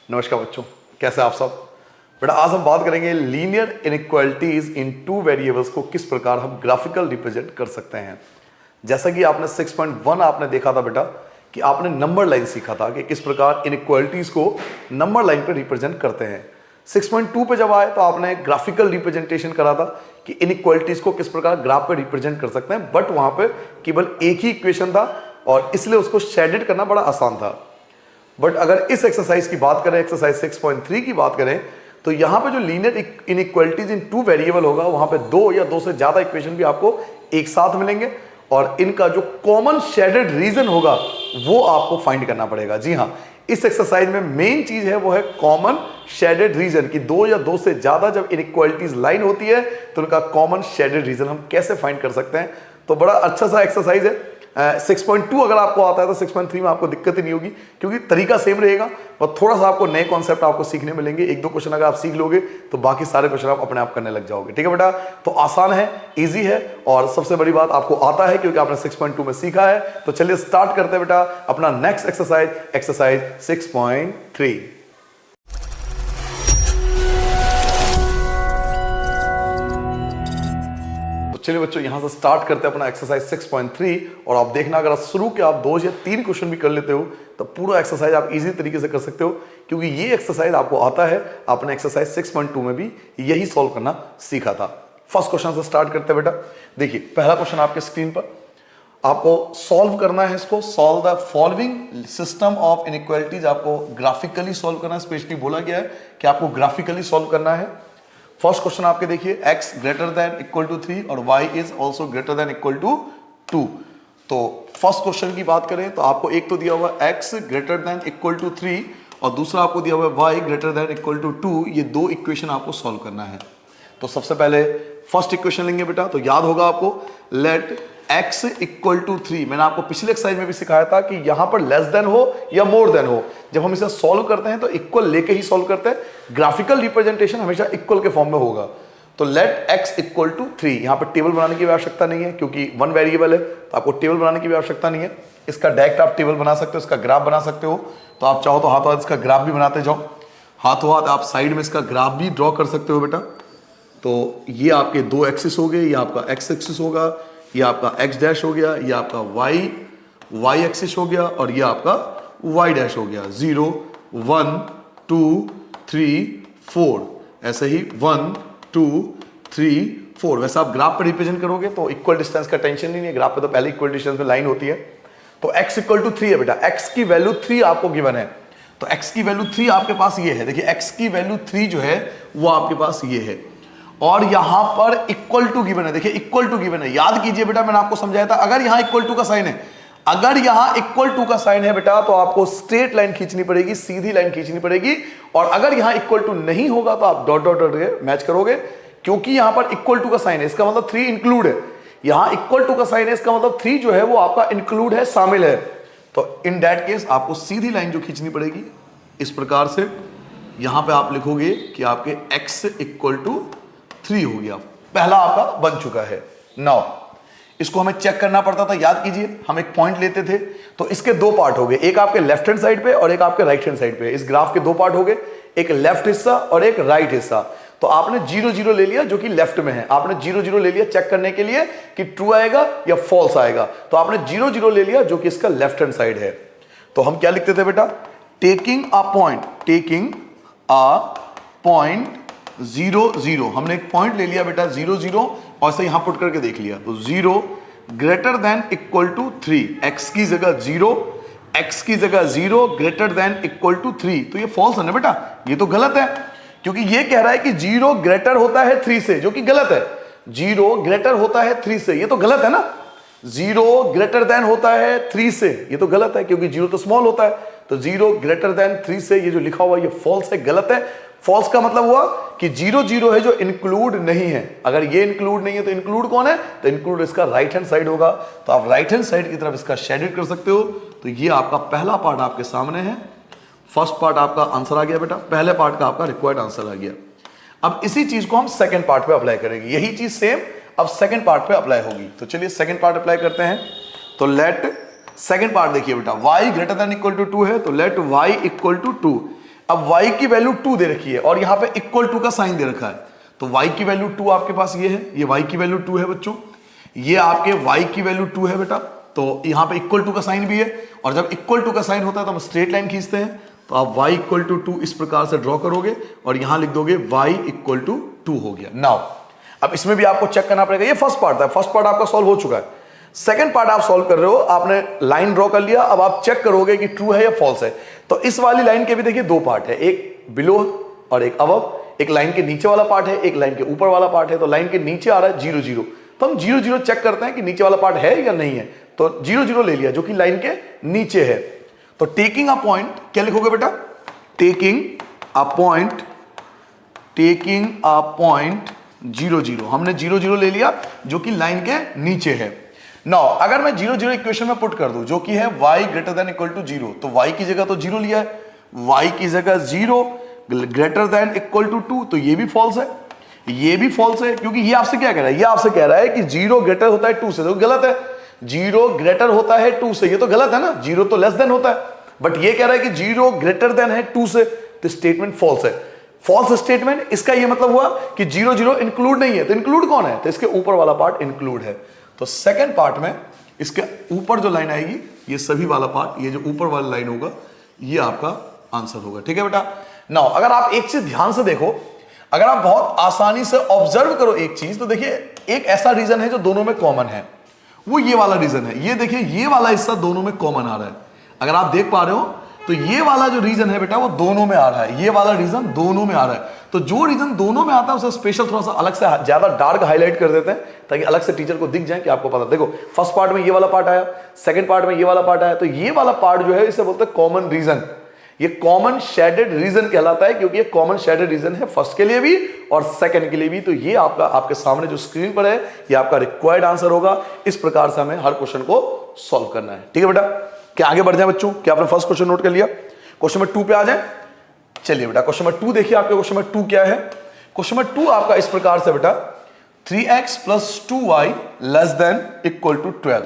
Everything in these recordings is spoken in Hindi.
नमस्कार बच्चों, कैसे आप सब। बेटा आज हम बात करेंगे लीनियर इनइक्वालिटीज इन टू वेरिएबल्स को किस प्रकार हम ग्राफिकल रिप्रेजेंट कर सकते हैं। जैसा कि आपने 6.1 आपने देखा था बेटा कि आपने नंबर लाइन सीखा था कि किस प्रकार इनइक्वालिटीज को नंबर लाइन पर रिप्रेजेंट करते हैं। 6.2 पे जब आए तो आपने ग्राफिकल रिप्रेजेंटेशन करा था कि इनइक्वालिटीज को किस प्रकार ग्राफ पे रिप्रेजेंट कर सकते हैं, बट वहां पे केवल एक ही इक्वेशन था और इसलिए उसको शेडेड करना बड़ा आसान था। बट अगर इस एक्सरसाइज की बात करें, एक्सरसाइज 6.3 की बात करें, तो यहां पे जो लीनियर इनइक्वालिटीज इन टू वेरिएबल होगा वहां पे दो या दो से ज्यादा इक्वेशन भी आपको एक साथ मिलेंगे और इनका जो कॉमन शेडेड रीजन होगा वो आपको फाइंड करना पड़ेगा। जी हाँ, इस एक्सरसाइज में मेन चीज है वो है कॉमन शेडेड रीजन कि दो या दो से ज्यादा जब इनइक्वालिटीज लाइन होती है तो उनका कॉमन शेडेड रीजन हम कैसे फाइंड कर सकते हैं। तो बड़ा अच्छा सा एक्सरसाइज है। 6.2 अगर आपको आता है तो 6.3 में आपको दिक्कत ही नहीं होगी क्योंकि तरीका सेम रहेगा और थोड़ा सा आपको नए कॉन्सेप्ट आपको सीखने मिलेंगे। एक दो क्वेश्चन अगर आप सीख लोगे तो बाकी सारे क्वेश्चन आप अपने आप करने लग जाओगे। ठीक है बेटा, तो आसान है, इजी है और सबसे बड़ी बात आपको आता है क्योंकि आपने 6.2 में सीखा है। तो चलिए स्टार्ट करते हैं बेटा अपना नेक्स्ट एक्सरसाइज, एक्सरसाइज 6.3। चलिए बच्चों यहां से स्टार्ट करते हैं अपना एक्सरसाइज 6.3 और आप देखना अगर आप शुरू के आप 2 या 3 क्वेश्चन भी कर लेते हो तो पूरा एक्सरसाइज आप इजी तरीके से कर सकते हो क्योंकि ये एक्सरसाइज आपको आता है। आपने एक्सरसाइज 6.2 में भी यही सॉल्व करना सीखा था। फर्स्ट क्वेश्चन से स्टार्ट करते हैं बेटा। देखिए पहला क्वेश्चन आपके स्क्रीन पर, आपको सॉल्व करना है इसको। Solve the following system of inequalities, आपको ग्राफिकली सॉल्व करना है। स्पेशली बोला गया है कि आपको ग्राफिकली सॉल्व करना है। फर्स्ट क्वेश्चन आपके देखिए x greater than equal to 3 और y is also greater than equal to 2। तो फर्स्ट क्वेश्चन की बात करें तो आपको एक तो दिया हुआ x greater than equal to 3 और दूसरा आपको दिया हुआ y greater than equal to 2। ये दो इक्वेशन आपको सॉल्व करना है। तो सबसे पहले फर्स्ट इक्वेशन लेंगे बेटा, तो याद होगा आपको लेट x इक्वल टू 3। मैंने आपको पिछले एक्सरसाइज में भी सिखाया था कि यहां पर लेस देन हो या मोर देन हो, जब हम इसे सॉल्व करते हैं तो इक्वल लेके ही सॉल्व करते हैं। ग्राफिकल रिप्रेजेंटेशन हमेशा इक्वल के फॉर्म में होगा। तो लेट x इक्वल टू 3, यहां पर टेबल बनाने की भी आवश्यकता नहीं है क्योंकि वन वेरिएबल है तो आपको टेबल बनाने की भी आवश्यकता नहीं है। इसका डायरेक्ट आप टेबल बना सकते हो, इसका ग्राफ बना सकते हो। तो आप चाहो तो हाथों हाथ इसका ग्राफ भी बनाते जाओ, हाथों हाथ आप साइड में इसका ग्राफ भी ड्रॉ कर सकते हो बेटा। तो ये आपके दो एक्सिस हो गए, ये आपका x एक्सिस होगा, ये आपका x डैश हो गया, ये आपका y एक्सिस हो गया और ये आपका y डैश हो गया। 0 1 2 3 4, ऐसे ही 1 2 3 4। वैसे आप ग्राफ पर रिप्रेजेंट करोगे तो इक्वल डिस्टेंस का टेंशन नहीं है, ग्राफ पे तो पहले इक्वल डिस्टेंस में लाइन होती है। तो x इक्वल टू 3 है बेटा, x की वैल्यू 3 आपको गिवन है। तो x की वैल्यू 3 आपके पास ये है। देखिए x की वैल्यू 3 जो है वो आपके पास ये है और यहां पर इक्वल टू गिवन है। देखिए इक्वल टू गिवन है, याद कीजिए बेटा मैंने आपको समझाया था अगर यहां इक्वल टू का साइन है, अगर यहां इक्वल टू का साइन है बेटा तो आपको स्ट्रेट लाइन खींचनी पड़ेगी, सीधी लाइन खींचनी पड़ेगी। और अगर यहां इक्वल टू नहीं होगा तो आप डॉट डॉट डॉट मैच करोगे क्योंकि यहां पर इक्वल टू का साइन है, इसका मतलब 3 इंक्लूड है। यहां इक्वल टू का साइन है, इसका मतलब 3 जो है वो आपका इंक्लूड है, शामिल है। तो इन दैट केस आपको सीधी लाइन जो खींचनी पड़ेगी इस प्रकार से, यहां पर आप लिखोगे कि आपके x इक्वल टू 3 हो गया। पहला आपका बन चुका है। नाउ इसको हमें चेक करना पड़ता था, याद कीजिए हम एक पॉइंट लेते थे तो इसके दो पार्ट हो गए, एक आपके लेफ्ट हैंड साइड पे और एक आपके राइट हैंड साइड पे। इस ग्राफ के दो पार्ट हो गए, एक लेफ्ट हिस्सा और एक राइट हिस्सा। तो आपने 0 0 ले लिया जो कि लेफ्ट में है, आपने 0 0 ले लिया चेक करने के लिए कि ट्रू आएगा या फॉल्स आएगा। तो आपने 0 0 ले लिया जो कि इसका लेफ्ट हैंड साइड है। तो हम क्या लिखते थे बेटा, टेकिंग अ पॉइंट 0 0, हमने एक पॉइंट ले लिया बेटा 0 0 और से यहां पुट करके देख लिया। तो 0 greater than equal to 3, x की जगह 0, x की जगह 0 ग्रेटर देन इक्वल टू 3। तो ये फॉल्स है ना बेटा, ये तो गलत है क्योंकि ये कह रहा है कि 0 ग्रेटर होता है 3 से, जो कि गलत है। 0 ग्रेटर होता है 3 से, ये तो गलत है ना। 0 ग्रेटर देन होता है 3 से, ये तो गलत है क्योंकि 0 तो स्मॉल होता है। तो 0 ग्रेटर देन 3 से ये जो लिखा हुआ ये फॉल्स है, गलत है। फॉल्स का मतलब हुआ कि 0 0 है जो इंक्लूड नहीं है। अगर ये इंक्लूड नहीं है तो इंक्लूड कौन है, तो इंक्लूड इसका राइट हैंड साइड होगा। तो आप राइट हैंड साइड की तरफ इसका शेडेड कर सकते हो। तो ये आपका पहला पार्ट आपके सामने है। फर्स्ट पार्ट आपका आंसर आ गया बेटा, पहले पार्ट का आपका रिक्वायर्ड आंसर आ गया। अब इसी चीज को हम सेकंड पार्ट पे अप्लाई करेंगे, यही चीज सेम अब सेकंड पार्ट पे अप्लाई होगी। तो चलिए सेकंड पार्ट अप्लाई करते हैं। तो लेट सेकंड पार्ट देखिए बेटा, y greater than equal to 2 है तो लेट y इक्वल टू 2। अब y की वैल्यू 2 दे रखी है और यहां पे इक्वल टू का साइन दे रखा है, तो y की वैल्यू 2 आपके पास ये है, ये y की वैल्यू 2 है बच्चों, ये आपके y की वैल्यू 2 है बेटा, तो यहां पे इक्वल टू का साइन भी है, और जब इक्वल टू का साइन होता है तो हम स्ट्रेट लाइन खींचते हैं, तो आप y इक्वल टू 2 इस प्रकार से ड्रॉ करोगे और यहां लिख दोगे y इक्वल टू 2 हो गया। नाउ अब इसमें भी आपको चेक करना पड़ेगा, ये फर्स्ट पार्ट था, फर्स्ट पार्ट आपका सॉल्व हो चुका है। सेकंड पार्ट आप सॉल्व कर रहे हो, आपने लाइन ड्रॉ कर लिया, अब आप चेक करोगे कि ट्रू है या फॉल्स है। तो इस वाली लाइन के भी देखिए दो पार्ट है, एक बिलो और एक अबव, एक लाइन के नीचे वाला पार्ट है, एक लाइन के ऊपर वाला पार्ट है। तो लाइन के नीचे आ रहा है 0 0, तो हम 0 0 चेक करते हैं कि नीचे वाला पार्ट है या नहीं है, तो 0 0 ले लिया जो कि लाइन के नीचे है। तो टेकिंग अ पॉइंट क्या लिखोगे बेटा, टेकिंग अ पॉइंट 0 0, हमने 0 0 ले लिया जो कि लाइन के नीचे है। नाउ अगर मैं 0 0 इक्वेशन में पुट कर दूं जो कि है y greater than equal to 0, तो y की जगह तो 0 लिया है, y की जगह 0 ग्रेटर देन इक्वल टू 2, तो ये भी फॉल्स है, ये भी फॉल्स है, क्योंकि ये आपसे क्या कह रहा है, ये आपसे कह रहा है कि 0 ग्रेटर होता है 2 से, तो गलत है। 0 ग्रेटर होता है 2 से, ये तो गलत है ना, 0 तो लेस देन होता है, बट ये कह रहा है कि 0 ग्रेटर देन है 2 से, तो स्टेटमेंट फॉल्स है। फॉल्स स्टेटमेंट, इसका ये मतलब हुआ कि 0 0 इंक्लूड नहीं है, तो इंक्लूड कौन है, तो इसके ऊपर वाला पार्ट इंक्लूड है। तो सेकंड पार्ट में इसके ऊपर जो लाइन आएगी, ये सभी वाला पार्ट, ये जो ऊपर वाला लाइन होगा, ये आपका आंसर होगा। ठीक है बेटा। नाउ अगर आप एक चीज ध्यान से देखो, अगर आप बहुत आसानी से ऑब्जर्व करो एक चीज, तो देखिए एक ऐसा रीजन है जो दोनों में कॉमन है, वो ये वाला रीजन है। ये देखिए ये वाला हिस्सा दोनों में कॉमन आ रहा है, अगर आप देख पा रहे हो तो ये वाला जो रीजन है बेटा वो दोनों में आ रहा है, ये वाला रीजन दोनों में आ रहा है। तो जो रीजन दोनों में आता है उसे स्पेशल थोड़ा सा अलग से ज्यादा डार्क हाईलाइट कर देते हैं ताकि अलग से टीचर को दिख जाए कि आपको पता। देखो फर्स्ट पार्ट में ये वाला पार्ट आया, सेकंड पार्ट में ये वाला पार्ट आया, तो ये वाला पार्ट जो है इसे बोलते हैं कॉमन रीजन। ये कॉमन शेडेड रीजन कहलाता है, क्योंकि ये कॉमन शेडेड रीजन है फर्स्ट के लिए भी और सेकंड के लिए भी। तो ये आपका आपके सामने जो स्क्रीन पर है ये आपका रिक्वायर्ड आंसर होगा। इस प्रकार से हमें हर क्वेश्चन को सॉल्व करना है। ठीक है बेटा, क्या आगे बढ़ जाए बच्चों, क्या आपने फर्स्ट क्वेश्चन नोट कर लिया? क्वेश्चन नंबर 2 पे आ जाए। चलिए बेटा क्वेश्चन नंबर 2 देखिए, आपके क्वेश्चन नंबर 2 क्या है? क्वेश्चन नंबर 2 आपका इस प्रकार से बेटा 3x + 2y <= 12।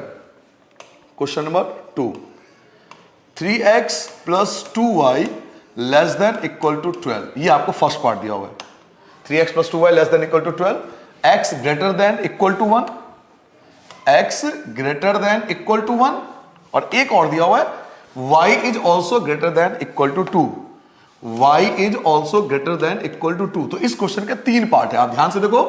Question number 2 3x + 2y <= 12, ये आपको फर्स्ट पार्ट दिया हुआ है। 3x + 2y <= 12, x > 1, x > 1, और एक और दिया हुआ है y is also greater than equal to 2, y is also greater than equal to 2। तो इस क्वेश्चन के 3 पार्ट है, आप ध्यान से देखो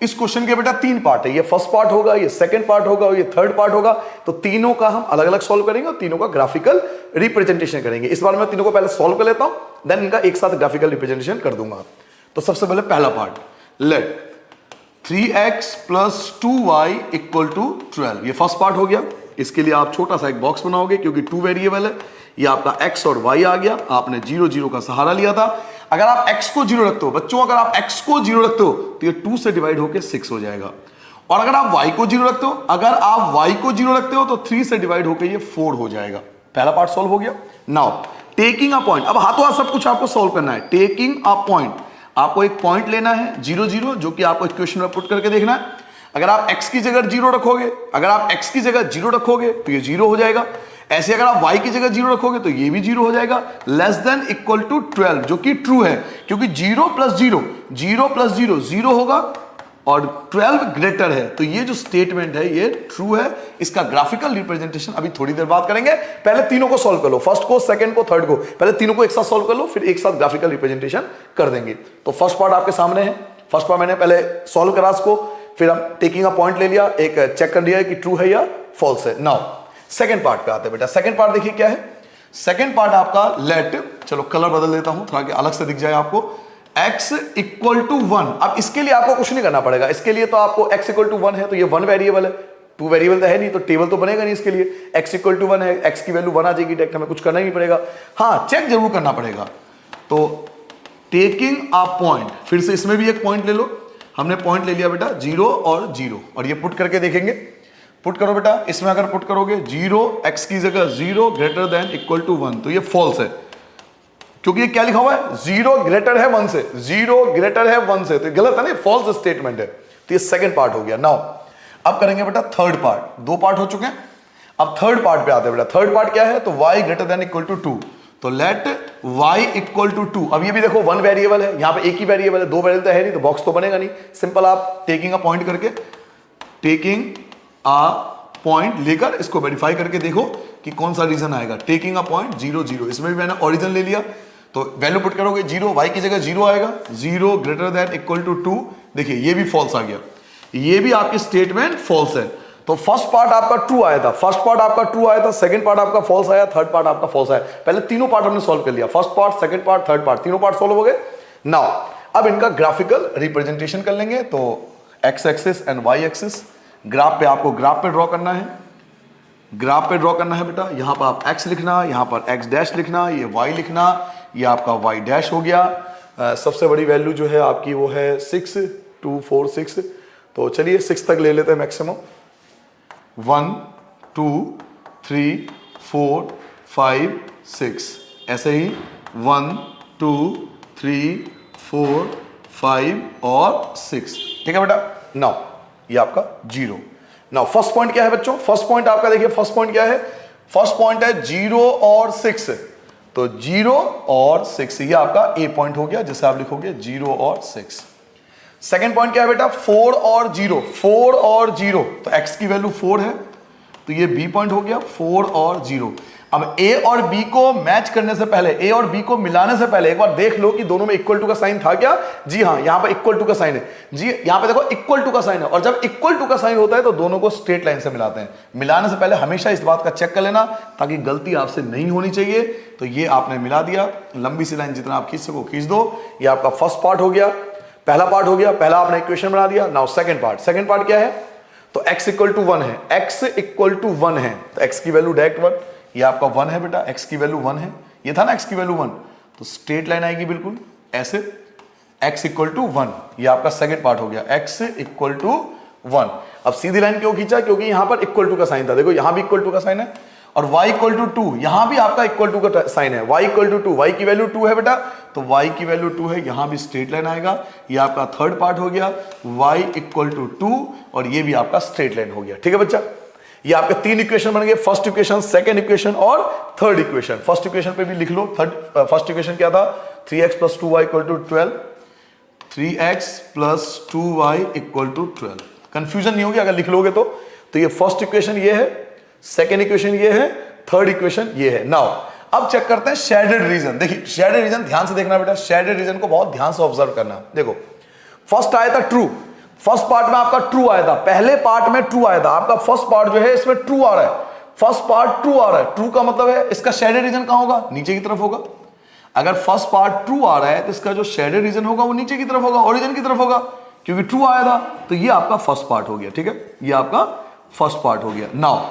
इस क्वेश्चन के बेटा 3 पार्ट है, ये फर्स्ट पार्ट होगा, ये सेकंड पार्ट होगा और ये थर्ड पार्ट होगा। तो तीनों का हम अलग अलग सॉल्व करेंगे और तीनों का ग्राफिकल रिप्रेजेंटेशन करेंगे। इस बार मैं तीनों को पहले सॉल्व कर लेता हूं, देन इनका एक साथ ग्राफिकल रिप्रेजेंटेशन कर दूंगा। तो सबसे पहले पहला पार्ट, लेट 3x + 2y = 12, ये फर्स्ट पार्ट हो गया। इसके लिए आप छोटा सा एक बॉक्स बनाओगे क्योंकि 2 वेरिएबल है, ये आपका x और y आ गया, आपने 0 0 का सहारा लिया था। अगर आप x को 0 रखते हो बच्चों, अगर आप x को 0 रखते हो तो ये 2 से डिवाइड होकर 6 हो जाएगा, और अगर आप y को 0 रखते हो, अगर आप y को 0 रखते हो तो 3 से डिवाइड होकर ये 4 हो जाएगा। पहला पार्ट सॉल्व हो गया। नाउ टेकिंग अ पॉइंट, अब हाथों हाथ सब कुछ आपको सॉल्व करना है। टेकिंग अ पॉइंट, आपको एक पॉइंट लेना है 0 0, जो कि आपको इक्वेशन में पुट करके देखना है। अगर आप x की जगह 0 रखोगे, अगर आप x की जगह 0 रखोगे तो ये 0 हो जाएगा। ऐसे अगर आप y की जगह 0 रखोगे तो ये भी 0 हो जाएगा। <= 12, जो कि ट्रू है, क्योंकि 0 + 0 0 + 0 0 होगा और 12 ग्रेटर है, तो ये जो स्टेटमेंट है ये ट्रू है। इसका ग्राफिकल रिप्रेजेंटेशन अभी थोड़ी देर बाद करेंगे। पहले तीनों को सॉल्व कर लो, फर्स्ट को, सेकंड को, थर्ड को, पहले तीनों को एक साथ सॉल्व कर लो, फिर एक साथ ग्राफिकल रिप्रेजेंटेशन कर देंगे। तो फर्स्ट पार्ट आपके सामने है, फर्स्ट पार्ट मैंने पहले सॉल्व करा इसको, फिर हम टेकिंग अ पॉइंट ले लिया, एक चेक कर लिया कि ट्रू है या फॉल्स है। नाउ सेकंड पार्ट पे आते हैं बेटा। सेकंड पार्ट देखिए क्या है। सेकंड पार्ट आपका लेट, चलो कलर बदल देता हूं थोड़ा कि अलग से दिख जाए आपको, x = 1। अब इसके लिए आपको कुछ नहीं करना पड़ेगा, इसके लिए तो आपको x = 1 है तो ये 1 वेरिएबल है, 2 वेरिएबल तो है नहीं, तो टेबल तो बनेगा नहीं इसके लिए। x = 1 है, x की वैल्यू 1 आ जाएगी डायरेक्ट, हमें कुछ करना ही नहीं पड़ेगा। हाँ चेक जरूर करना पड़ेगा। तो टेकिंग अ पॉइंट, फिर से इसमें भी एक पॉइंट ले लो, हमने पॉइंट ले लिया बेटा 0 और 0, और ये पुट करके देखेंगे। पुट करो बेटा, इसमें अगर पुट करोगे 0, x की जगह 0 > 1, तो ये फॉल्स है, क्योंकि ये क्या लिखा हुआ है, 0 ग्रेटर है 1 से, 0 ग्रेटर है 1 से, तो गलत है ना, फॉल्स स्टेटमेंट है। तो ये सेकंड पार्ट हो गया। नाउ अब करेंगे बेटा थर्ड पार्ट, 2 पार्ट हो चुके हैं, अब थर्ड पार्ट पे आते हैं बेटा। थर्ड पार्ट क्या है, तो y > 2, तो लेट y इक्वल टू 2। अब ये भी देखो 1 वेरिएबल है, यहां पे एक ही वेरिएबल है, 2 वेरिएबल तो है नहीं, तो बॉक्स तो बनेगा नहीं। सिंपल आप टेकिंग अ पॉइंट करके, टेकिंग अ पॉइंट लेकर इसको वेरीफाई करके देखो कि कौन सा रीजन आएगा। टेकिंग अ पॉइंट 0 0, इसमें भी मैंने ओरिजिन ले लिया, तो वैल्यू पुट करोगे 0, y की जगह 0 आएगा, 0 ग्रेटर देन इक्वल टू 2। देखिए ये भी फॉल्स आ गया, ये भी आपकी स्टेटमेंट फॉल्स है। तो फर्स्ट पार्ट आपका ट्रू आया था, फर्स्ट पार्ट आपका ट्रू आया था, सेकंड पार्ट आपका फॉल्स आया, थर्ड पार्ट आपका फॉल्स आया। पहले तीनों पार्ट हमने सॉल्व कर लिया, first part, second part, third part, तीनों पार्ट सॉल्व हो गए। नाउ अब इनका ग्राफिकल रिप्रेजेंटेशन कर लेंगे। तो X axis and Y axis, graph पे आपको ग्राफ पे ड्रॉ करना है, ग्राफ पे ड्रॉ करना है बेटा। यहां पर आप x लिखना, यहां पर x डैश लिखना, ये y लिखना, ये आपका y डैश हो गया। सबसे बड़ी वैल्यू जो है आपकी वो है 6, 2 4 6। तो चलिए 6 तक ले लेते हैं मैक्सिमम। 1 2 3 4 5 6, ऐसे ही 1 2 3 4 5 और 6। ठीक है बेटा। नाउ ये आपका 0। नाउ फर्स्ट पॉइंट क्या है बच्चों? फर्स्ट पॉइंट आपका देखिए, फर्स्ट पॉइंट क्या है? फर्स्ट पॉइंट है 0 और 6। तो 0 और 6 ये आपका ए पॉइंट हो गया, जिसे आप लिखोगे 0 और 6। सेकेंड पॉइंट क्या है बेटा? 4 और 0, 4 और 0। तो x की वैल्यू 4 है, तो ये बी पॉइंट हो गया, 4 और 0। अब a और b को मैच करने से पहले, a और b को मिलाने से पहले एक बार देख लो कि दोनों में इक्वल टू का साइन था क्या? जी हाँ, यहां पर इक्वल टू का साइन है। जी यहां पे देखो इक्वल टू का साइन है, और जब इक्वल टू का साइन होता है तो दोनों को स्ट्रेट लाइन से मिलाते हैं। मिलाने से पहले हमेशा इस बात का चेक कर लेना, ताकि गलती आपसे नहीं होनी चाहिए। तो ये आपने मिला दिया, लंबी सी लाइन जितना आप खींच सको खींच दो। ये आपका फर्स्ट पार्ट हो गया, पहला पार्ट हो गया, पहला आपने इक्वेशन बना दिया। Now second part, second part क्या है? तो x इक्वल टू 1 है, x इक्वल टू 1 है, तो x की वैल्यू डायरेक्ट 1, ये आपका 1 है बेटा, x की वैल्यू 1 है, ये था ना x की वैल्यू 1, तो स्ट्रेट लाइन आएगी बिल्कुल ऐसे, x इक्वल टू 1, ये आपका सेकंड पार्ट हो गया, x इक्वल टू 1। अब सीधी लाइन क्यों खींचा? क्योंकि यहां पर इक्वल टू का साइन था, देखो यहां भी इक्वल टू का साइन है, और y इक्वल टू 2, यहां भी आपका इक्वल टू का साइन है, y इक्वल टू 2, y की वैल्यू 2 है बेटा, तो y की वैल्यू 2 है, यहां भी स्ट्रेट लाइन आएगा। ये आपका थर्ड पार्ट हो गया, y इक्वल टू 2, और ये भी आपका स्ट्रेट लाइन हो गया। ठीक है बच्चा, ये आपके 3 इक्वेशन बन गए, फर्स्ट इक्वेशन, सेकंड इक्वेशन और थर्ड इक्वेशन। फर्स्ट इक्वेशन पे भी लिख लो, फर्स्ट इक्वेशन क्या था? 3x plus 2y equal to 12, 3x plus 2y equal to 12। Confusion नहीं होगी अगर लिख लोगे तो ये फर्स्ट इक्वेशन ये है, सेकेंड इक्वेशन ये है, थर्ड इक्वेशन ये है। नाउ अब चेक करते हैं शेडेड रीजन। देखिए शेडेड रीजन ध्यान से देखना बेटा, शेडेड रीजन को बहुत ध्यान से ऑब्जर्व करना। देखो फर्स्ट आया था ट्रू, फर्स्ट पार्ट में आपका ट्रू आया था, पहले पार्ट में ट्रू आया था, आपका फर्स्ट पार्ट जो है इसमें ट्रू आ रहा है, फर्स्ट पार्ट ट्रू आ रहा है। ट्रू का मतलब है इसका शेडेड रीजन कहां होगा? नीचे की तरफ होगा। अगर फर्स्ट पार्ट ट्रू आ रहा है तो इसका जो शेडेड रीजन होगा वो नीचे की तरफ होगा, ओरिजिन की तरफ होगा, क्योंकि ट्रू आया था। तो ये आपका फर्स्ट पार्ट हो गया। ठीक है, ये आपका फर्स्ट पार्ट हो गया। नाउ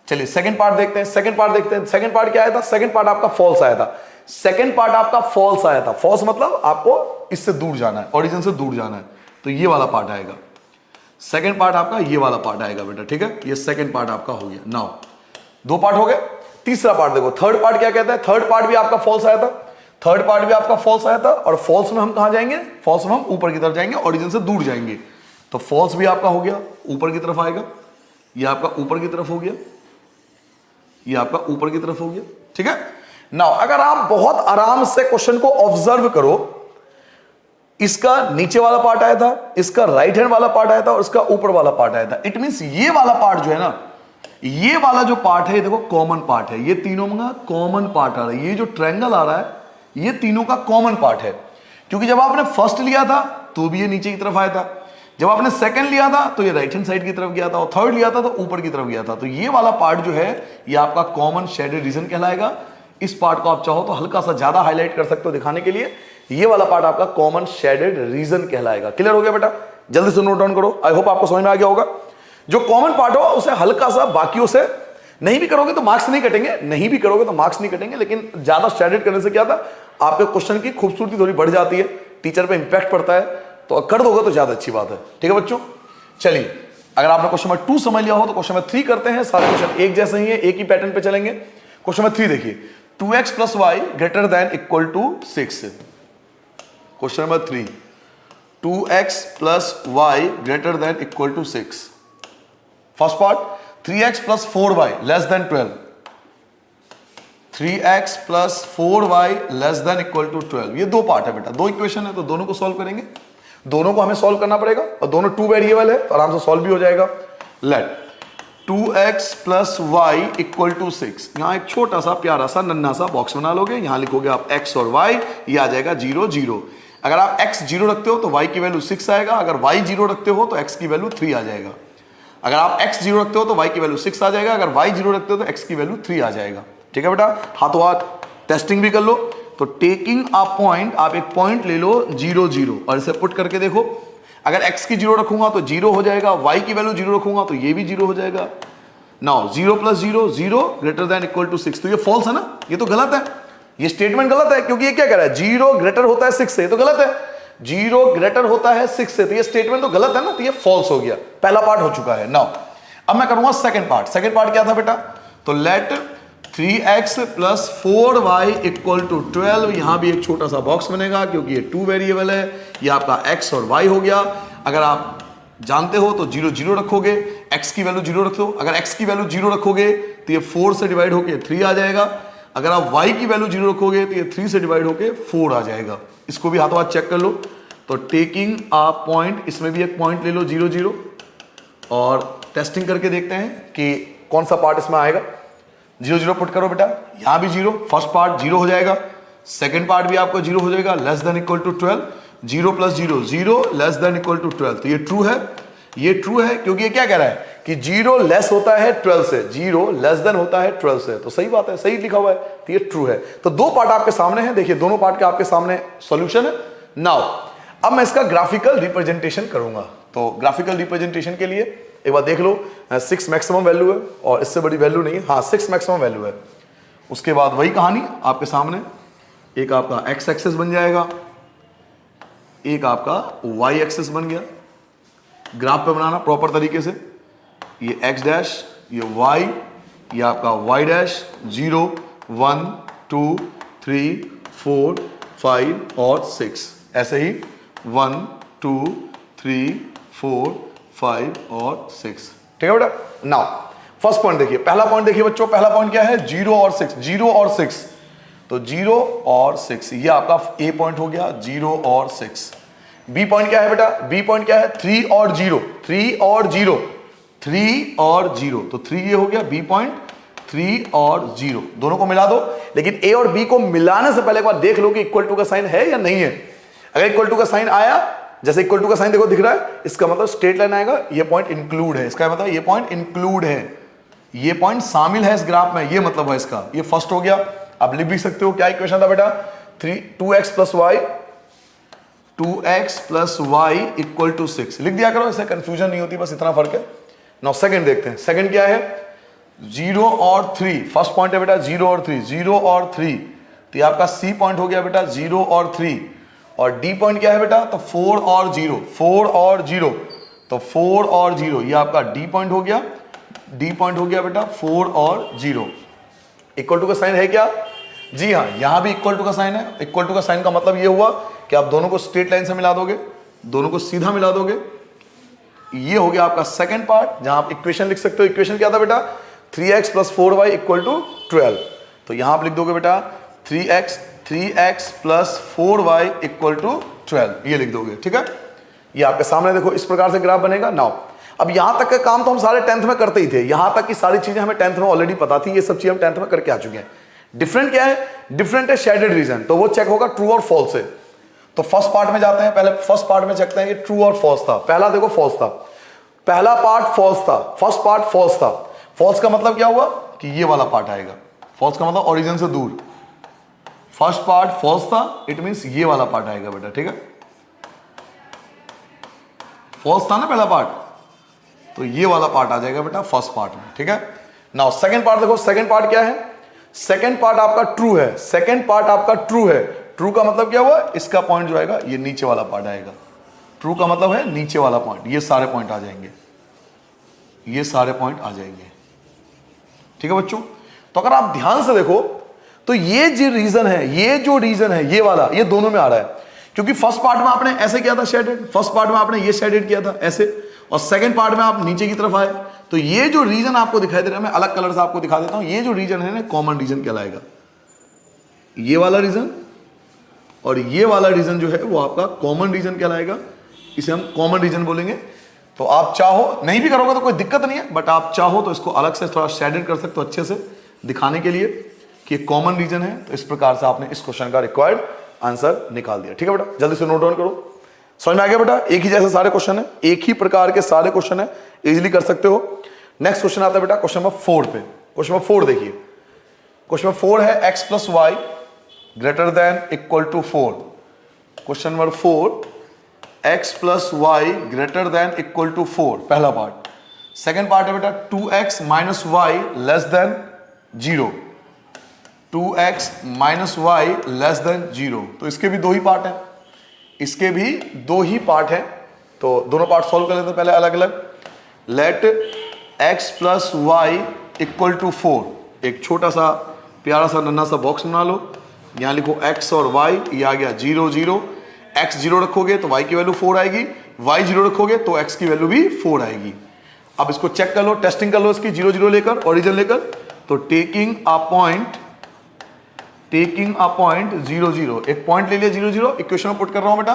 चलिए सेकंड पार्ट देखते हैं, सेकंड पार्ट देखते हैं। सेकंड पार्ट क्या आया था? सेकंड पार्ट आपका फॉल्स आया था, सेकंड पार्ट आपका फॉल्स आया था। फॉल्स मतलब आपको इससे दूर जाना है, ओरिजिन से दूर जाना है, तो ये वाला पार्ट आएगा। सेकंड पार्ट आपका ये वाला पार्ट आएगा बेटा। ठीक है, ये सेकंड पार्ट आपका हो गया। नाउ 2 पार्ट हो गए। तीसरा पार्ट देखो, थर्ड पार्ट क्या कहता है? थर्ड पार्ट भी आपका फॉल्स आया था, थर्ड पार्ट भी आपका फॉल्स आया था, और फॉल्स में हम कहां जाएंगे? फॉल्स में हम ऊपर की तरफ जाएंगे, ओरिजिन से दूर जाएंगे। तो फॉल्स भी आपका हो गया, ऊपर की तरफ आएगा, ये आपका ऊपर की तरफ हो गया, ये आपका ऊपर की तरफ हो गया। ठीक है, नाउ अगर आप बहुत आराम से क्वेश्चन को ऑब्जर्व करो, इसका नीचे वाला पार्ट आया था, इसका राइट हैंड वाला पार्ट आया था, और इसका ऊपर वाला पार्ट आया था। इट मींस ये वाला पार्ट जो है ना, ये वाला जो पार्ट है, ये देखो कॉमन पार्ट है, ये तीनों का कॉमन पार्ट आ रहा है। ये जो ट्रायंगल आ रहा है ये तीनों का कॉमन पार्ट है, क्योंकि जब आपने फर्स्ट लिया था तो भी ये नीचे की तरफ आया था, जब आपने सेकंड लिया था तो ये राइट हैंड साइड की तरफ गया था, और थर्ड लिया था तो ऊपर की तरफ गया था। तो ये वाला पार्ट जो है ये आपका कॉमन शेडेड रीजन कहलाएगा। इस पार्ट को आप चाहो तो हल्का सा ज्यादा हाईलाइट कर सकते हो दिखाने के लिए। ये वाला पार्ट आपका कॉमन शेडेड रीजन कहलाएगा। क्लियर हो गया बेटा? जल्दी से नोट डाउन करो, आई होप आपको समझ में आ गया होगा। जो कॉमन पार्ट हो उसे हल्का सा बाकियों से, नहीं भी करोगे तो मार्क्स नहीं कटेंगे, नहीं भी करोगे तो मार्क्स नहीं कटेंगे, लेकिन ज्यादा शेडेड करने से क्या था, आपके क्वेश्चन की खूबसूरती थोड़ी बढ़ जाती है, टीचर पे इंपैक्ट पड़ता है, तो कर दोगे तो ज्यादा अच्छी बात है। ठीक है बच्चों, चलिए अगर आपने क्वेश्चन नंबर 2 समझ लिया हो तो क्वेश्चन नंबर 3 करते हैं। सारे क्वेश्चन एक जैसे ही है, एक ही पैटर्न पे चलेंगे। क्वेश्चन नंबर 3 देखिए, 2x plus Y greater than equal to 6। Question number 3, 2x plus Y greater than equal to 6। First part, 3x plus 4y less than 12, 3x plus 4y less than equal to 12। ये दो पार्ट है बेटा, दो इक्वेशन है, तो दोनों को सॉल्व करेंगे। दोनों को हमें सॉल्व करना पड़ेगा और दोनों 2 वेरिएबल है तो आराम से सॉल्व भी हो जाएगा। Let 2x plus Y equal to 6। यहां एक छोटा सा प्यारा सा नन्ना सा बॉक्स बना लोगे, यहां लिखोगे आप x और y, ये आ जाएगा 0 0। अगर आप x 0 रखते हो तो y की वैल्यू 6 आएगा, अगर y 0 रखते हो तो x की वैल्यू 3 आ जाएगा। अगर आप x 0 रखते हो तो y की वैल्यू 6 आ जाएगा, अगर y 0 रखते हो तो x की वैल्यू 3 आ जाएगा। ठीक है बेटा, हाथों हाथ टेस्टिंग भी कर लो। तो टेकिंग अ पॉइंट, आप एक पॉइंट ले लो 0 0 और इसे पुट करके देखो। अगर x की 0 रखूंगा तो 0 हो जाएगा, y की वैल्यू 0 रखूंगा तो ये भी 0 हो जाएगा। Now 0 plus 0 0 greater than equal to 6, तो ये फॉल्स है ना, ये तो गलत है, ये स्टेटमेंट गलत है, क्योंकि ये क्या कह रहा है 0 ग्रेटर होता है 6 से, तो गलत है। 0 ग्रेटर होता है 6 से, तो ये स्टेटमेंट तो गलत है ना, तो ये फॉल्स हो गया, पहला पार्ट हो चुका है। नाउ अब मैं करूंगा सेकंड पार्ट। सेकंड पार्ट क्या था बेटा, तो late 3x plus 4y equal to 12। यहां भी एक छोटा सा बॉक्स बनेगा क्योंकि ये 2 वेरिएबल है, ये आपका x और y हो गया। अगर आप जानते हो तो 0 0 रखोगे, x की वैल्यू 0 रख दो, अगर x की वैल्यू 0 रखोगे तो ये 4 से डिवाइड होके 3 आ जाएगा, अगर आप y की वैल्यू 0 रखोगे तो ये 3 से डिवाइड होके 4 आ जाएगा। इसको भी हाथों हाथ चेक कर लो। तो टेकिंग अ पॉइंट, इसमें भी एक पॉइंट ले लो 0 0 और टेस्टिंग करके देखते हैं कि कौन सा पार्ट इसमें आएगा। 0 0 पुट करो बेटा, यहां भी 0, फर्स्ट पार्ट 0 हो जाएगा, सेकंड पार्ट भी आपको 0 हो जाएगा, less than equal to 12। 0 plus 0 0 less than equal to 12, तो ये ट्रू है, ये ट्रू है, क्योंकि ये क्या कह रहा है कि 0 लेस होता है 12 से, 0 लेस देन होता है 12 से, तो सही बात है, सही लिखा हुआ है, तो ये ट्रू है। तो दो पार्ट आपके सामने हैं, देखिए दोनों पार्ट के आपके सामने सॉल्यूशन है। नाउ अब मैं इसका ग्राफिकल रिप्रेजेंटेशन करूंगा। तो ग्राफिकल रिप्रेजेंटेशन के लिए एक बार देख लो, 6 मैक्सिमम वैल्यू है और इससे बड़ी वैल्यू नहीं है, हाँ 6 मैक्सिमम वैल्यू है। उसके बाद वही कहानी आपके सामने, एक आपका x एक्सेस बन जाएगा, एक आपका y एक्सेस बन गया। ग्राफ पे बनाना प्रॉपर तरीके से, ये x डैश, ये y, ये आपका y डैश, 0 1 2 3 4 5 और 6, ऐसे ही 1 2 3 4 5 और 6। ठीक है बेटा। नाउ फर्स्ट पॉइंट देखिए, पहला पॉइंट देखिए बच्चों, पहला पॉइंट क्या है 0 और 6, 0 और 6, तो 0 और 6 ये आपका ए पॉइंट हो गया, 0 और 6। बी पॉइंट क्या है बेटा, बी पॉइंट क्या है 3 और 0, 3 और 0, 3 और 0, तो 3 ये हो गया बी पॉइंट, 3 और 0 दोनों को मिला दो। लेकिन ए और बी को मिलाने से पहले एक बार देख लो कि इक्वल टू का साइन है या नहीं है। अगर इक्वल टू का साइन आया, जैसे इक्वल टू का साइन देखो दिख रहा है, इसका मतलब स्ट्रेट लाइन आएगा, ये पॉइंट इंक्लूड है, इसका मतलब ये पॉइंट इंक्लूड है, ये पॉइंट शामिल है इस ग्राफ में, ये मतलब है इसका, ये फर्स्ट हो गया। आप लिख भी सकते हो, क्या इक्वेशन था बेटा 2x plus Y, 2x plus Y equal to 6 लिख दिया करो, इससे कंफ्यूजन नहीं होती, बस इतना फर्क है। नाउ सेकंड देखते हैं, सेकंड क्या है 0 और 3, फर्स्ट पॉइंट है बेटा 0 और 3, 0 और 3, तो ये आपका सी पॉइंट हो गया बेटा 0 और 3। और डी पॉइंट क्या है बेटा, तो 4 और 0, 4 और 0, तो 4 और 0 ये आपका डी पॉइंट हो गया, डी पॉइंट हो गया बेटा 4 और 0। इक्वल टू का साइन है क्या, जी हाँ, यहां भी इक्वल टू का साइन है। इक्वल टू का साइन का मतलब ये हुआ कि आप दोनों को स्ट्रेट लाइन से मिला दोगे, दोनों को सीधा मिला दोगे। ये हो गया आपका सेकंड पार्ट, जहां आप इक्वेशन लिख सकते हो। इक्वेशन क्या था बेटा 3x plus 4y equal to 12, तो यहां आप लिख दोगे बेटा 3x plus 4y equal to 12, ये लिख दोगे। ठीक है, ये आपके सामने देखो इस प्रकार से ग्राफ बनेगा। नाउ अब यहां तक का काम तो हम सारे 10th में करते ही थे, यहां तक की सारी चीजें हमें 10th में ऑलरेडी पता थी, ये सब चीजें हम 10th में करके आ चुके हैं। डिफरेंट क्या है, डिफरेंट है शेडेड रीजन, तो वो चेक होगा ट्रू और फॉल्स से। तो फर्स्ट पार्ट में जाते हैं, पहले फर्स्ट पार्ट में चेकते हैं कि ट्रू और फॉल्स था। पहला देखो फॉल्स था, पहला पार्ट फॉल्स था, फर्स्ट पार्ट फॉल्स था। फॉल्स का मतलब क्या हुआ कि ये वाला पार्ट आएगा, फॉल्स का मतलब ओरिजिन से दूर। फर्स्ट पार्ट फॉल्स था, इट मींस ये वाला पार्ट आएगा बेटा। ठीक है, फॉल्स था ना पहला पार्ट, तो ये वाला पार्ट आ जाएगा बेटा फर्स्ट पार्ट में। ठीक है, नाउ सेकंड पार्ट देखो, सेकंड पार्ट क्या है, सेकंड पार्ट आपका ट्रू है, सेकंड पार्ट आपका ट्रू है। ट्रू का मतलब क्या हुआ, इसका पॉइंट जो आएगा ये नीचे वाला पार्ट आएगा। ट्रू का मतलब है नीचे वाला पॉइंट, ये सारे पॉइंट आ जाएंगे, ये सारे पॉइंट आ जाएंगे। ठीक है बच्चों, तो अगर आप ध्यान से देखो तो ये जो रीजन है, ये जो रीजन है ये वाला, ये दोनों में आ रहा है। क्योंकि फर्स्ट पार्ट में आपने ऐसे किया था शेडेड, फर्स्ट पार्ट में आपने ये शेडेड किया था ऐसे, और सेकंड पार्ट में आप नीचे की तरफ आए, तो ये जो रीजन आपको दिखाई दे रहा है, मैं अलग कलर से आपको दिखा देता हूं, ये जो रीजन है ना कॉमन रीजन कहलाएगा। ये वाला रीजन और ये वाला रीजन जो है वो आपका कॉमन रीजन कहलाएगा, इसे हम कॉमन रीजन बोलेंगे। तो आप चाहो नहीं भी करोगे तो कोई दिक्कत नहीं है, बट आप चाहो तो इसको अलग से थोड़ा शेडेड कर सकते हो अच्छे से दिखाने के लिए कि कॉमन रीजन है। तो इस प्रकार से आपने इस क्वेश्चन का रिक्वायर्ड आंसर निकाल दिया। ठीक है बेटा, जल्दी से नोट डाउन करो। समझ में आ गया बेटा? एक ही जैसे सारे क्वेश्चन है, एक ही प्रकार के सारे क्वेश्चन है, इजीली कर सकते हो। नेक्स्ट क्वेश्चन आता है बेटा क्वेश्चन नंबर 4 पे। क्वेश्चन नंबर 4 देखिए, क्वेश्चन नंबर 4 है x plus Y greater than equal to 4। Question number 4 x plus Y greater than equal to 4, पहला पार्ट। सेकेंड पार्ट है बेटा 2x minus Y less than 0, 2x minus Y less than 0। तो इसके भी दो ही पार्ट हैं, इसके भी दो ही पार्ट हैं। तो दोनों पार्ट सॉल्व कर लेते हैं पहले अलग अलग। Let x plus Y equal to 4, एक छोटा सा प्यारा सा नन्हा सा बॉक्स बना लो, यहां लिखो x और y, ये आ गया 0 0। x 0 रखोगे तो y की वैल्यू 4 आएगी, y 0 रखोगे तो x की वैल्यू भी 4 आएगी। अब इसको चेक कर लो, टेस्टिंग कर लो इसकी 0 0 लेकर, ओरिजिन लेकर। तो टेकिंग अ पॉइंट 0 0, एक पॉइंट ले लिया 0 0, इक्वेशन में पुट कर रहा हूं बेटा।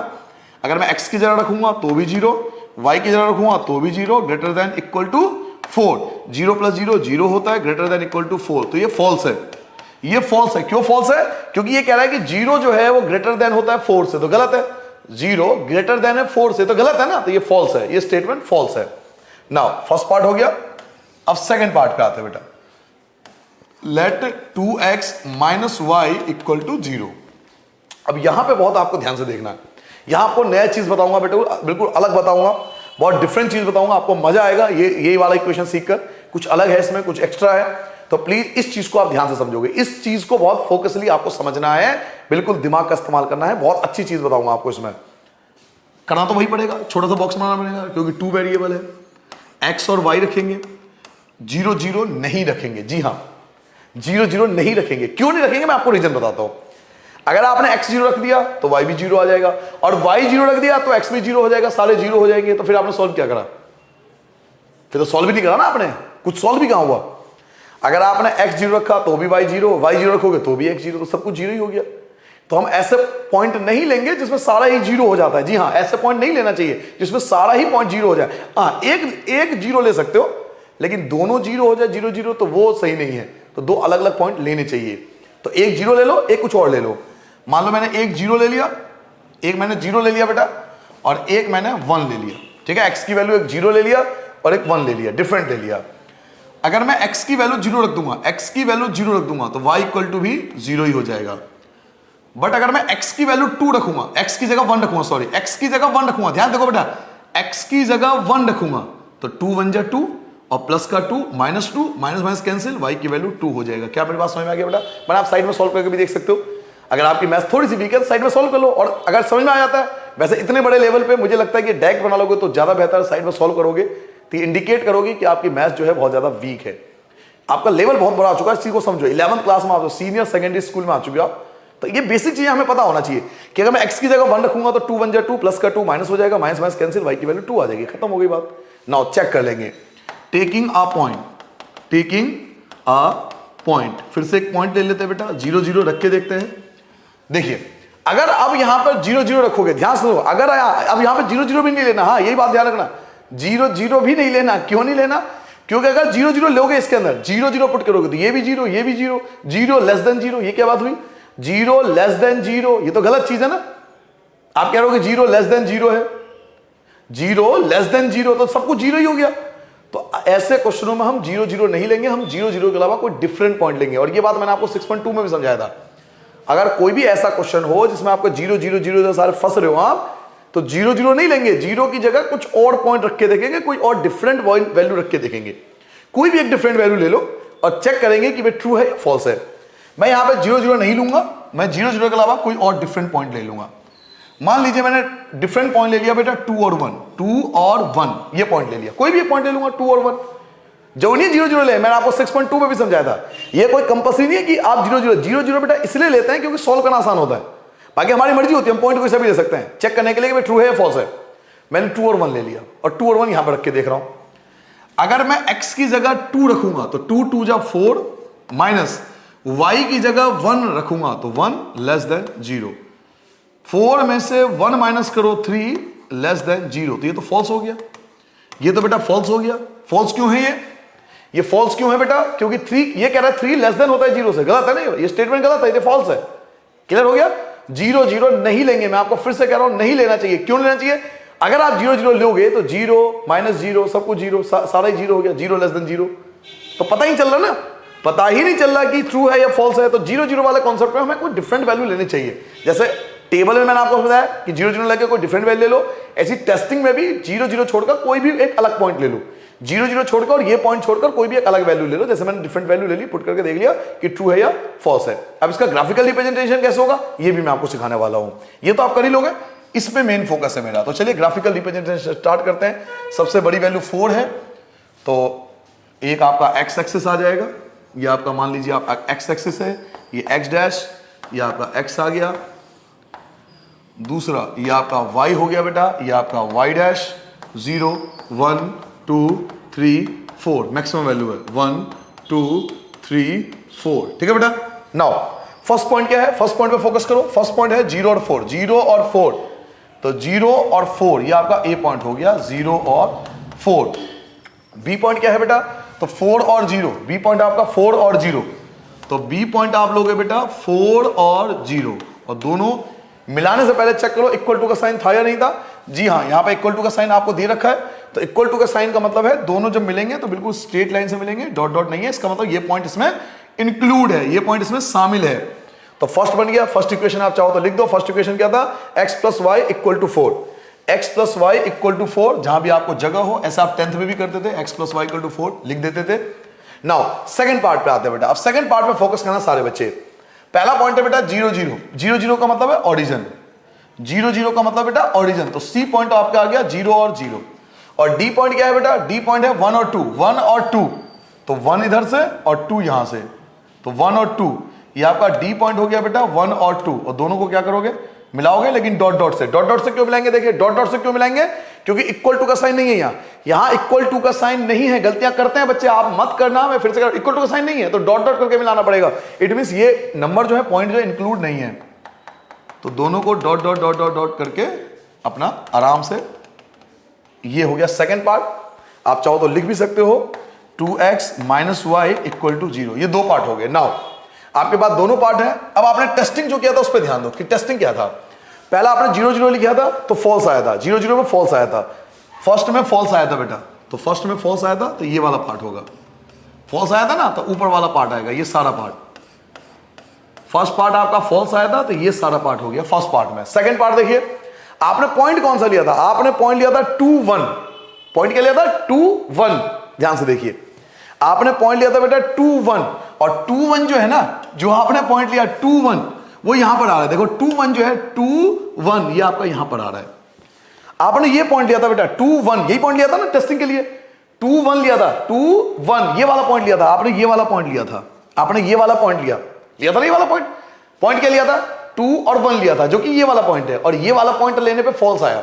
अगर मैं x की जगह रखूंगा तो भी 0, y की जगह रखूंगा तो भी 0, greater than equal to 4। 0 plus 0 0 होता है, ग्रेटर देन इक्वल टू 4। तो ये फॉल्स है, ये फॉल्स है। क्यों फॉल्स है? क्योंकि ये कह रहा है कि 0 जो है वो ग्रेटर देन होता है 4 से, तो गलत है। 0 ग्रेटर देन है 4 से, तो गलत है ना, तो ये फॉल्स है, ये स्टेटमेंट फॉल्स है। नाउ फर्स्ट पार्ट हो गया। अब सेकंड पार्ट पे आते हैं बेटा। Let 2x minus Y equal to 0। अब यहां पे बहुत आपको ध्यान से देखना है, यहां आपको नया चीज बताऊंगा बेटा, बिल्कुल अलग बताऊंगा, बहुत डिफरेंट चीज बताऊंगा, आपको मजा आएगा ये वाला इक्वेशन सीखकर। कुछ अलग है इसमें, कुछ एक्स्ट्रा है, तो प्लीज इस चीज को आप ध्यान से समझोगे, इस चीज को बहुत फोकसली आपको समझना है, बिल्कुल दिमाग का इस्तेमाल करना है। बहुत अच्छी चीज बताऊंगा आपको, इसमें करना तो वही पड़ेगा, छोटा सा बॉक्स बनाना पड़ेगा, क्योंकि 2 वेरिएबल है। x और y रखेंगे, 0 0 नहीं रखेंगे। जी हाँ, 0 0 नहीं रखेंगे। क्यों नहीं रखेंगे मैं आपको रीजन बताता हूं। अगर आपने x 0 रख दिया तो y भी 0 आ जाएगा, और y 0 रख दिया तो x भी 0 हो जाएगा, सारे 0 हो जाएंगे। तो फिर आपने सॉल्व क्या करा? फिर तो सॉल्व भी नहीं करा ना आपने, कुछ सॉल्व भी कहां हुआ। अगर आपने x 0 रखा तो भी y 0, y 0 रखोगे तो भी x 0, तो सब कुछ 0 ही हो गया। तो हम ऐसे पॉइंट नहीं लेंगे जिसमें सारा ही 0 हो जाता है। जी हाँ, ऐसे पॉइंट नहीं लेना चाहिए जिसमें सारा ही पॉइंट 0 हो जाए। हाँ, एक 0 ले सकते हो, लेकिन दोनों 0 हो जाए 0 0, तो वो सही नहीं है। तो दो अलग अलग पॉइंट लेने चाहिए। तो एक 0 ले लो, एक कुछ और ले लो। मान लो मैंने एक 0 ले लिया, एक मैंने 0 ले लिया बेटा, और एक मैंने 1 ले लिया। ठीक है, x की वैल्यू एक 0 ले लिया और एक 1 ले लिया, डिफरेंट ले लिया। अगर मैं x की वैल्यू 0 रख दूंगा, x की वैल्यू 0 रख दूंगा तो y इक्वल टू भी 0 ही हो जाएगा। बट अगर मैं x की वैल्यू 2 रखूंगा, x की जगह 1 रखूंगा, सॉरी x की जगह 1 रखूंगा, ध्यान देखो बेटा, x की जगह 1 रखूंगा तो 2 1 जा 2 और प्लस का 2 minus 2, minus minus cancel, y की वैल्यू 2 हो जाएगा। क्या मेरी बात समझ में आ गया बेटा? बट आप साइड में सॉल्व करके भी देख सकते हो। अगर आपकी मैथ थोड़ी सी वीक है तो साइड में सॉल्व कर लो, और अगर समझ में आ जाता है, वैसे इतने बड़े लेवल पे मुझे लगता है कि डेक बना लोगे तो ज्यादा बेहतर, साइड में सॉल्व करोगे तो इंडिकेट करोगे कि आपकी मैथ जो है बहुत ज्यादा वीक है, आपका लेवल बहुत बड़ा आ चुका है। इस चीज को समझो, 11th क्लास में आप सीनियर सेकेंडरी स्कूल में आ चुके हो, तो ये बेसिक चीजें हमें पता होना चाहिए कि अगर मैं x की जगह 1 रखूंगा तो 2 1 जा 2, प्लस का 2 माइनस हो जाएगा, माइनस माइनस कैंसिल, y की वैल्यू 2 आ जाएगी, खत्म हो गई बात। नाउ चेक कर लेंगे, टेकिंग अ पॉइंट, फिर से एक पॉइंट ले लेते हैं बेटा, 0 0 रख के देखते हैं। देखिए, अगर अब यहां पर 0 0 रखोगे, ध्यान सुनो, अगर अब यहां पर 0 0 भी नहीं लेना, हाँ यही बात ध्यान रखना, 0 0 भी नहीं लेना। क्यों नहीं लेना? क्योंकि अगर 0 0 लोगे, इसके अंदर 0 0 पुट करोगे तो ये भी 0, ये भी 0, 0 लेस देन 0, ये क्या बात हुई? 0 लेस देन 0, ये तो गलत चीज है ना। आप कह रहे हो कि 0 लेस देन 0 है, 0 लेस देन 0, तो सब कुछ 0 ही हो गया। तो ऐसे क्वेश्चनों में हम 0 0 नहीं लेंगे, हम 0 0 के अलावा कोई डिफरेंट पॉइंट लेंगे। और ये बात मैंने आपको 6.2 में भी समझाया था। अगर कोई भी ऐसा क्वेश्चन हो जिसमें आपको 0 0 0 सारे फंस रहे हो आप, तो 0 0 नहीं लेंगे, 0 की जगह कुछ और पॉइंट रख के देखेंगे, कोई और डिफरेंट वैल्यू रख के देखेंगे। कोई भी एक डिफरेंट वैल्यू ले लो और चेक करेंगे कि वे ट्रू है या फॉल्स है। मैं यहां पे 0 0 नहीं लूंगा, मैं 0 0 के अलावा कोई और डिफरेंट पॉइंट ले लूंगा। मान लीजिए मैंने डिफरेंट पॉइंट ले लिया बेटा, 2 और 1, 2 और 1 ये पॉइंट ले लिया, कोई भी एक पॉइंट ले लूंगा, 2 और 1। जो नहीं 0 0 ले, मैंने आपको 6.2 में भी समझाया था, ये कोई कंपल्सरी नहीं है कि आप 0 0 बेटा इसलिए लेते हैं क्योंकि सॉल्व करना आसान होता है, बाकी हमारी मर्जी होती है, हम पॉइंट कोई सा भी ले सकते हैं चेक करने के लिए कि ट्रू है या फॉल्स है। मैंने 2 और 1 ले लिया और 2 और 1 यहां पर रख के देख रहा हूं। अगर मैं x की जगह 2 रखूंगा तो 2 2 जा 4 माइनस y की जगह 1 रखूंगा तो 1 लेस देन 0। 4 में से 1 माइनस करो 3 लेस देन 0, तो ये तो फॉल्स हो गया, ये तो बेटा फॉल्स हो गया। फॉल्स क्यों है ये फॉल्स क्यों है बेटा? क्योंकि 3 ये कह रहा है 3 लेस देन होता है 0 से, गलत है ना, ये स्टेटमेंट गलत है, ये फॉल्स है। क्लियर हो गया? 0 0 नहीं लेंगे, मैं आपको फिर से कह रहा हूं नहीं लेना चाहिए। क्यों लेना चाहिए? अगर आप 0 0 लोगे तो 0 माइनस 0 सब कुछ 0, सारा ही 0 हो गया, 0 लेस देन 0, तो पता ही चल रहा ना, पता ही नहीं चल रहा कि ट्रू है या फॉल्स है। तो 0 0 वाले कॉन्सेप्ट में हमें कोई डिफरेंट वैल्यू लेनी चाहिए। जैसे टेबल में मैंने आपको बताया कि 0 0 लेके कोई डिफरेंट वैल्यू ले लो, ऐसी टेस्टिंग में भी 0 0 छोड़कर कोई भी एक अलग पॉइंट ले लो, 0 0 छोड़कर और ये पॉइंट छोड़कर कोई भी एक अलग वैल्यू ले लो। जैसे मैंने डिफरेंट वैल्यू ले ली, पुट करके देख लिया कि ट्रू है या फॉल्स है। अब इसका ग्राफिकल रिप्रेजेंटेशन कैसे होगा ये भी मैं आपको सिखाने वाला हूं, ये तो आप कर ही लोगे, इसमें मेन फोकस है मेरा। तो चलिए ग्राफिकल रिप्रेजेंटेशन स्टार्ट करते हैं। सबसे बड़ी वैल्यू 4 है, तो एक आपका एक्स एक्सिस आ जाएगा, ये आपका मान लीजिए आपका एक्स एक्सिस है, ये एक्स डैश, ये आपका एक्स आ गया। दूसरा ये आपका y हो गया बेटा, ये आपका y डैश, 0 1 2 3 4 मैक्सिमम वैल्यू है 1 2 3 4, ठीक है बेटा। नाउ फर्स्ट पॉइंट क्या है? फर्स्ट पॉइंट पे फोकस करो। फर्स्ट पॉइंट है 0 और 4, 0 और 4, तो 0 और 4 ये आपका ए पॉइंट हो गया, 0 और 4। बी पॉइंट क्या है बेटा? तो 4 और 0, बी पॉइंट आपका 4 और 0, तो बी पॉइंट आप लोगे बेटा 4 और 0, और दोनों मिलाने से पहले चेक करो इक्वल टू का साइन था या नहीं था। जी हाँ, यहां पे इक्वल टू का साइन आपको दे रखा है, तो इक्वल टू का साइन का मतलब है दोनों जब मिलेंगे तो बिल्कुल स्ट्रेट लाइन से मिलेंगे, डॉट डॉट नहीं है, इसका मतलब ये पॉइंट इसमें इंक्लूड है, ये पॉइंट इसमें शामिल है। तो फर्स्ट बन गया। फर्स्ट इक्वेशन आप चाहो तो लिख दो। फर्स्ट इक्वेशन क्या था? x plus Y equal to 4, x plus Y equal to 4, जहां भी आपको जगह हो, ऐसा आप 10th में भी करते थे, x plus Y equal to 4 लिख देते थे। नाउ सेकंड पार्ट पे आते हैं बेटा। अब सेकंड पार्ट पे फोकस करना सारे बच्चे। पहला पॉइंट है बेटा 0 0, 0 0 का मतलब है ऑरिजिन, 0 0 का मतलब बेटा ऑरिजिन, तो सी पॉइंट आपका आ गया 0 और 0। और डी पॉइंट क्या है बेटा? डी पॉइंट है 1 और 2, 1 और 2, तो 1 इधर से और 2 यहां से, तो 1 और 2 ये आपका डी पॉइंट हो गया बेटा 1 और 2, और दोनों को क्या करोगे? मिलाओगे, लेकिन डॉट डॉट से। डॉट डॉट से क्यों मिलाएंगे? देखिए डॉट डॉट से क्यों मिलाएंगे? क्योंकि इक्वल टू का साइन नहीं है यहां इक्वल टू का साइन नहीं है। गलतियां करते हैं बच्चे, आप मत करना, मैं फिर से इक्वल टू का साइन नहीं है तो डॉट डॉट करके मिलाना पड़ेगा। इट मींस ये नंबर जो है, पॉइंट जो है इंक्लूड नहीं है, तो दोनों co dot dot dot dot dot करके अपना आराम से, ये हो गया सेकंड पार्ट। आप चाहो तो लिख भी सकते हो 2x minus Y equal to 0, ये दो पार्ट हो गए। नाउ आपके पास दोनों पार्ट है। अब आपने टेस्टिंग जो किया था उस पर ध्यान दो कि टेस्टिंग क्या था। पहला आपने 0 0 लिखा था तो फॉल्स आया था, 0 0 में फॉल्स आया था, फर्स्ट में फॉल्स आया था बेटा, तो फर्स्ट में फॉल्स आया था तो ये वाला पार्ट होगा, फॉल्स आया था ना तो ऊपर वाला पार्ट आएगा, ये सारा पार्ट। फर्स्ट पार्ट आपका फॉल्स आया था तो ये सारा पार्ट हो गया फर्स्ट पार्ट में। सेकंड पार्ट देखिए, आपने पॉइंट कौन सा लिया था? आपने पॉइंट लिया था 2 1, पॉइंट क्या लिया था? 2 1, ध्यान से देखिए, आपने पॉइंट लिया था बेटा 2 1, और 2 1 जो है ना, जो आपने पॉइंट लिया 2 1 वो यहां पर आ रहा है, देखो 2 1 जो है 2 1 ये आपका यहां पर आ रहा है। आपने ये पॉइंट लिया था बेटा 2 1, यही पॉइंट लिया था ना टेस्टिंग के लिए, 2 1 लिया था, 2 1 ये वाला पॉइंट लिया था आपने, ये वाला पॉइंट लिया था आपने, ये वाला पॉइंट लिया था ना, ये वाला पॉइंट, पॉइंट क्या लिया था? 2 और 1 लिया था, जो कि ये वाला पॉइंट है, और ये वाला पॉइंट लेने पे फॉल्स आया,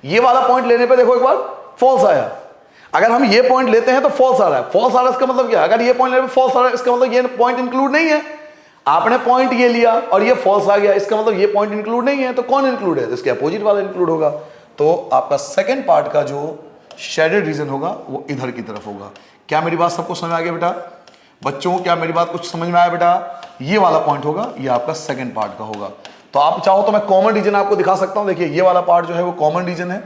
ये वाला पॉइंट लेने पे देखो एक बार फॉल्स आया। अगर हम ये पॉइंट लेते हैं तो फॉल्स आ रहा है, फॉल्स आ रहा है इसका मतलब क्या? अगर ये पॉइंट लेने पे फॉल्स आ रहा है इसका मतलब ये पॉइंट इंक्लूड नहीं है। आपने पॉइंट ये लिया और ये फॉल्स आ गया, इसका मतलब ये पॉइंट इंक्लूड नहीं है, तो कौन इंक्लूड है? इसके अपोजिट वाला इंक्लूड होगा। तो आपका सेकंड पार्ट का जो शेडेड रीजन होगा वो इधर की तरफ होगा। क्या मेरी बात सबको समझ आ गया बेटा? बच्चों क्या मेरी बात कुछ समझ में आया बेटा? ये वाला पॉइंट होगा, ये आपका सेकंड पार्ट का होगा। तो आप चाहो तो मैं कॉमन रीजन आपको दिखा सकता हूं। देखिए ये वाला पार्ट जो है वो कॉमन रीजन है,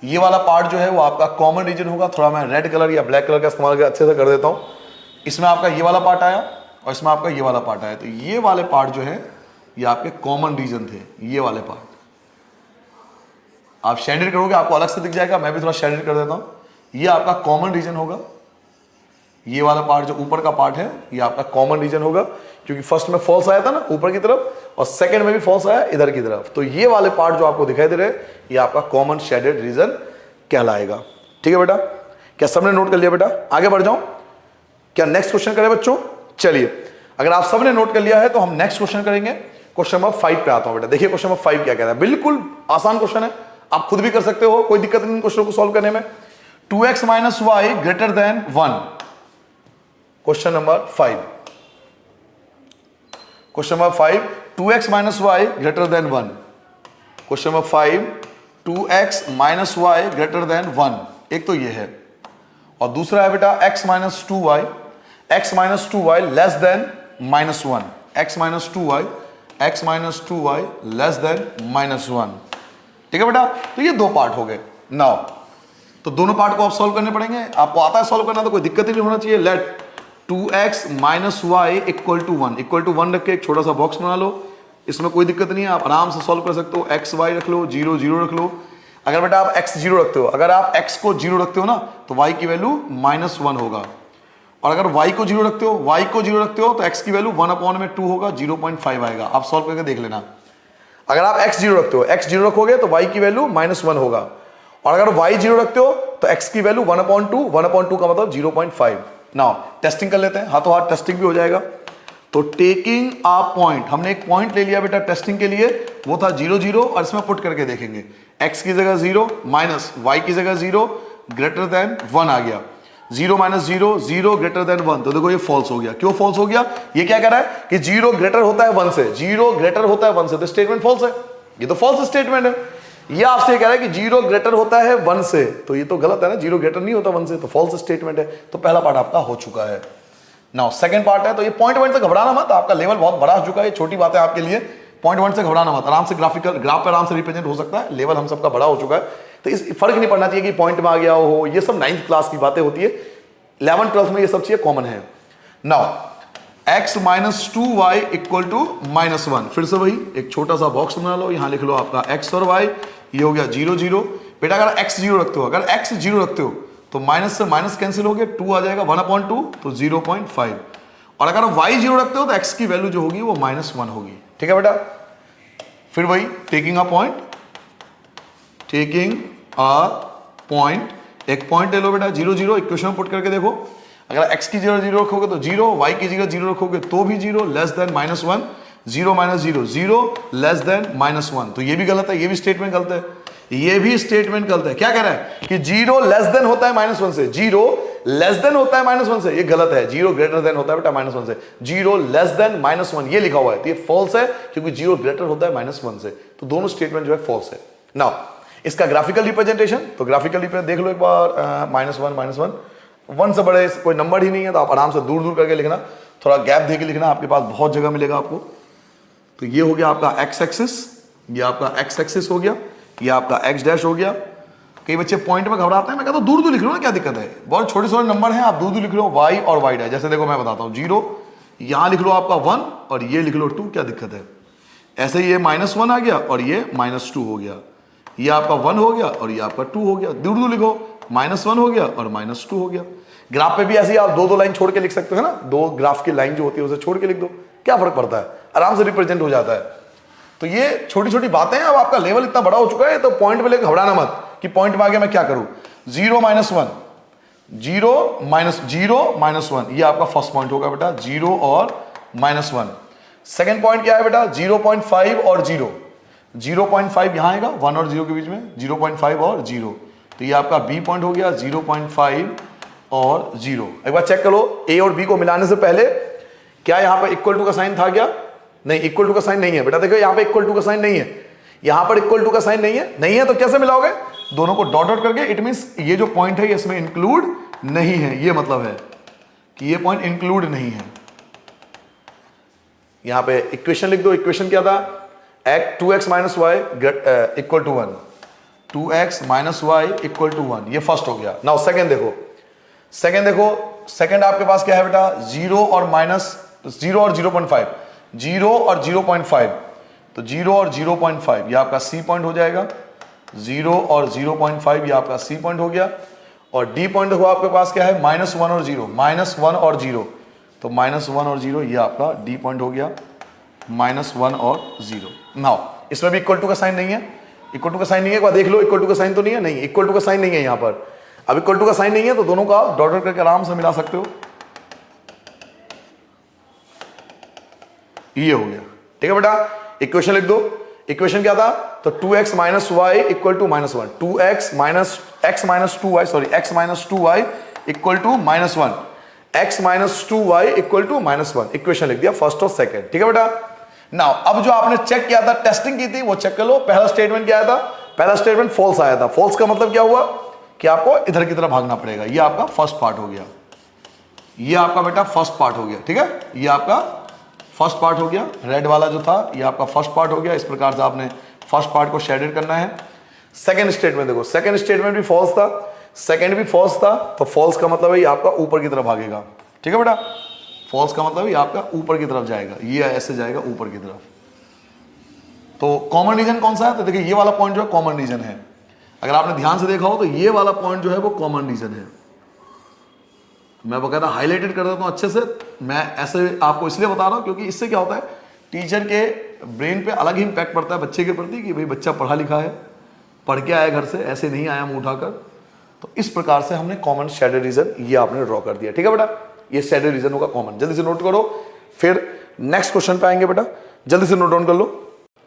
ये वाला पार्ट जो है वो आपका कॉमन रीजन होगा। थोड़ा मैं रेड कलर या ब्लैक कलर का इस्तेमाल अच्छे से कर देता हूं। इसमें आपका ये वाला पार्ट आया और इसमें आपका ये वाला पार्ट आया, तो ये वाले पार्ट जो है ये आपके कॉमन रीजन थे, ये वाले पार्ट। आप शेडेड करोगे आपको अलग से दिख जाएगा, मैं भी थोड़ा शेडेड कर देता हूं। ये आपका कॉमन रीजन होगा, ये वाला पार्ट जो ऊपर का पार्ट है ये आपका कॉमन रीजन होगा, क्योंकि फर्स्ट में फॉल्स आया था ना ऊपर की तरफ, और सेकंड में भी फॉल्स आया इधर की तरफ। तो ये वाले पार्ट जो आपको दिखाई दे रहे हैं ये आपका कॉमन शेडेड रीजन कहलाएगा। ठीक है बेटा, क्या सबने नोट कर लिया बेटा? आगे बढ़ जाऊं क्या? नेक्स्ट क्वेश्चन करें बच्चों? चलिए, अगर आप सबने नोट कर लिया है तो हम नेक्स्ट क्वेश्चन करेंगे। क्वेश्चन नंबर 5 पे आता हूं बेटा। देखिए क्वेश्चन नंबर 5 क्या कहता है, बिल्कुल आसान क्वेश्चन है, आप खुद भी कर सकते हो, कोई दिक्कत नहीं क्वेश्चन को सॉल्व करने में। 2x minus Y greater than 1, question number 5। Question number 5, 2x minus Y greater than 1। Question number 5, 2x minus Y greater than 1, एक तो ये है, और दूसरा है बेटा x minus 2y, x minus 2y less then minus 1, x minus 2y less then minus 1। ठीक है बेटा, तो ये दो पार्ट हो गए। नाउ तो दोनों पार्ट को आप सॉल्व करने पड़ेंगे, आपको आता है सॉल्व करना तो कोई दिक्कत ही नहीं होना चाहिए। Let 2x minus Y equal to 1 रख के एक छोटा सा बॉक्स बना लो, इसमें कोई दिक्कत नहीं है, आप आराम से सॉल्व कर सकते हो। x y रख लो, 0 0 रख लो। अगर बेटा आप x 0 रखते हो, अगर आप x को 0 रखते हो ना तो y की वैल्यू -1 होगा, और अगर y को 0 रखते हो तो x की वैल्यू 1/2 होगा, 0.5 आएगा। आप सॉल्व करके देख लेना। अगर आप x 0 रखते हो, x 0 रखोगे तो y की वैल्यू -1 होगा, और अगर y 0 रखते हो तो x की वैल्यू 1/2 का मतलब 0.5। नाउ टेस्टिंग कर लेते हैं, हाथों हाथ टेस्टिंग भी हो जाएगा। तो टेकिंग अ पॉइंट, हमने एक पॉइंट ले लिया बेटा टेस्टिंग के लिए, वो था 0 0, और इसमें पुट करके देखेंगे। x की जगह 0 माइनस y की जगह 0 ग्रेटर देन 1 आ गया। 0 माइनस 0, 0 ग्रेटर देन 1, तो देखो ये फॉल्स हो गया। क्यों फॉल्स हो गया? ये क्या कह रहा है कि 0 ग्रेटर होता है 1 से, 0 ग्रेटर होता है 1 से, तो स्टेटमेंट फॉल्स है, ये तो फॉल्स स्टेटमेंट है। ये आपसे कह रहा है कि 0 ग्रेटर होता है 1 से, तो ये तो गलत है ना, 0 ग्रेटर नहीं होता 1 से, तो फॉल्स स्टेटमेंट है। तो पहला पार्ट आपका हो चुका है। नाउ सेकंड पार्ट है, तो ये पॉइंट 1 से घबराना मत, आपका लेवल बहुत बड़ा हो चुका है, छोटी बात है आपके लिए। पॉइंट 1 से घबराना मत, आराम से ग्राफिकल ग्राफ पे आराम से रिप्रेजेंट हो सकता है, लेवल हम सबका बड़ा हो चुका है, तो इस फर्क नहीं पड़ना चाहिए कि पॉइंट में आ गया हो, ये सब 9th क्लास की बातें होती है, 11th 12th में ये सब चीजें कॉमन है। Now x minus 2y equal to -1, फिर से वही एक छोटा सा बॉक्स बना लो, यहां लिख लो आपका x और y, ये हो गया 0 0। बेटा अगर x 0 रखते हो, अगर x 0 रखते हो तो माइनस से माइनस कैंसिल हो गया, 2 आ जाएगा, 1/2 तो 0.5, और अगर y 0 रखते हो तो x की वैल्यू जो होगी वो -1 होगी। ठीक है बेटा, फिर वही टेकिंग अ पॉइंट, एक पॉइंट ले लो बेटा 0 0, इक्वेशन में पुट करके देखो। अगर x की जगह 0 रखोगे तो 0, y की जगह 0 रखोगे तो भी 0, less then -1, 0 minus 0, 0 less then -1, तो ये भी गलत है, ये भी स्टेटमेंट गलत है, ये भी स्टेटमेंट गलत है। क्या कह रहा है कि 0 लेस देन होता है -1 से, 0 लेस देन होता है -1 से, ये गलत है। 0 ग्रेटर देन होता है बेटा -1 से, 0 लेस देन -1 ये लिखा हुआ है, तो ये फॉल्स है, क्योंकि 0 ग्रेटर होता है -1 से, तो दोनों स्टेटमेंट जो है फॉल्स है। नाउ इसका ग्राफिकल रिप्रेजेंटेशन, तो ग्राफिकल रिप्रेजेंट देख लो एक बार, -1 1 से बड़े कोई नंबर ही नहीं है, तो आप आराम से दूर दूर करके लिखना, थोड़ा गैप दे के लिखना, आपके पास बहुत जगह मिलेगा आपको। तो ये हो गया आपका x एक्सिस, ये आपका x एक्सिस हो गया, ये आपका x डैश हो गया। कई बच्चे पॉइंट में घबराते हैं, मैं कहता हूँ दूर दूर लिख लो ना, क्या दिक्कत है, बहुत छोटे छोटे नंबर हैं, आप दूर दूर लिख लो, y और y डैश। जैसे देखो मैं बताता हूँ, 0 यहाँ लिख लो आपका 1, और ये लिख लो 2, क्या दिक्कत है। ऐसे ये -1 आ गया और ये -2 हो गया, ये आपका 1 हो गया और ये आपका 2 हो गया, दूर दूर लिखो, -1 हो गया और -2 हो गया। ग्राफ पे भी ऐसे ही आप दो लाइन छोड़ के लिख सकते हो ना, 2 ग्राफ की लाइन जो होती है उसे छोड़ के लिख दो, क्या फर्क पड़ता है, आराम से रिप्रेजेंट हो जाता है। तो ये छोटी छोटी बातें हैं, अब आपका लेवल इतना बड़ा हो चुका है, तो पॉइंट में लेकर घबराना मत कि पॉइंट में आगे मैं क्या करूं। 0 -1, 0 -1, ये आपका फर्स्ट पॉइंट होगा बेटा, 0 और -1। सेकेंड पॉइंट क्या है बेटा, 0.5 और 0, 0.5 यहां आएगा, 1 और 0 के बीच में, 0.5 और 0, तो ये आपका बी पॉइंट हो गया, 0.5 और 0। एक बार चेक करो, ए और बी को मिलाने से पहले क्या यहां पर इक्वल टू का साइन था क्या? नहीं, इक्वल टू का साइन नहीं है बेटा, देखो यहां पे इक्वल टू का साइन नहीं है, यहां पर इक्वल टू का साइन नहीं है, तो कैसे मिलाओगे? दोनों को डॉट डॉट करके, इट मींस ये जो पॉइंट है ये इसमें इंक्लूड नहीं है, ये मतलब है कि ये पॉइंट इंक्लूड नहीं है। यहां पे इक्वेशन लिख दो, इक्वेशन क्या था, 2x minus Y equal to 1, 2x minus Y equal to 1, ये फर्स्ट हो गया। नाउ सेकेंड देखो, सेकेंड आपके पास क्या है बेटा, 0 और 0.5, 0 और 0.5, तो 0 और 0.5 ये आपका सी पॉइंट हो जाएगा, 0 और 0.5 ये आपका सी पॉइंट हो गया, और डी पॉइंट देखो आपके पास क्या है, -1 और 0, -1 और 0, तो -1 और 0 ये आपका डी पॉइंट हो गया, -1 और 0। नाउ इसमें भी इक्वल टू का साइन नहीं है, इक्वल टू का साइन नहीं है, एक बार देख लो, इक्वल टू का साइन तो नहीं है, नहीं इक्वल टू का साइन नहीं है यहाँ पर, अब इक्वल टू का साइन नहीं है, तो दोनों का आप डॉट डॉट करके आराम से मिला सकते हो, ये हो गया। ठीक है बेटा, इक्वेशन लिख दो, इक्वेशन क्या था, तो 2x minus Y equal to -1, 2x minus x minus 2y, sorry x minus 2y equal to -1, x minus 2y equal to -1, equation लिख दिया फर्स्ट और सेकंड। ठीक है बेटा, नाउ अब जो आपने चेक किया था, टेस्टिंग की थी, वो चेक कर लो। पहला स्टेटमेंट क्या आया था? पहला स्टेटमेंट फॉल्स आया था। फॉल्स का मतलब क्या हुआ कि आपको इधर की तरफ भागना पड़ेगा। ये आपका फर्स्ट पार्ट हो गया, ये आपका बेटा फर्स्ट पार्ट हो गया, ठीक है, ये आपका फर्स्ट पार्ट हो गया। रेड वाला जो था ये आपका फर्स्ट पार्ट हो गया। इस प्रकार से आपने फर्स्ट पार्ट को शेडेड करना है। सेकंड स्टेटमेंट देखो, सेकंड स्टेटमेंट भी फॉल्स था, सेकंड भी फॉल्स था, तो फॉल्स का मतलब है ये आपका ऊपर की तरफ भागेगा, ठीक है बेटा। फॉल्स का मतलब ये आपका ऊपर की तरफ जाएगा, ये ऐसे जाएगा ऊपर की तरफ। तो कॉमन रीजन कौन सा है? तो देखिए ये वाला पॉइंट जो है कॉमन रीजन है। अगर आपने ध्यान से देखा हो तो ये वाला पॉइंट जो है वो कॉमन रीजन है। मैं बकायदा हाईलाइटेड कर देता हूं अच्छे से। मैं ऐसे आपको इसलिए बता रहा हूं क्योंकि इससे क्या होता है, टीचर के ब्रेन पे अलग ही इंपैक्ट पड़ता है बच्चे के प्रति कि भाई बच्चा पढ़ा लिखा है, पढ़ के आया घर से, ऐसे नहीं आया मुंह उठाकर। तो इस प्रकार से हमने कॉमन शेडेड रीजन ये आपने ड्रॉ कर दिया, ठीक है बेटा। ये शेडेड रीजन होगा कॉमन। जल्दी से नोट करो, फिर नेक्स्ट क्वेश्चन पे आएंगे बेटा। जल्दी से नोट डाउन कर लो।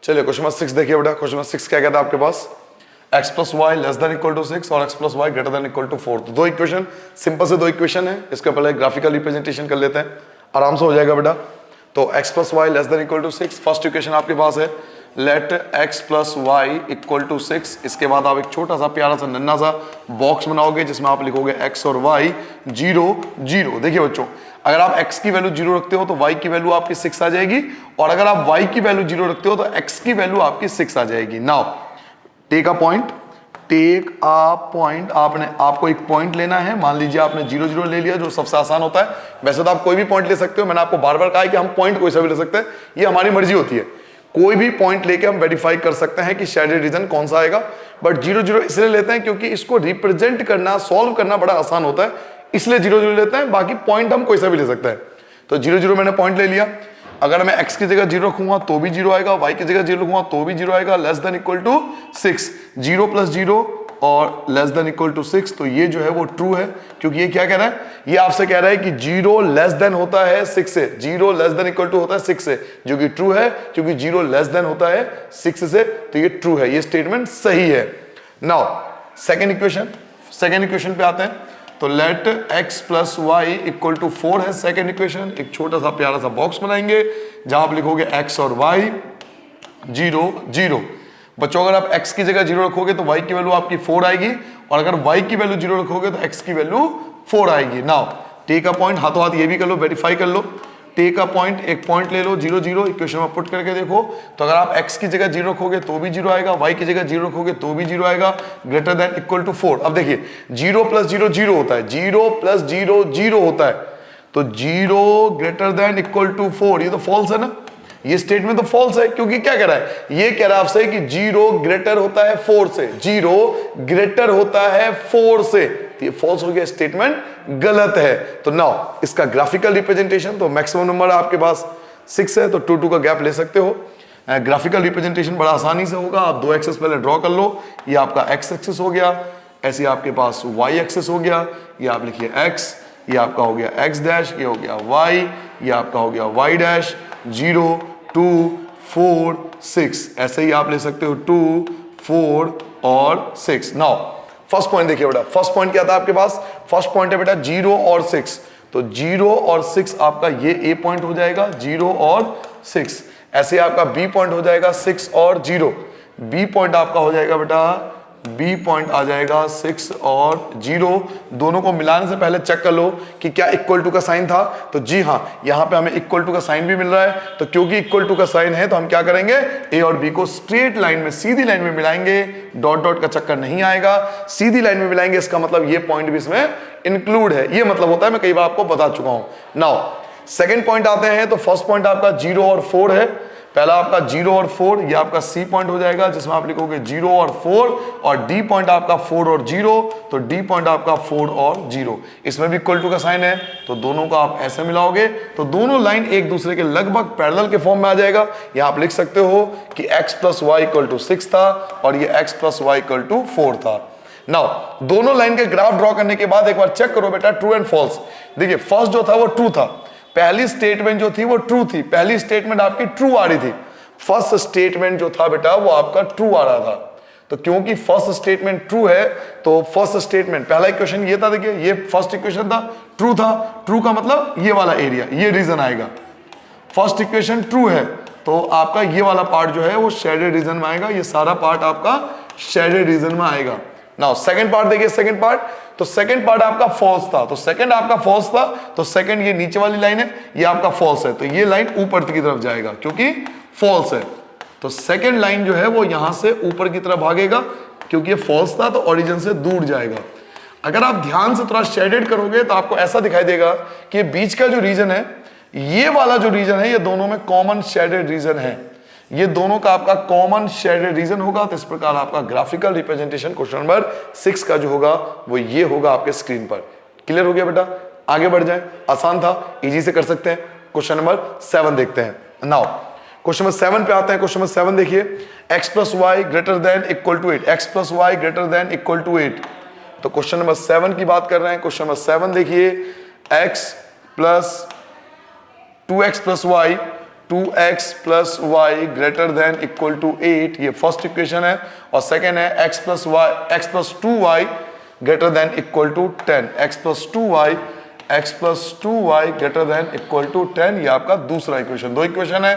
चलिए क्वेश्चन नंबर 6 देखिए बेटा। क्वेश्चन नंबर 6 क्या कहता है आपके पास? x plus y less than equal to 6 और x plus Y greater than equal to 4। तो दो इक्वेशन, सिंपल से दो इक्वेशन है। इसका पहले ग्राफिकल रिप्रेजेंटेशन कर लेते हैं, आराम से हो जाएगा बेटा। तो x plus y less than equal to 6, first equation आपके पास है let x plus Y equal to 6। इसके बाद आप एक छोटा सा प्यारा सा नन्ना सा बॉक्स बनाओगे जिसमें आप लिखोगे x और y 0 0। देखिए बच्चों, अगर आप x की वैल्यू 0 रखते हो तो y की वैल्यू आपकी 6 आ जाएगी, और अगर आप y की वैल्यू 0 रखते हो तो x की वैल्यू आपकी 6 आ जाएगी। Now take a point, take a point. आपको एक पॉइंट लेना है। मान लीजिए आपने 0 0 ले लिया, जो सबसे आसान होता है। वैसे तो आप कोई भी पॉइंट ले सकते हो, मैंने आपको बार बार कहा है कि हम पॉइंट कोई सा भी ले सकते हैं, ये हमारी मर्जी होती है। कोई भी पॉइंट लेके हम वेरीफाई कर सकते हैं कि शेडेड रीजन कौन सा आएगा। बट 0 0 इसलिए लेते हैं क्योंकि इसको रिप्रेजेंट करना, सॉल्व करना बड़ा आसान होता है, इसलिए 0 0 लेते हैं। बाकी पॉइंट हम कोई सा भी ले सकते हैं। तो 0 0 मैंने पॉइंट ले लिया। अगर मैं x की जगह 0 रखूंगा तो भी 0 आएगा, y की जगह 0 रखूंगा तो भी 0 आएगा। Less than equal to 6, 0 plus 0 और लेस देन इक्वल टू 6, तो ये जो है वो ट्रू है। क्योंकि ये क्या कह रहा है, ये आपसे कह रहा है कि 0 लेस देन होता है 6 से, 0 लेस देन इक्वल टू होता है 6 से, जो कि ट्रू है क्योंकि 0 लेस देन होता है 6 से, तो ये ट्रू है, ये स्टेटमेंट सही है। नाउ सेकेंड इक्वेशन पे आते हैं। तो let x plus Y equal to 4 है सेकेंड इक्वेशन। एक छोटा सा प्यारा सा बॉक्स बनाएंगे जहां आप लिखोगे x और y 0 0। बच्चों अगर आप x की जगह 0 रखोगे तो y की वैल्यू आपकी 4 आएगी, और अगर y की वैल्यू 0 रखोगे तो x की वैल्यू 4 आएगी। नाउ टेक अ पॉइंट, हाथों हाथ ये भी कर लो, वेरीफाई कर लो। टेक अ पॉइंट, एक पॉइंट ले लो, 0 0 इक्वेशन में पुट करके देखो। तो अगर आप x की जगह 0 रखोगे तो भी 0 आएगा, y की जगह 0 रखोगे तो भी 0 आएगा, ग्रेटर देन इक्वल टू 4। अब देखिए 0 प्लस 0 0 होता है, 0 प्लस 0 0 होता है, तो 0 ग्रेटर देन इक्वल टू 4, ये तो फॉल्स है ना। ये स्टेटमेंट तो फॉल्स है क्योंकि क्या कह रहा है, ये कह रहा है आपसे कि 0 ग्रेटर होता है 4 से, 0 ग्रेटर होता है 4 से, तो ये फॉल्स हो गया, स्टेटमेंट गलत है। तो नाउ इसका ग्राफिकल रिप्रेजेंटेशन, तो मैक्सिमम नंबर आपके पास 6 है तो 2 2 का गैप ले सकते हो। ग्राफिकल रिप्रेजेंटेशन बड़ा आसानी से होगा। आप 2 एक्सेस पहले ड्रॉ कर लो। ये आपका x एक्सेस हो गया, ऐसे आपके पास y एक्सेस हो गया, ये आप लिखिए x, ये आपका हो गया x डैश, ये हो गया y, ये आपका हो गया y डैश, 0 2 4 6, ऐसे ही आप ले सकते हो 2 4 और 6। नाउ फर्स्ट पॉइंट देखिए बेटा, फर्स्ट पॉइंट क्या था आपके पास? फर्स्ट पॉइंट है बेटा 0 और 6, तो 0 और 6 आपका ये ए पॉइंट हो जाएगा, 0 और 6। ऐसे आपका बी पॉइंट हो जाएगा 6 और 0, बी पॉइंट आपका हो जाएगा बेटा, बी पॉइंट आ जाएगा 6 और 0। दोनों को मिलाने से पहले चेक कर लो कि क्या इक्वल टू का साइन था। तो जी हाँ, यहां पे हमें इक्वल टू का साइन भी मिल रहा है। तो क्योंकि इक्वल टू का साइन है तो हम क्या करेंगे, ए और बी को स्ट्रेट लाइन में, सीधी लाइन में मिलाएंगे, डॉट डॉट का चक्कर नहीं आएगा, सीधी लाइन में मिलाएंगे। इसका मतलब ये पॉइंट भी इसमें इंक्लूड है, ये मतलब होता है, मैं कई बार आपको बता चुका हूं। नाउ सेकेंड पॉइंट आते हैं। तो फर्स्ट पॉइंट आपका 0 और 4 है। पहला आपका 0 और 4, ये आपका सी पॉइंट हो जाएगा जिसमें आप लिखोगे 0 और 4, और डी पॉइंट आपका 4 और 0, तो डी पॉइंट आपका 4 और 0। इसमें भी इक्वल टू का साइन है, तो दोनों को आप ऐसे मिलाओगे तो दोनों लाइन एक दूसरे के लगभग पैरेलल के फॉर्म में आ जाएगा। यहां आप लिख सकते हो कि x plus Y equal to 6 था और ये x plus Y equal to 4 था। नाउ दोनों लाइन के ग्राफ ड्रॉ करने के बाद एक बार चेक करो बेटा ट्रू एंड फॉल्स। देखिए फर्स्ट जो था वो ट्रू था, पहली स्टेटमेंट जो थी वो ट्रू थी, पहली स्टेटमेंट आपकी ट्रू आ रही थी। फर्स्ट स्टेटमेंट जो था बेटा वो आपका ट्रू आ रहा था। तो क्योंकि फर्स्ट स्टेटमेंट ट्रू है तो फर्स्ट स्टेटमेंट, पहला इक्वेशन ये था, देखिए ये फर्स्ट इक्वेशन था, ट्रू था। ट्रू का मतलब ये वाला एरिया, ये रीजन आएगा। फर्स्ट इक्वेशन ट्रू है तो आपका ये वाला पार्ट जो है वो शेडेड रीजन में आएगा, ये सारा पार्ट आपका शेडेड रीजन में आएगा। नाउ सेकंड पार्ट देखिए, सेकंड पार्ट, तो सेकंड पार्ट आपका फॉल्स था, तो सेकंड आपका फॉल्स था, तो सेकंड ये नीचे वाली लाइन है, ये आपका फॉल्स है, तो ये लाइन ऊपर की तरफ जाएगा क्योंकि फॉल्स है। तो सेकंड लाइन जो है वो यहां से ऊपर की तरफ भागेगा क्योंकि ये फॉल्स था, तो ओरिजिन से दूर जाएगा। अगर आप ध्यान से थोड़ा शेडेड करोगे तो आपको ऐसा दिखाई देगा कि बीच का जो रीजन है, ये वाला जो रीजन है, ये दोनों में कॉमन शेडेड रीजन है, ये दोनों का आपका कॉमन शेडेड रीजन होगा। तो इस प्रकार आपका ग्राफिकल रिप्रेजेंटेशन क्वेश्चन नंबर 6 का जो होगा वो ये होगा आपके स्क्रीन पर। क्लियर हो गया बेटा? आगे बढ़ जाए, आसान था, इजी से कर सकते हैं। क्वेश्चन नंबर 7 देखते हैं। नाउ क्वेश्चन नंबर 7 पे आते हैं। क्वेश्चन नंबर 7 देखिए, x + y greater than equal to 8, x + y greater than equal to 8। तो क्वेश्चन नंबर 7 की बात कर रहे हैं। क्वेश्चन नंबर 7 देखिए, x + 2x + y, 2x + y greater than equal to 8, ये फर्स्ट इक्वेशन है। और सेकेंड है x + 2y greater than equal to 10, x + 2y greater than equal to 10, ये आपका दूसरा इक्वेशन। दो इक्वेशन है,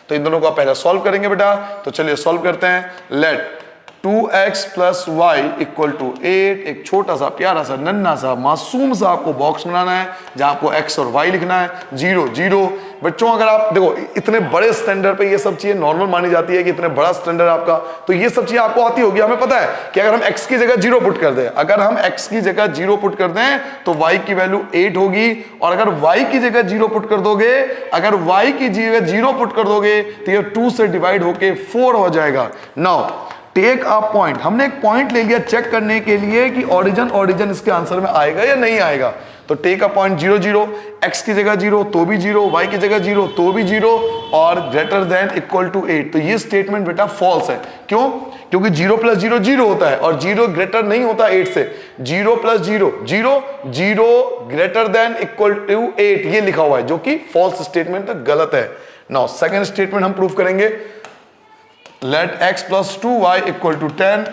तो इन दोनों को पहले सॉल्व करेंगे बेटा। तो चलिए सॉल्व करते हैं। Late 2x + y equal to 8, एक छोटा सा प्यारा सा नन्हा सा मासूम सा आपको बॉक्स बनाना है जहां आपको x और y लिखना है। 0 0। बच्चों अगर आप देखो इतने बड़े स्टैंडर्ड पे ये सब चीजें नॉर्मल मानी जाती है कि इतने बड़ा स्टैंडर्ड आपका, तो ये सब चीजें आपको आती होगी। हमें पता है कि अगर हम x की जगह 0 पुट कर दें, अगर हम x की जगह 0 पुट कर दें तो y की वैल्यू 8 होगी, और अगर y की जगह 0 पुट कर दोगे, अगर y की जगह 0 पुट कर दोगे तो ये 2 से डिवाइड होके 4 हो जाएगा। नाउ टेक अ पॉइंट, हमने एक पॉइंट ले लिया चेक करने के लिए कि ओरिजिन इसके आंसर में आएगा या नहीं आएगा। तो टेक अ पॉइंट 0 0, x की जगह 0 तो भी 0, y की जगह 0 तो भी 0, और ग्रेटर देन इक्वल टू 8। तो ये स्टेटमेंट बेटा फॉल्स है। क्यों? क्योंकि 0 + 0 0 होता है, और 0 ग्रेटर नहीं होता 8 से। 0 + 0 0, 0 ग्रेटर देन इक्वल टू 8 ये लिखा हुआ है, जो कि फॉल्स स्टेटमेंट तो गलत है। नाउ सेकंड स्टेटमेंट हम प्रूफ करेंगे। Let x + 2y equal to 10,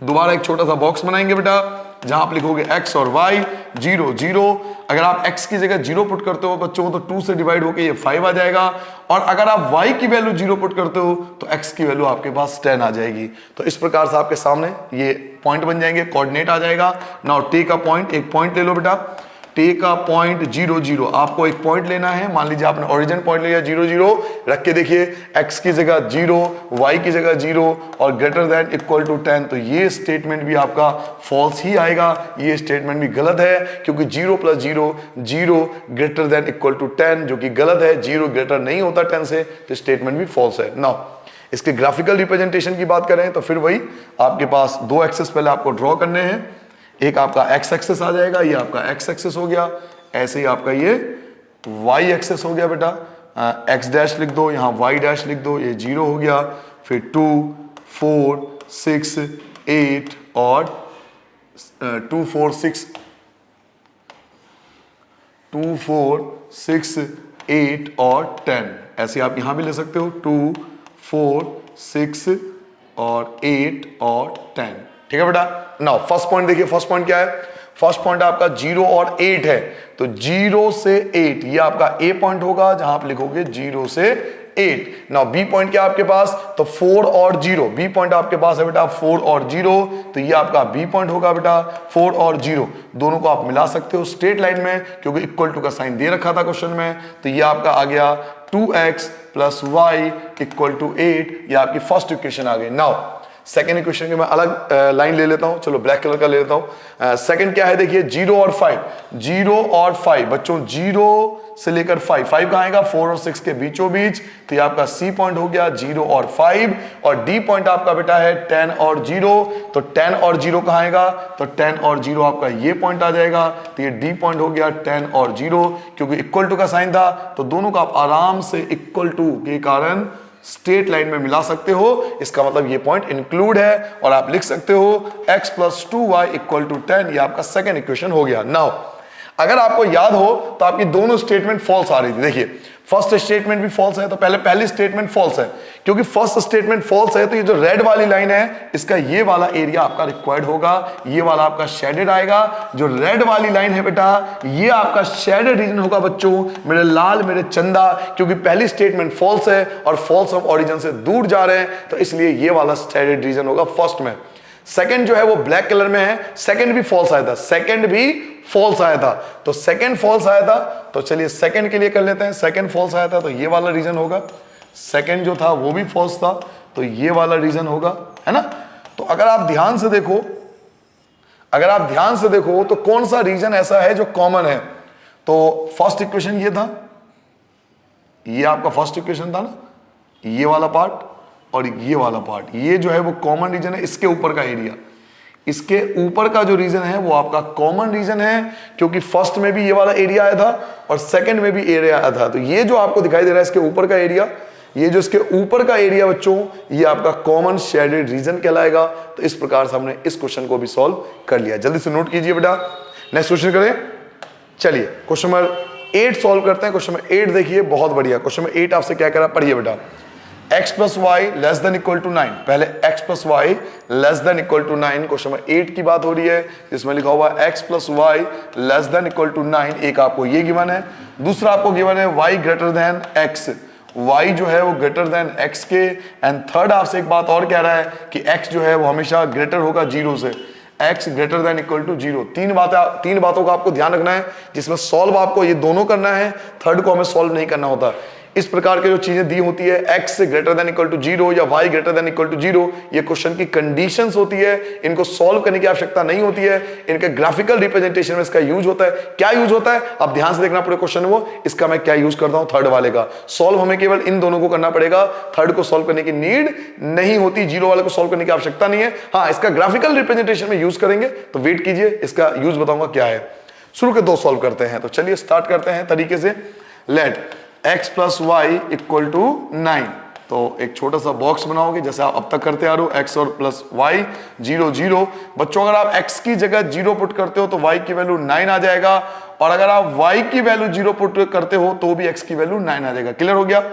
दोबारा एक छोटा सा बॉक्स बनाएंगे बेटा जहां आप लिखोगे x और y। 0 0, अगर आप x की जगह 0 पुट करते हो बच्चों तो 2 से डिवाइड होके ये 5 आ जाएगा, और अगर आप y की वैल्यू 0 पुट करते हो तो x की वैल्यू आपके पास 10 आ जाएगी। तो इस प्रकार से आपके सामने ये पॉइंट बन जाएंगे, कोऑर्डिनेट आ जाएगा। नाउ टेक अ पॉइंट, एक पॉइंट ले लो बेटा। टेक अ पॉइंट 0 0, आपको एक पॉइंट लेना है। मान लीजिए आपने ओरिजिन पॉइंट लिया 0 0, रख के देखिए x की जगह 0, y की जगह 0 और ग्रेटर देन इक्वल टू 10। तो ये स्टेटमेंट भी आपका फॉल्स ही आएगा, ये स्टेटमेंट भी गलत है, क्योंकि 0 + 0 0 ग्रेटर देन इक्वल टू 10, जो कि गलत है। 0 ग्रेटर नहीं होता 10 से, तो स्टेटमेंट भी फॉल्स है। नाउ इसके ग्राफिकल रिप्रेजेंटेशन की बात करें तो फिर वही आपके पास दो एक्सेस पहले आपको ड्रॉ करने हैं। एक आपका x एक्सेस आ जाएगा, ये आपका x एक्सेस हो गया। ऐसे ही आपका ये y एक्सेस हो गया बेटा, x डैश लिख दो, यहाँ y डैश लिख दो, ये 0 हो गया। फिर 2 4 6 8 और 2 4 6 8 और 10, ऐसे आप यहां भी ले सकते हो। 2 4 6 और 8 और 10, ठीक है बेटा। नाउ फर्स्ट पॉइंट देखिए, फर्स्ट पॉइंट क्या है? फर्स्ट पॉइंट आपका 0 और 8 है, तो 0 से 8 ये आपका ए पॉइंट होगा जहां आप लिखोगे 0 से 8। नाउ बी पॉइंट क्या आपके पास? तो 4 और 0, बी पॉइंट आपके पास है बेटा 4 और 0, तो ये आपका बी पॉइंट होगा बेटा। 4 और 0 दोनों को आप मिला सकते हो स्ट्रेट लाइन में, क्योंकि इक्वल टू का साइन दे रखा था क्वेश्चन में। तो ये आपका आ गया 2x + y इक्वल टू 8, ये आपकी फर्स्ट इक्वेशन आ गई। नाउ सेकेंड इक्वेशन के मैं अलग लाइन ले लेता हूं, चलो ब्लैक कलर का ले लेता हूं। सेकेंड क्या है देखिए, 0 और 5, 0 और 5 बच्चों 0 से लेकर 5 कहां आएगा? 4 और 6 के बीचों बीच, तो ये आपका सी पॉइंट हो गया 0 और 5। और डी पॉइंट आपका बेटा है 10 और 0, तो 10 और 0 कहां आएगा? तो 10 और 0 आपका ये पॉइंट आ जाएगा, तो ये डी पॉइंट हो गया 10 और 0, क्योंकि इक्वल टू का साइन था, तो दोनों का आप आराम से इक्वल टू के कारण स्ट्रेट लाइन में मिला सकते हो। इसका मतलब ये पॉइंट इंक्लूड है, और आप लिख सकते हो x + 2y इक्वल टू 10, ये आपका सेकेंड इक्वेशन हो गया। नाउ अगर आपको याद हो तो आपकी दोनों स्टेटमेंट फॉल्स आ रही थी। देखिए फर्स्ट स्टेटमेंट भी फॉल्स है, तो पहली स्टेटमेंट फॉल्स है। क्योंकि फर्स्ट स्टेटमेंट फॉल्स है तो ये जो रेड वाली लाइन है इसका ये वाला एरिया आपका रिक्वायर्ड होगा, ये वाला आपका शेडेड आएगा। जो रेड वाली लाइन है बेटा ये आपका शेडेड रीजन होगा बच्चों, मेरे लाल मेरे चंदा, क्योंकि पहली स्टेटमेंट फॉल्स है और फॉल्स ऑफ ओरिजिन से दूर जा रहे हैं, तो इसलिए ये वाला शेडेड रीजन होगा फर्स्ट में। सेकंड जो है वो ब्लैक कलर में है, सेकंड भी फॉल्स आया था, सेकंड भी फॉल्स आया था, तो सेकंड फॉल्स आया था, तो चलिए सेकंड के लिए कर लेते हैं। सेकंड फॉल्स आया था तो ये वाला रीजन होगा, सेकंड जो था वो भी फॉल्स था तो ये वाला रीजन होगा, है ना। तो अगर आप ध्यान से देखो, अगर आप ध्यान से देखो तो कौन सा रीजन ऐसा है जो कॉमन है, तो फर्स्ट इक्वेशन ये था, ये आपका फर्स्ट इक्वेशन था ना, ये वाला पार्ट और ये वाला पार्ट, ये जो है वो कॉमन रीजन है। इसके ऊपर का एरिया, इसके ऊपर का जो रीजन है वो आपका कॉमन रीजन है, क्योंकि फर्स्ट में भी ये वाला एरिया आया था और सेकंड में भी एरिया आया था। तो ये जो आपको दिखाई दे रहा है इसके ऊपर का एरिया, ये जो इसके ऊपर का एरिया बच्चों, ये आपका कॉमन शेडेड रीजन कहलाएगा। तो इस प्रकार से हमने इस क्वेश्चन को भी सॉल्व कर लिया। जल्दी से नोट कीजिए बेटा, नेक्स्ट क्वेश्चन करें। चलिए क्वेश्चन नंबर 8 सॉल्व करते हैं। क्वेश्चन नंबर 8 देखिए, बहुत बढ़िया क्वेश्चन नंबर 8 आपसे क्या करा, पढ़िए बेटा। x plus y less than equal to 9, पहले x plus y less than equal to 9, question number 8 की बात हो रही है, जिसमें लिखा हुआ है x plus y less than equal to 9। एक आपको ये गिवन है, दूसरा आपको गिवन है y greater then x, y जो है वो ग्रेटर देन x के, एंड थर्ड आपसे एक बात और कह रहा है कि x जो है वो हमेशा ग्रेटर होगा 0 से, x greater than equal to 0। तीन बातों का आपको ध्यान रखना है, जिसमें सॉल्व आपको ये दोनों करना है, थर्ड को हमें सॉल्व नहीं करना होता। इस प्रकार के जो चीजें दी होती है x greater than equal to 0 या y greater than equal to 0, ये क्वेश्चन की कंडीशंस होती है, इनको सॉल्व करने की आवश्यकता नहीं होती है, इनके ग्राफिकल रिप्रेजेंटेशन में इसका यूज होता है। क्या यूज होता है आप ध्यान से देखना पूरे क्वेश्चन वो, इसका मैं क्या यूज करता हूं, थर्ड वाले का। सॉल्व हमें केवल इन दोनों को करना पड़ेगा, थर्ड को सॉल्व करने की नीड नहीं होती, 0 वाले को सॉल्व करने की आवश्यकता नहीं है। हाँ, इसका ग्राफिकल रिप्रेजेंटेशन में यूज करेंगे, तो वेट कीजिए, इसका यूज बताऊंगा क्या है। शुरू के 2 सॉल्व करते हैं, तो चलिए स्टार्ट करते हैं तरीके से। Let x plus Y equal to 9, तो एक छोटा सा बॉक्स बनाओगे जैसे आप अब तक करते आ रहे हो, x और प्लस वाई 0 0। बच्चों अगर आप x की जगह 0 पुट करते हो तो y की वैल्यू 9 आ जाएगा, और अगर आप y की वैल्यू 0 पुट करते हो तो भी x की वैल्यू 9 आ जाएगा। क्लियर हो गया,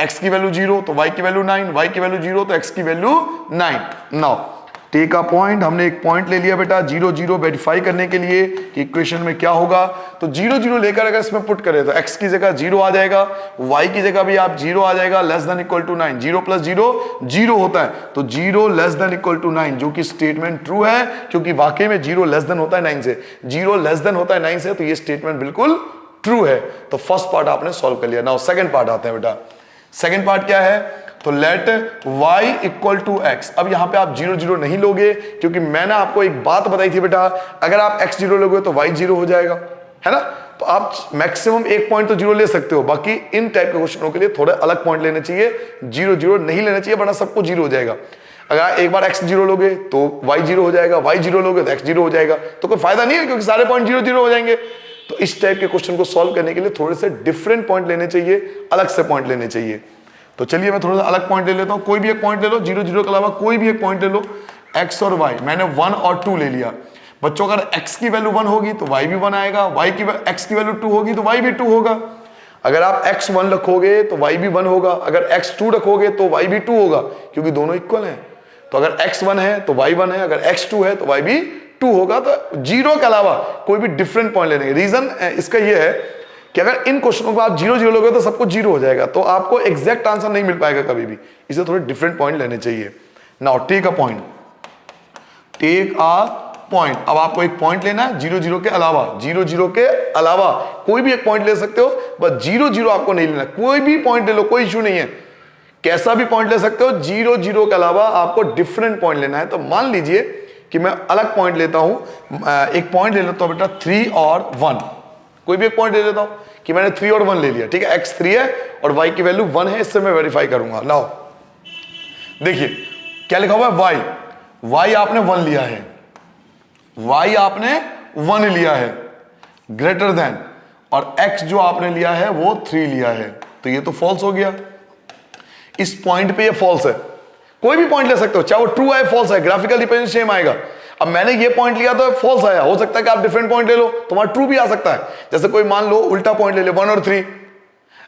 x की वैल्यू 0 तो y की वैल्यू 9, y की वैल्यू 0 तो x की value 9। Now take a point, हमने एक पॉइंट ले लिया बेटा 0 0 वेरीफाई करने के लिए कि इक्वेशन में क्या होगा। तो 0 0 लेकर अगर इसमें पुट करें तो x की जगह 0 आ जाएगा, y की जगह भी आप 0 आ जाएगा, less than equal to 9, 0 plus 0 0 होता है, तो 0 लेस देन इक्वल टू 9, जो कि स्टेटमेंट ट्रू है, क्योंकि वाकई में 0 लेस देन होता है 9 से, 0 लेस देन होता है 9 से, तो ये स्टेटमेंट बिल्कुल ट्रू है। तो फर्स्ट पार्ट आपने सॉल्व कर लिया। नाउ सेकंड पार्ट आते हैं बेटा। सेकंड पार्ट क्या है, तो let y equal to x। अब यहां पे आप 0 0 नहीं लोगे, क्योंकि मैंने आपको एक बात बताई थी बेटा, अगर आप x 0 लोगे तो y 0 हो जाएगा, है ना। तो आप मैक्सिमम एक पॉइंट तो 0 ले सकते हो, बाकी इन टाइप के क्वेश्चनों के लिए थोड़े अलग पॉइंट लेने चाहिए, 0 0 नहीं लेना चाहिए, वरना सबको 0 हो जाएगा। अगर एक बार x 0 लोगे तो y 0 हो जाएगा, y 0 लोगे तो x 0 हो जाएगा, तो कोई फायदा नहीं है, क्योंकि सारे पॉइंट 0 0 हो जाएंगे। तो इस टाइप के क्वेश्चन को सॉल्व करने के लिए थोड़े से डिफरेंट पॉइंट लेने चाहिए, अलग से पॉइंट लेने चाहिए। तो चलिए मैं थोड़ा सा अलग पॉइंट ले लेता हूं, कोई भी एक पॉइंट ले लो, 0 0 के अलावा कोई भी एक पॉइंट ले लो। x और y मैंने 1 और 2 ले लिया। बच्चों अगर x की वैल्यू 1 होगी तो y भी 1 आएगा, x की वैल्यू 2 होगी तो y भी 2 होगा। अगर आप x 1 रखोगे तो y भी 1 होगा, अगर x 2 रखोगे तो y भी 2 होगा, क्योंकि दोनों इक्वल हैं। तो अगर x 1 है तो y 1 है, अगर x 2 है तो y भी 2 होगा। तो 0 के अलावा कोई भी डिफरेंट पॉइंट लेने, रीजन इसका यह है कि अगर इन क्वेश्चनों को आप 0 0 लोगे तो सबको 0 हो जाएगा, तो आपको एग्जैक्ट आंसर नहीं मिल पाएगा कभी भी, इसलिए थोड़े डिफरेंट पॉइंट लेने चाहिए। Now take a point, take a point. अब आपको एक पॉइंट लेना है 0 0 के अलावा, 0 0 के अलावा कोई भी एक पॉइंट ले सकते हो, बस 0 0 आपको नहीं लेना। कोई भी पॉइंट ले लो, कोई इशू नहीं है, कैसा भी पॉइंट ले सकते हो, 0 0 के अलावा आपको डिफरेंट पॉइंट लेना है। तो मान लीजिए कि मैं अलग पॉइंट लेता हूं, एक पॉइंट ले लेता हूं बेटा 3 और 1, कोई भी एक पॉइंट ले लेता हूं कि मैंने 3 और 1 ले लिया, ठीक है। x 3 है और y की वैल्यू 1 है, इससे मैं वेरीफाई करूंगा। नाउ देखिए क्या लिखा हुआ है, y आपने 1 लिया है, y आपने 1 लिया है ग्रेटर देन, और x जो आपने लिया है वो 3 लिया है, तो ये तो फॉल्स हो गया। इस पॉइंट पे ये फॉल्स है, कोई भी पॉइंट ले सकते हो, चाहे वो ट्रू है फॉल्स है, ग्राफिकल रिप्रेजेंटेशन सेम आएगा। अब मैंने ये पॉइंट लिया तो फॉल्स आया, हो सकता है कि आप डिफरेंट पॉइंट ले लो, तुम्हारा ट्रू भी आ सकता है। जैसे कोई मान लो उल्टा पॉइंट ले ले 1 और 3,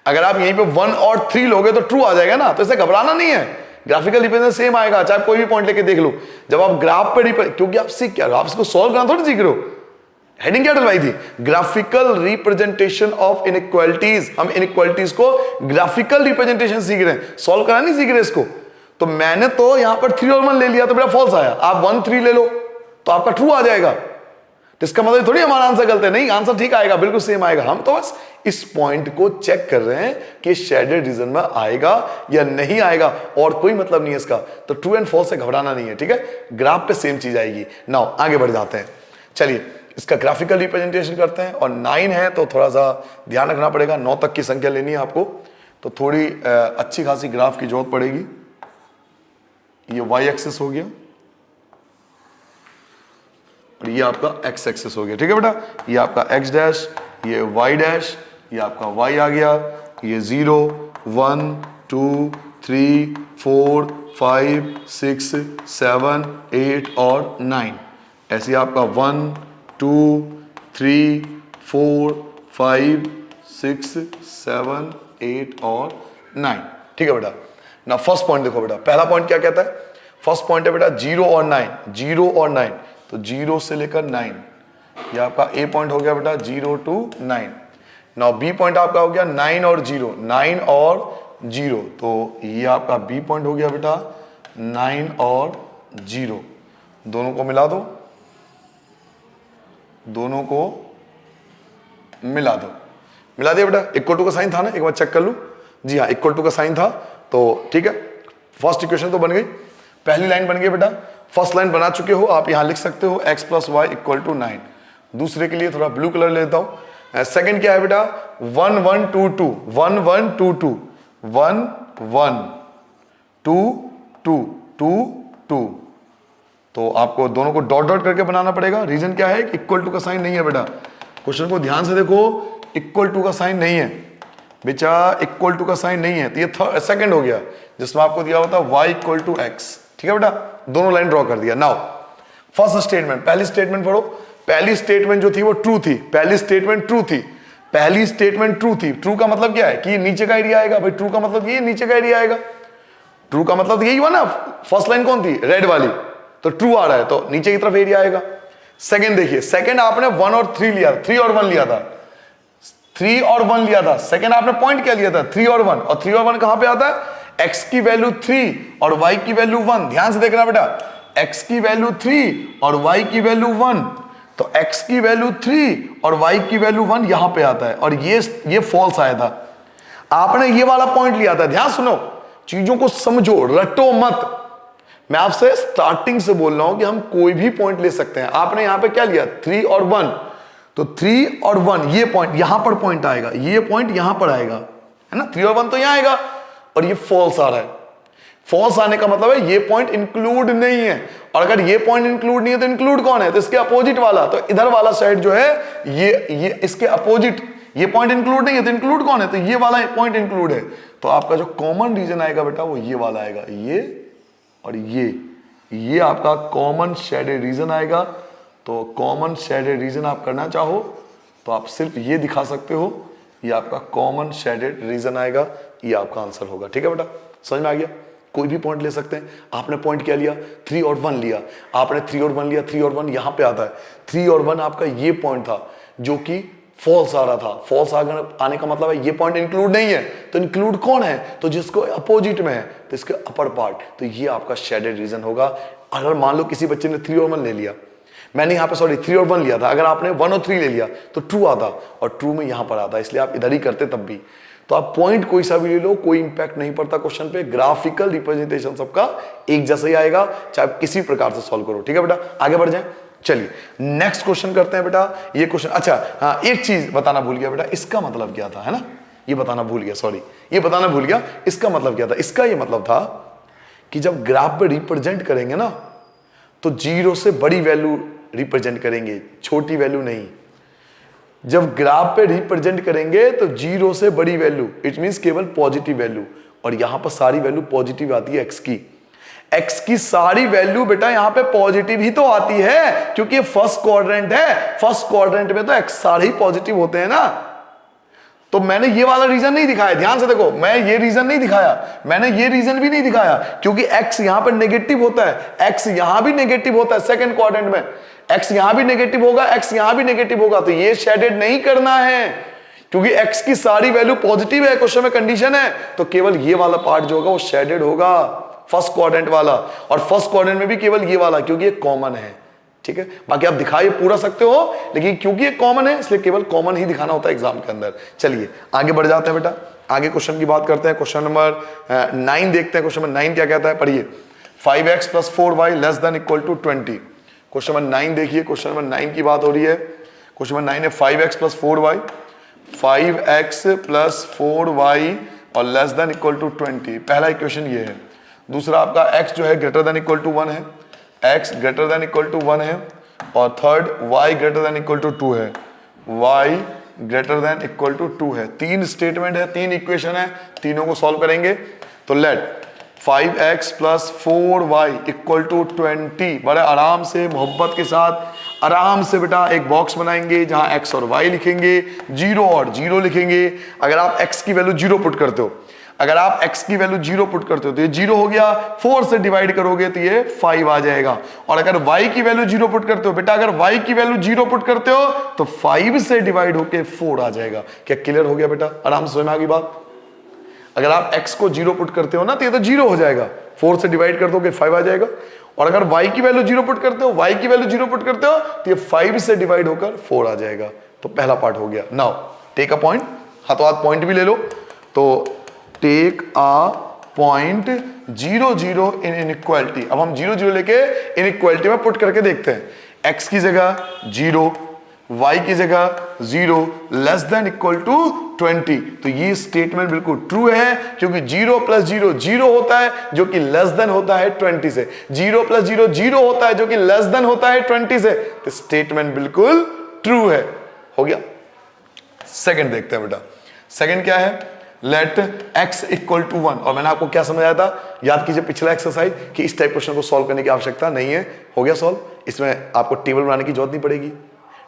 अगर आप यहीं पे 1 और 3 लोगे तो ट्रू आ जाएगा ना, तो इसे घबराना नहीं है, ग्राफिकल रिप्रेजेंटेशन सेम आएगा, चाहे कोई भी पॉइंट लेके देख लो। जब आप ग्राफ पे क्योंकि आप सीख क्या रहे हो, आप इसको सॉल्व करना थोड़ी सीख रहे हो। हेडिंग क्या डलवाई थी, ग्राफिकल रिप्रेजेंटेशन ऑफ इनइक्वालिटीज। हम इनइक्वालिटीज को ग्राफिकल रिप्रेजेंटेशन सीख रहे हैं, सॉल्व करना नहीं सीख रहे इसको। तो मैंने तो यहां पर 3 और 1 ले लिया तो मेरा फॉल्स आया, आप 1 3 ले लो तो आपका ट्रू आ जाएगा। तो इसका मतलब थोड़ी हमारा आंसर गलत है, नहीं, आंसर ठीक आएगा, बिल्कुल सेम आएगा। हम तो बस इस पॉइंट को चेक कर रहे हैं कि शेडेड रीजन में आएगा या नहीं आएगा, और कोई मतलब नहीं है इसका। तो ट्रू एंड फॉल्स से घबराना नहीं है, ठीक है, ग्राफ पे सेम चीज आएगी। नाउ आगे बढ़ जाते हैं, चलिए इसका ग्राफिकल रिप्रेजेंटेशन करते हैं। और 9 है तो थोड़ा सा ध्यान रखना पड़ेगा, 9 तक की संख्या लेनी है आपको, तो थोड़ी अच्छी खासी ग्राफ की जरूरत पड़ेगी। ये y एक्सिस हो गया और ये आपका x एक्सिस हो गया, ठीक है बेटा, ये आपका x डैश, ये y डैश, ये आपका y आ गया, ये 0 1 2 3 4 5 6 7 8 और 9, ऐसे आपका 1 2 3 4 5 6 7 8 और 9, ठीक है बेटा। ना फर्स्ट पॉइंट देखो बेटा, पहला पॉइंट क्या कहता है, फर्स्ट पॉइंट है बेटा 0 और 9, 0 और 9, तो 0 से लेकर 9, ये आपका ए पॉइंट हो गया बेटा 0 to 9। नाउ बी पॉइंट आपका हो गया 9 और 0, 9 और 0, तो ये आपका बी पॉइंट हो गया बेटा 9 और 0, दोनों को मिला दो, दोनों को मिला दो, मिला दिया बेटा। इक्वल टू का साइन था ना, एक बार चेक कर लूं, जी हाँ इक्वल टू का साइन था, तो ठीक है, फर्स्ट इक्वेशन तो बन गई, पहली लाइन बन गई बेटा। फर्स्ट लाइन बना चुके हो, आप यहां लिख सकते हो x + y = 9। दूसरे के लिए थोड़ा ब्लू कलर लेता हूं। सेकंड क्या है बेटा 1 1 2 2, 1 1 2 2, 1 1 2 2 2 2, तो आपको दोनों को डॉट डॉट करके बनाना पड़ेगा। रीजन क्या है, इक्वल टू का साइन नहीं है बेटा, क्वेश्चन को ध्यान से देखो, इक्वल टू का साइन नहीं है बेचा, इक्वल टू का साइन नहीं है, तो ये सेकंड हो गया, जिसमें आपको दिया होता y = x, ठीक है बेटा, दोनों लाइन ड्रॉ कर दिया। नाउ फर्स्ट स्टेटमेंट, पहली स्टेटमेंट पढ़ो, पहली स्टेटमेंट जो थी वो ट्रू थी, पहली स्टेटमेंट ट्रू थी, पहली स्टेटमेंट ट्रू थी। ट्रू का मतलब क्या है कि नीचे का एरिया आएगा, भाई ट्रू का मतलब ये नीचे का एरिया आएगा, ट्रू का मतलब यही हुआ ना, फर्स्ट लाइन कौन थी, रेड वाली, तो ट्रू आ रहा है तो नीचे की तरफ एरिया आएगा। सेकंड देखिए, सेकंड आपने 1 और 3 लिया, 3 और 1 लिया था, 3 और 1 लिया था, सेकंड आपने पॉइंट क्या लिया था 3 और 1, और 3 और 1 कहां पे आता है, x की वैल्यू 3 और y की वैल्यू 1, ध्यान से देखना बेटा, x की वैल्यू 3 और y की वैल्यू 1, तो x की वैल्यू 3 और y की वैल्यू 1 यहां पे आता है, और ये फॉल्स आया था, आपने ये वाला पॉइंट लिया था। ध्यान सुनो, चीजों को समझो, रटो मत, मैं आपसे स्टार्टिंग से बोल रहा हूं कि हम कोई भी पॉइंट ले सकते हैं। आपने यहां पे क्या लिया 3 और 1, तो 3 और 1 ये पॉइंट, यहां पर पॉइंट आएगा, ये पॉइंट यहां पर आएगा, है ना, 3 और 1 तो यहां आएगा, और ये फॉल्स आ रहा है। फॉल्स आने का मतलब है ये पॉइंट इंक्लूड नहीं है, और अगर ये पॉइंट इंक्लूड नहीं है तो इंक्लूड कौन है, तो इसके अपोजिट वाला, तो इधर वाला साइड जो है ये इसके अपोजिट, ये पॉइंट इंक्लूड नहीं है तो इंक्लूड कौन है, तो ये वाला पॉइंट इंक्लूड है। तो आपका जो कॉमन रीजन आएगा बेटा वो ये वाला आएगा, ये और ये आपका कॉमन शेडेड रीजन आएगा। तो कॉमन शेडेड रीजन आप करना चाहो तो आप सिर्फ ये दिखा सकते हो, ये आपका कॉमन शेडेड रीजन आएगा, ये आपका आंसर होगा, ठीक है बेटा, समझ में आ गया। कोई भी पॉइंट ले सकते हैं, आपने पॉइंट क्या लिया 3 और 1 लिया, आपने 3 और 1 लिया, 3 और 1 यहां पे आता है, 3 और 1 आपका ये पॉइंट था जो कि फॉल्स आ रहा था, फॉल्स आने का मतलब है ये पॉइंट इंक्लूड नहीं है, तो इंक्लूड कौन है, तो जिसको अपोजिट में है, तो इसके अपर पार्ट, तो ये आपका शेडेड रीजन होगा। अगर मान लो किसी बच्चे ने 3 और 1 ले लिया, मैंने यहाँ पे 3 और 1 लिया था, अगर आपने 1 और 3 ले लिया तो ट्रू आता, और ट्रू में यहां पर आता, इसलिए आप इधर ही करते तब भी। तो आप पॉइंट कोई सा भी ले लो, कोई इंपैक्ट नहीं पड़ता क्वेश्चन पे, ग्राफिकल रिप्रेजेंटेशन सबका एक जैसा ही आएगा, चाहे आप किसी प्रकार से सॉल्व करो, ठीक है बेटा। आगे बढ़ जाए, चलिए नेक्स्ट क्वेश्चन करते हैं बेटा। ये क्वेश्चन, अच्छा हाँ एक चीज बताना भूल गया बेटा, इसका मतलब क्या था, है ना, ये बताना भूल गया, सॉरी ये बताना भूल गया, इसका मतलब क्या था। इसका ये मतलब था कि जब ग्राफ पे रिप्रेजेंट करेंगे ना तो 0 से बड़ी वैल्यू रिप्रेजेंट करेंगे, छोटी वैल्यू नहीं। जब ग्राफ पे रिप्रेजेंट करेंगे तो 0 से बड़ी वैल्यू, इट मींस केवल पॉजिटिव वैल्यू, और यहां पर सारी वैल्यू पॉजिटिव आती है एक्स की सारी वैल्यू बेटा यहां पे पॉजिटिव ही तो आती है, क्योंकि ये फर्स्ट क्वाड्रेंट है, फर्स्ट क्वाड्रेंट में तो एक्स सारे ही पॉजिटिव होते हैं ना। तो मैंने ये वाला रीजन नहीं दिखाया, ध्यान से देखो, मैं ये रीजन नहीं दिखाया, मैंने ये रीजन भी नहीं दिखाया, क्योंकि x यहां पर नेगेटिव होता है, x यहां भी नेगेटिव होता है सेकंड क्वाड्रेंट में, x यहां भी नेगेटिव होगा, x यहां भी नेगेटिव होगा, तो ये शेडेड नहीं करना है, क्योंकि x की सारी वैल्यू पॉजिटिव है, क्वेश्चन में कंडीशन है, तो केवल ये वाला पार्ट जो होगा वो शेडेड होगा, फर्स्ट क्वाड्रेंट वाला, और फर्स्ट क्वाड्रेंट में भी केवल ये वाला, क्योंकि ये कॉमन है, ठीक है। बाकी आप दिखाई पूरा सकते हो, लेकिन क्योंकि ये कॉमन है इसलिए केवल कॉमन ही दिखाना होता है एग्जाम के अंदर। चलिए आगे बढ़ जाते हैं बेटा, आगे क्वेश्चन की बात करते हैं। क्वेश्चन नंबर 9 देखते हैं। क्वेश्चन नंबर 9 क्या कहता है, पढ़िए। 5x + 4y ≤ 20। क्वेश्चन नंबर 9 देखिए, क्वेश्चन नंबर 9 की बात हो रही है। क्वेश्चन नंबर 9 है 5x + 4y, 5x + 4y और ≤ 20। पहला इक्वेशन ये है। दूसरा आपका x जो है > 1 है, x > 1 है, और थर्ड y > 2 है, y > 2 है। तीन स्टेटमेंट है, तीन इक्वेशन है, तीनों को सॉल्व करेंगे। तो लेट 5x + 4y = 20। बड़े आराम से, मोहब्बत के साथ आराम से बेटा एक बॉक्स बनाएंगे जहां x और y लिखेंगे, 0 और 0 लिखेंगे। अगर आप x की वैल्यू 0 पुट करते हो, अगर आप x की वैल्यू 0 पुट करते हो तो ये 0 हो गया, 4 से डिवाइड करोगे तो ये 5 आ जाएगा। और अगर y की वैल्यू 0 पुट करते हो, बेटा अगर y की वैल्यू 0 पुट करते हो तो 5 से डिवाइड होके 4 आ जाएगा। क्या क्लियर हो गया बेटा? आराम से समझ में आ गई बात। अगर आप x को 0 पुट करते हो ना तो ये तो 0 हो जाएगा, 4 से डिवाइड कर दोगे 5 आ जाएगा। और अगर y की वैल्यू 0 पुट करते हो, y की वैल्यू 0 पुट करते हो तो ये 5 से डिवाइड होकर 4 आ जाएगा। तो पहला पार्ट हो गया। नाउ टेक अ पॉइंट, हाथों हाथ पॉइंट भी ले लो। तो take a point 0 0 in inequality. अब हम 0 0 लेके इनइक्वालिटी में पुट करके देखते हैं। x की जगह 0, y की जगह 0 <= 20। तो ये स्टेटमेंट बिल्कुल ट्रू है, क्योंकि 0 + 0 0 होता है जो कि <= होता है 20 से, 0 + 0 0 होता है जो कि <= होता है 20 से। तो स्टेटमेंट बिल्कुल ट्रू है। हो गया। सेकंड देखते हैं बेटा। सेकंड क्या है, लेट x = 1। और मैंने आपको क्या समझाया था, याद कीजिए पिछला एक्सरसाइज, कि इस टाइप क्वेश्चन को सॉल्व करने की आवश्यकता नहीं है। हो गया सॉल्व। इसमें आपको टेबल बनाने की जरूरत नहीं पड़ेगी,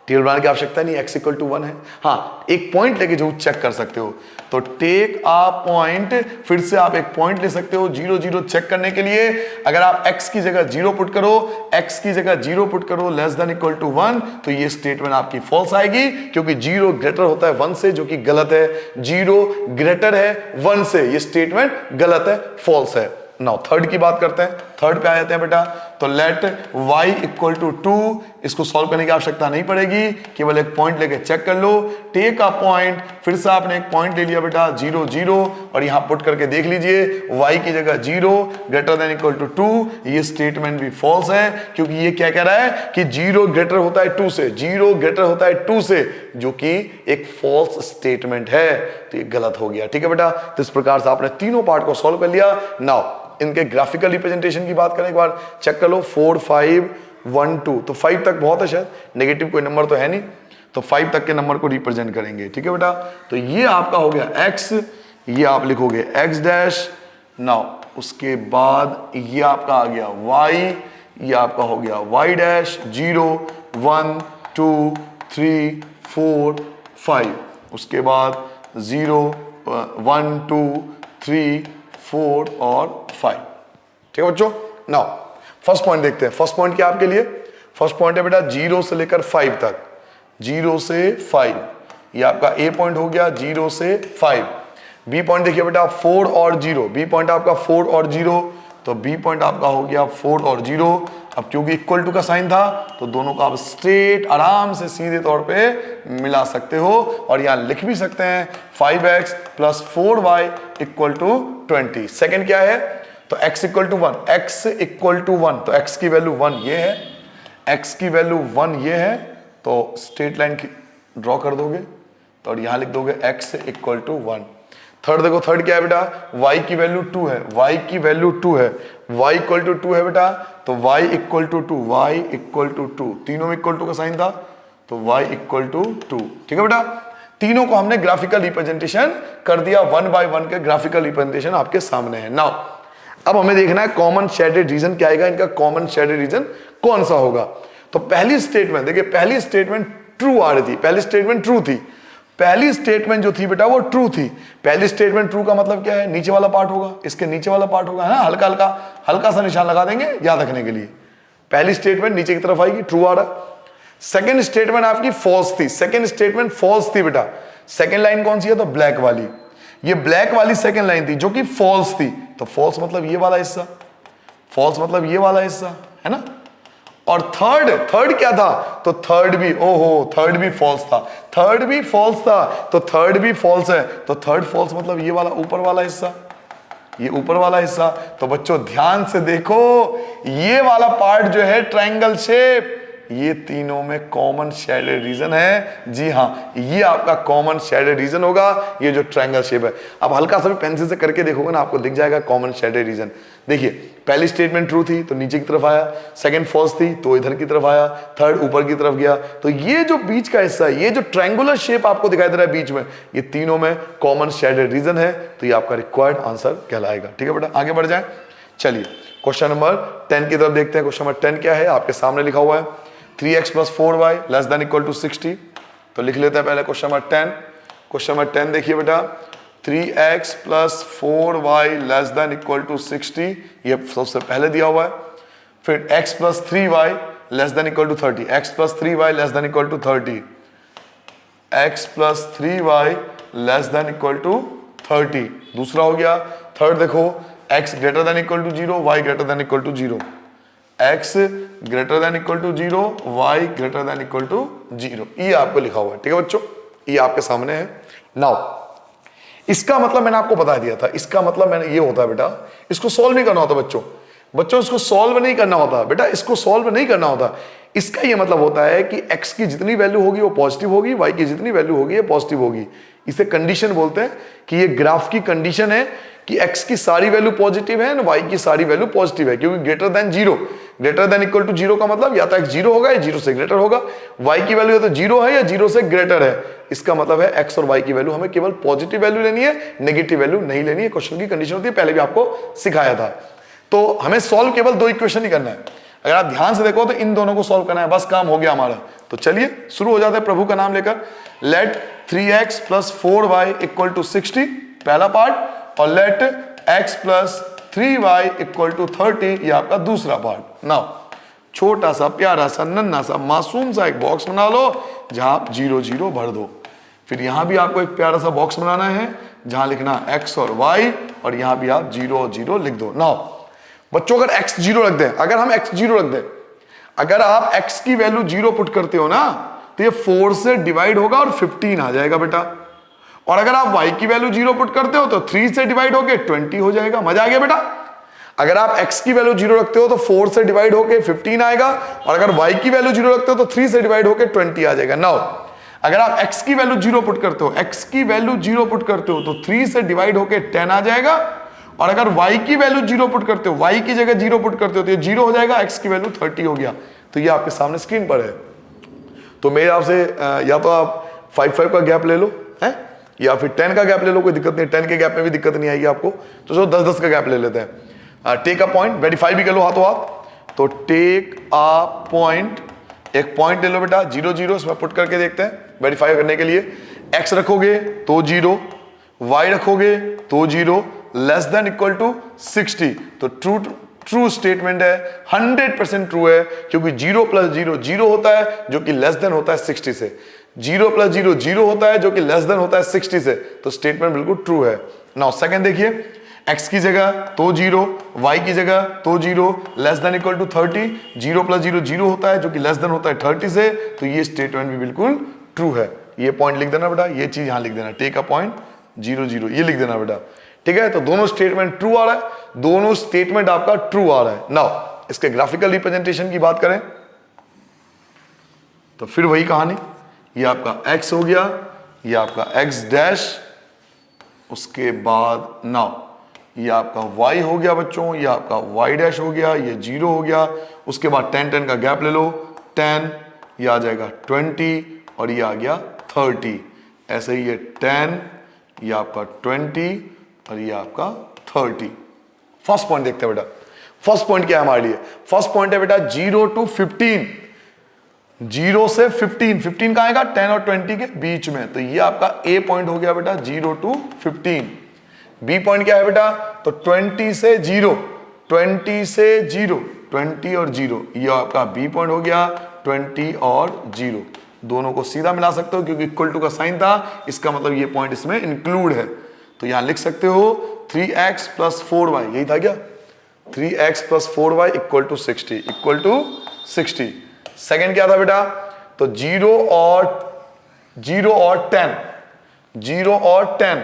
टेबल बनाने की आवश्यकता नहीं, x = 1 है। हाँ, एक पॉइंट लेके जरूर चेक कर सकते हो। तो टेक अ पॉइंट, फिर से आप एक पॉइंट ले सकते हो 0 0 चेक करने के लिए। अगर आप x की जगह 0 पुट करो, x की जगह 0 पुट करो <= 1, तो ये स्टेटमेंट आपकी फॉल्स आएगी, क्योंकि 0 ग्रेटर होता है 1 से, जो कि गलत है। 0 ग्रेटर है 1 से, ये स्टेटमेंट गलत है, फॉल्स है। नाउ थर्ड की बात करते हैं। थर्ड पे आ जाते हैं बेटा। तो लेट y = 2। इसको सॉल्व करने की आवश्यकता नहीं पड़ेगी, केवल एक पॉइंट लेके चेक कर लो। टेक अ पॉइंट, फिर से आपने एक पॉइंट ले लिया बेटा 0 0, और यहां पुट करके देख लीजिए, y की जगह 0 <= 2। ये स्टेटमेंट भी फॉल्स है, क्योंकि ये क्या कह रहा है कि 0 ग्रेटर होता है 2 से, 0 ग्रेटर होता है 2 से, जो कि एक फॉल्स स्टेटमेंट है। तो ये गलत हो गया। ठीक है बेटा। तो इस प्रकार से आपने तीनों पार्ट को सॉल्व कर लिया। नाउ इनके ग्राफिकल रिप्रेजेंटेशन की बात करें, एक बार चेक कर लो। 4 5 1 2, तो 5 तक बहुत है, शायद नेगेटिव कोई नंबर तो है नहीं, तो 5 तक के नंबर को रिप्रेजेंट करेंगे। ठीक है बेटा। तो ये आपका हो गया x, ये आप लिखोगे x'। नाउ उसके बाद ये आपका आ गया y, ये आपका हो गया y'। 0 1 2 3 4 5, उसके बाद 0 1 2 3 4 और 5। ठीक है बच्चों। नाउ फर्स्ट पॉइंट देखते हैं। फर्स्ट पॉइंट क्या आपके लिए? फर्स्ट पॉइंट है बेटा 0 से लेकर 5 तक, 0 से 5, ये आपका ए पॉइंट हो गया 0 से 5। बी पॉइंट देखिए बेटा 4 और 0, बी पॉइंट आपका 4 और 0, तो बी पॉइंट आपका हो गया 4 और 0। अब क्योंकि इक्वल टू का साइन था, तो दोनों को आप स्ट्रेट आराम से सीधे तौर पे मिला सकते हो, और यहां लिख भी सकते हैं 5x + 4y = 20। सेकंड क्या है? तो x = 1, x = 1, तो x की वैल्यू 1 ये है, x की वैल्यू 1 ये है, तो स्ट्रेट लाइन ड्रॉ कर दोगे, तो और यहां लिख दोगे x = 1। थर्ड देखो, थर्ड क्या है बेटा? y की वैल्यू 2 है, y की वैल्यू 2 है, y = 2 है बेटा, तो y = 2, y = 2, तीनों में इक्वल टू का साइन था, तो y = 2। ठीक है बेटा। तीनों को हमने ग्राफिकल रिप्रेजेंटेशन कर दिया, 1 बाय 1 के ग्राफिकल रिप्रेजेंटेशन आपके सामने है। नाउ अब हमें देखना है कॉमन शेडेड रीजन क्या आएगा, इनका कॉमन शेडेड रीजन कौन सा होगा। तो पहली स्टेटमेंट देखिए, पहली स्टेटमेंट ट्रू आ रही थी, पहली स्टेटमेंट ट्रू थी, पहली स्टेटमेंट जो थी बेटा वो ट्रू थी। पहली स्टेटमेंट ट्रू का मतलब क्या है, नीचे वाला पार्ट होगा, इसके नीचे वाला पार्ट होगा, है ना, हल्का हल्का हल्का सा निशान लगा देंगे याद रखने के लिए। पहली स्टेटमेंट नीचे की तरफ आएगी, ट्रू आ रहा। सेकंड स्टेटमेंट आपकी फॉल्स थी, सेकंड स्टेटमेंट फॉल्स थी बेटा। सेकंड लाइन कौन सी है, तो ब्लैक वाली, ये ब्लैक वाली सेकंड लाइन थी जो कि फॉल्स थी। तो फॉल्स मतलब ये वाला हिस्सा, फॉल्स मतलब ये वाला हिस्सा, है ना। और थर्ड क्या था, तो थर्ड भी, ओहो थर्ड भी फॉल्स था, थर्ड भी फॉल्स था, तो थर्ड भी फॉल्स है। तो थर्ड फॉल्स मतलब ये वाला ऊपर वाला हिस्सा, ये ऊपर वाला हिस्सा। तो बच्चों ध्यान से देखो, ये वाला पार्ट जो है ट्रायंगल शेप, ये तीनों में कॉमन शेडेड रीजन है। जी हाँ, ये आपका कॉमन शेडेड रीजन होगा, ये जो ट्रायंगल शेप है। अब हल्का सा भी पेंसिल से करके देखोगे ना, आपको दिख जाएगा कॉमन शेडेड रीजन। देखिए पहली स्टेटमेंट ट्रू थी तो नीचे की तरफ आया, सेकंड फॉल्स थी तो इधर की तरफ आया, थर्ड ऊपर की तरफ गया। तो ये जो बीच का हिस्सा है, ये जो ट्रायंगुलर शेप आपको दिखाई दे रहा है बीच में, ये तीनों में कॉमन शेडेड रीजन है। तो ये आपका रिक्वायर्ड आंसर कहलाएगा। ठीक है बेटा, आगे बढ़ जाए। चलिए क्वेश्चन नंबर 10 की तरफ देखते हैं। क्वेश्चन नंबर 10 क्या है, आपके सामने लिखा हुआ है 3x + 4y ≤ 60। तो लिख लेते हैं पहले क्वेश्चन नंबर 10। क्वेश्चन नंबर 10 देखिए बेटा, 3x + 4y ≤ 60, ये सबसे पहले दिया हुआ है। फिर x + 3y ≤ 30, x + 3y ≤ 30, x + 3y ≤ 30। दूसरा हो गया। थर्ड देखो, x > 0, y > 0, x > 0, y > 0। ये आपको लिखा हुआ है। ठीक है बच्चों, ये आपके सामने है। नाउ इसका मतलब मैंने आपको बता दिया था, इसका मतलब मैंने ये होता है बेटा, इसको सॉल्व नहीं करना होता बच्चों, इसको सॉल्व नहीं करना होता बेटा, इसको सॉल्व नहीं करना होता। इसका ये मतलब होता है कि x की जितनी वैल्यू होगी वो पॉजिटिव होगी, y की जितनी वैल्यू होगी ये पॉजिटिव होगी। इसे कंडीशन बोलते हैं कि ये ग्राफ की कंडीशन है कि x की सारी वैल्यू पॉजिटिव है, y की सारी वैल्यू पॉजिटिव है। क्योंकि ग्रेटर देन जीरो का मतलब या तो x 0 होगा या 0 से ग्रेटर होगा, y की वैल्यू या तो 0 है या 0 से ग्रेटर है। इसका मतलब है x और y की वैल्यू हमें केवल पॉजिटिव वैल्यू लेनी है, नेगेटिव वैल्यू नहीं लेनी है। क्वेश्चन की कंडीशन होती है, पहले भी आपको सिखाया था। तो हमें सॉल्व केवल 2 इक्वेशन ही करना है। अगर आप ध्यान से देखो तो इन दोनों को सॉल्व करना है, बस काम हो गया हमारा। तो चलिए शुरू हो जाते हैं प्रभु का नाम लेकर। लेट 3x + 4y = 60 पहला पार्ट, और लेट x + 3y = 30 ये आपका दूसरा पार्ट। नाउ छोटा सा प्यारा सा नन्हा सा मासूम सा एक बॉक्स बना लो जहां आप 0 0 भर दो। फिर यहां भी आपको एक प्यारा सा बॉक्स बनाना है जहां लिखना x और y, और यहां भी आप 0 0 लिख दो। नाउ बच्चों अगर x 0 रख दें, अगर हम x 0 रख दें, अगर आप x की वैल्यू 0 पुट करते हो ना, तो ये 4 से डिवाइड होगा और 15 आ जाएगा बेटा। और अगर आप y की वैल्यू 0 पुट करते हो तो 3 से डिवाइड होके 20 हो जाएगा। मजा आ गया बेटा। अगर आप x की वैल्यू 0 रखते हो तो 4 से डिवाइड होके 15 आएगा, और अगर y की वैल्यू 0 रखते हो तो 3 से डिवाइड होके 20 आ जाएगा। नाउ अगर आप x की वैल्यू 0 पुट करते हो, x की वैल्यू 0 पुट करते हो तो 3 से डिवाइड होके 10 आ जाएगा, और अगर y की वैल्यू 0 पुट करते हो, y की जगह 0 पुट करते हो तो ये 0 हो जाएगा, x की वैल्यू 30 हो गया। तो ये आपके सामने स्क्रीन पर है। तो मेरे आपसे या तो आप 5 5 का गैप ले लो है, या फिर 10 का गैप ले लो, कोई दिक्कत नहीं, 10 के गैप में भी दिक्कत नहीं आएगी आपको। तो चलो 10 10 का गैप ले लेते हैं। टेक अ पॉइंट, वेरीफाई भी कर लो हाथों हाथ। तो टेक अ पॉइंट, एक पॉइंट ले लो बेटा 0 0, इसमें पुट करके देखते हैं वेरीफाई करने के लिए। x रखोगे तो 0, y रखोगे तो 0, < 60। तो ट्रू स्टेटमेंट है, 100% ट्रू है, क्योंकि 0 + 0 0 होता है जो कि लेस देन होता है 60 से, 0 + 0 0 होता है जो कि लेस देन होता है 60 से। तो स्टेटमेंट बिल्कुल ट्रू है। नाउ सेकंड देखिए, x की जगह तो 0, y की जगह तो 0, लेस देन = 30, 0 + 0 0 होता है जो कि लेस देन होता है 30 से। तो ये स्टेटमेंट भी बिल्कुल ट्रू है। ये पॉइंट लिख देना बेटा, ये चीज यहां लिख देना, टेक अ पॉइंट 0 0 ये लिख देना बेटा। ठीक है, तो दोनों स्टेटमेंट ट्रू आ रहा है, दोनों स्टेटमेंट आपका ट्रू आ रहा है। नाउ इसके ग्राफिकल रिप्रेजेंटेशन की बात करें तो फिर वही कहानी, ये आपका x हो गया, ये आपका x', उसके बाद नाउ ये आपका y हो गया बच्चों, ये आपका y' हो गया, ये 0 हो गया। उसके बाद 10 10 का गैप ले लो, 10 ये आ जाएगा 20, और ये आ गया 30। ऐसे ही ये 10, ये आपका 20, और ये आपका 30। फर्स्ट पॉइंट देखते हैं बेटा, फर्स्ट पॉइंट क्या है हमारे लिए। फर्स्ट पॉइंट है बेटा 0 to 15। 0 से 15 कहाँ आएगा? 10 और 20 के बीच में। तो ये आपका ए पॉइंट हो गया बेटा 0 to 15। बी पॉइंट क्या है बेटा? तो 20 से 0, 20 से 0, 20 और 0, ये आपका बी पॉइंट हो गया 20 और 0। दोनों को सीधा मिला सकते हो क्योंकि इक्वल टू का साइन था, इसका मतलब ये पॉइंट इसमें इंक्लूड है। तो यहां लिख सकते हो 3x प्लस 4y, यही था क्या? 3x plus 4y equal to 60, equal to 60। Second क्या था बेटा? तो 0 और 10, 0 और 10,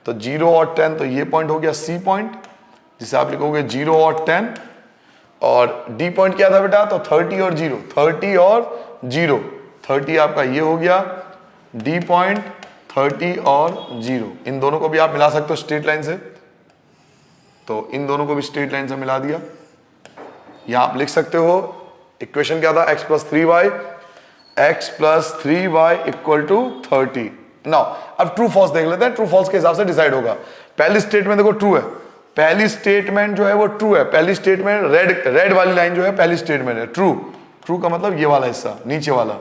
तो 0 और 10, तो ये पॉइंट हो गया सी पॉइंट, जिसे आप लिखोगे 0 और 10। और डी पॉइंट क्या था बेटा? तो 30 और 0, 30 और 0, 30 आपका ये हो गया डी पॉइंट, 30 और 0। इन दोनों को भी आप मिला सकते हो स्ट्रेट लाइन से, तो इन दोनों को भी स्ट्रेट लाइन से मिला दिया। यहां आप लिख सकते हो इक्वेशन क्या था? x plus 3y equal to 30। Now अब ट्रू फॉल्स देख लेते हैं, ट्रू फॉल्स के हिसाब से डिसाइड होगा। पहली स्टेटमेंट देखो ट्रू है, पहली स्टेटमेंट जो है वो ट्रू है, पहली स्टेटमेंट रेड वाली लाइन जो है पहली स्टेटमेंट है ट्रू। ट्रू का मतलब ये वाला हिस्सा नीचे वाला,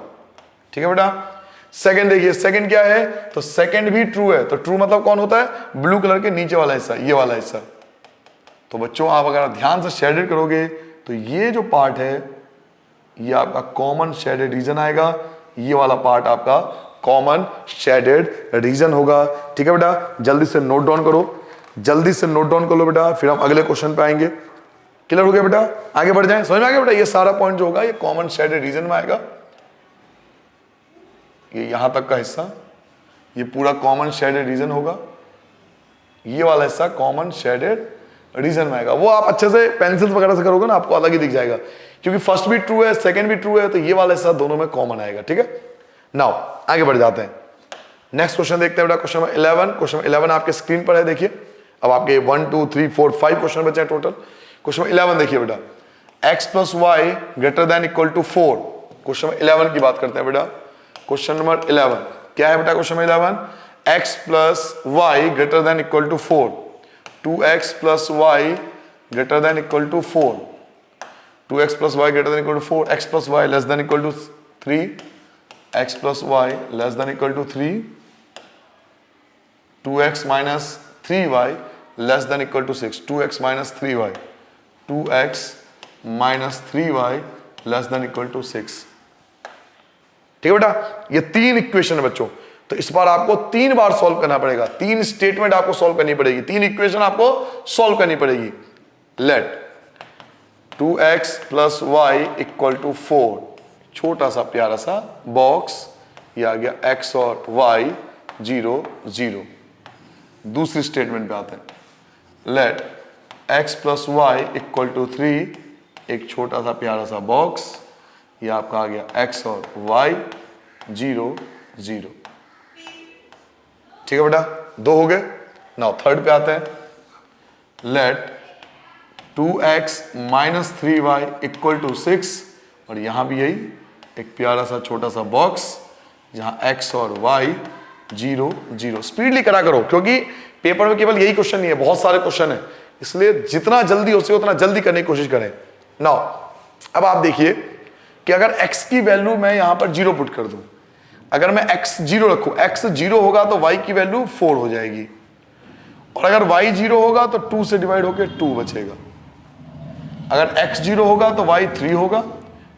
ठीक है बेटा। सेकंड देखिए, सेकंड क्या है? तो सेकंड भी ट्रू है, तो ट्रू मतलब कौन होता है? ब्लू कलर के नीचे वाला हिस्सा, ये वाला हिस्सा। तो बच्चों आप अगर ध्यान से शेडेड करोगे तो ये जो पार्ट है ये आपका कॉमन शेडेड रीजन आएगा, ये वाला पार्ट आपका कॉमन शेडेड रीजन होगा, ठीक है बेटा। जल्दी से नोट डाउन करो, जल्दी से नोट डाउन कर लो बेटा, फिर हम अगले क्वेश्चन पे आएंगे। क्लियर हो गया बेटा? आगे बढ़ जाएं, समझ में आ गया बेटा? ये सारा पॉइंट जो होगा ये कॉमन शेडेड रीजन में आएगा, ये यहां तक का हिस्सा ये पूरा कॉमन शेडेड रीजन होगा, ये वाला हिस्सा कॉमन शेडेड रीजन में आएगा। वो आप अच्छे से पेंसिल वगैरह से करोगे ना, आपको अलग ही दिख जाएगा, क्योंकि फर्स्ट भी ट्रू है सेकंड भी ट्रू है, तो ये वाला हिस्सा दोनों में कॉमन आएगा, ठीक है। नाउ आगे बढ़ जाते हैं, नेक्स्ट क्वेश्चन देखते हैं बेटा। क्वेश्चन नंबर 11, क्वेश्चन 11 आपके स्क्रीन पर है, देखिए। अब आपके 1 2 3 4 5 क्वेश्चन बचे हैं टोटल। क्वेश्चन 11 देखिए बेटा, x plus Y greater than equal to 4। Question 11 की बात करते हैं बेटा। क्वेश्चन नंबर 11 क्या है बेटा? Question 11, x plus Y greater than equal to 4, 2x plus Y greater than equal to 4, 2x plus Y greater than equal to 4, x plus y less than equal to 3, x plus y less than equal to 3, 2x minus 3y less than equal to 6, 2x minus 3y, 2x minus 3y less than equal to 6, ठीक है बेटा। ये तीन इक्वेशन है बच्चों, तो इस बार आपको 3 बार सॉल्व करना पड़ेगा, 3 स्टेटमेंट आपको सॉल्व करनी पड़ेगी, 3 इक्वेशन आपको सॉल्व करनी पड़ेगी। Let 2x plus Y equal to 4, छोटा सा प्यारा सा बॉक्स, ये आ गया x और y 0 0। दूसरी स्टेटमेंट पे आते हैं, let x plus Y equal to 3, एक छोटा सा प्यारा सा बॉक्स, ये आपका आ गया x और y 0 0, ठीक है बेटा। 2 हो गए। नाउ थर्ड पे आते हैं, late 2x minus 3y equal to 6, और यहां भी यही एक प्यारा सा छोटा सा बॉक्स जहां x और y 0 0। स्पीडली करा करो, क्योंकि पेपर में केवल यही क्वेश्चन नहीं है, बहुत सारे क्वेश्चन है, इसलिए जितना जल्दी हो सके उतना जल्दी करने की कोशिश करें। नाउ अब आप देखिए कि अगर x की वैल्यू मैं यहां पर 0 पुट कर दूं, अगर मैं x 0 रखूं, x 0 होगा तो y की वैल्यू 4 हो जाएगी, और अगर y 0 होगा तो 2 से डिवाइड होकर 2 बचेगा। अगर x 0 होगा तो y 3 होगा,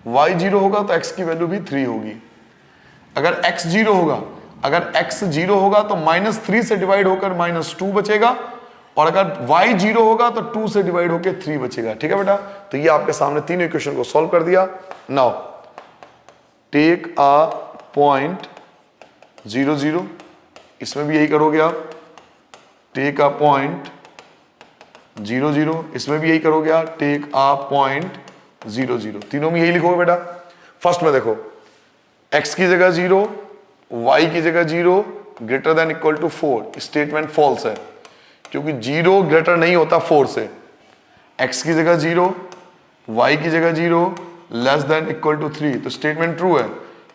y 0 होगा तो x की वैल्यू भी 3 होगी। अगर x 0 होगा, अगर x 0 होगा तो -3 से डिवाइड होकर -2 बचेगा, और अगर y 0 होगा तो 2 से डिवाइड होकर 3 बचेगा, ठीक है बेटा। तो ये आपके सामने तीनों इक्वेशन को सॉल्व कर दिया। नाउ टेक अ पॉइंट 0 0, इसमें भी यही करोगे आप, टेक अ पॉइंट 0 0, इसमें भी यही करोगे आप, टेक अ पॉइंट 0 0, तीनों में यही लिखोगे बेटा। फर्स्ट में देखो, x की जगह 0, y की जगह 0, greater than equal to 4, statement false है, क्योंकि 0 ग्रेटर नहीं होता 4 से। x की जगह 0, y की जगह 0, लेस देन इक्वल टू 3, तो स्टेटमेंट ट्रू है,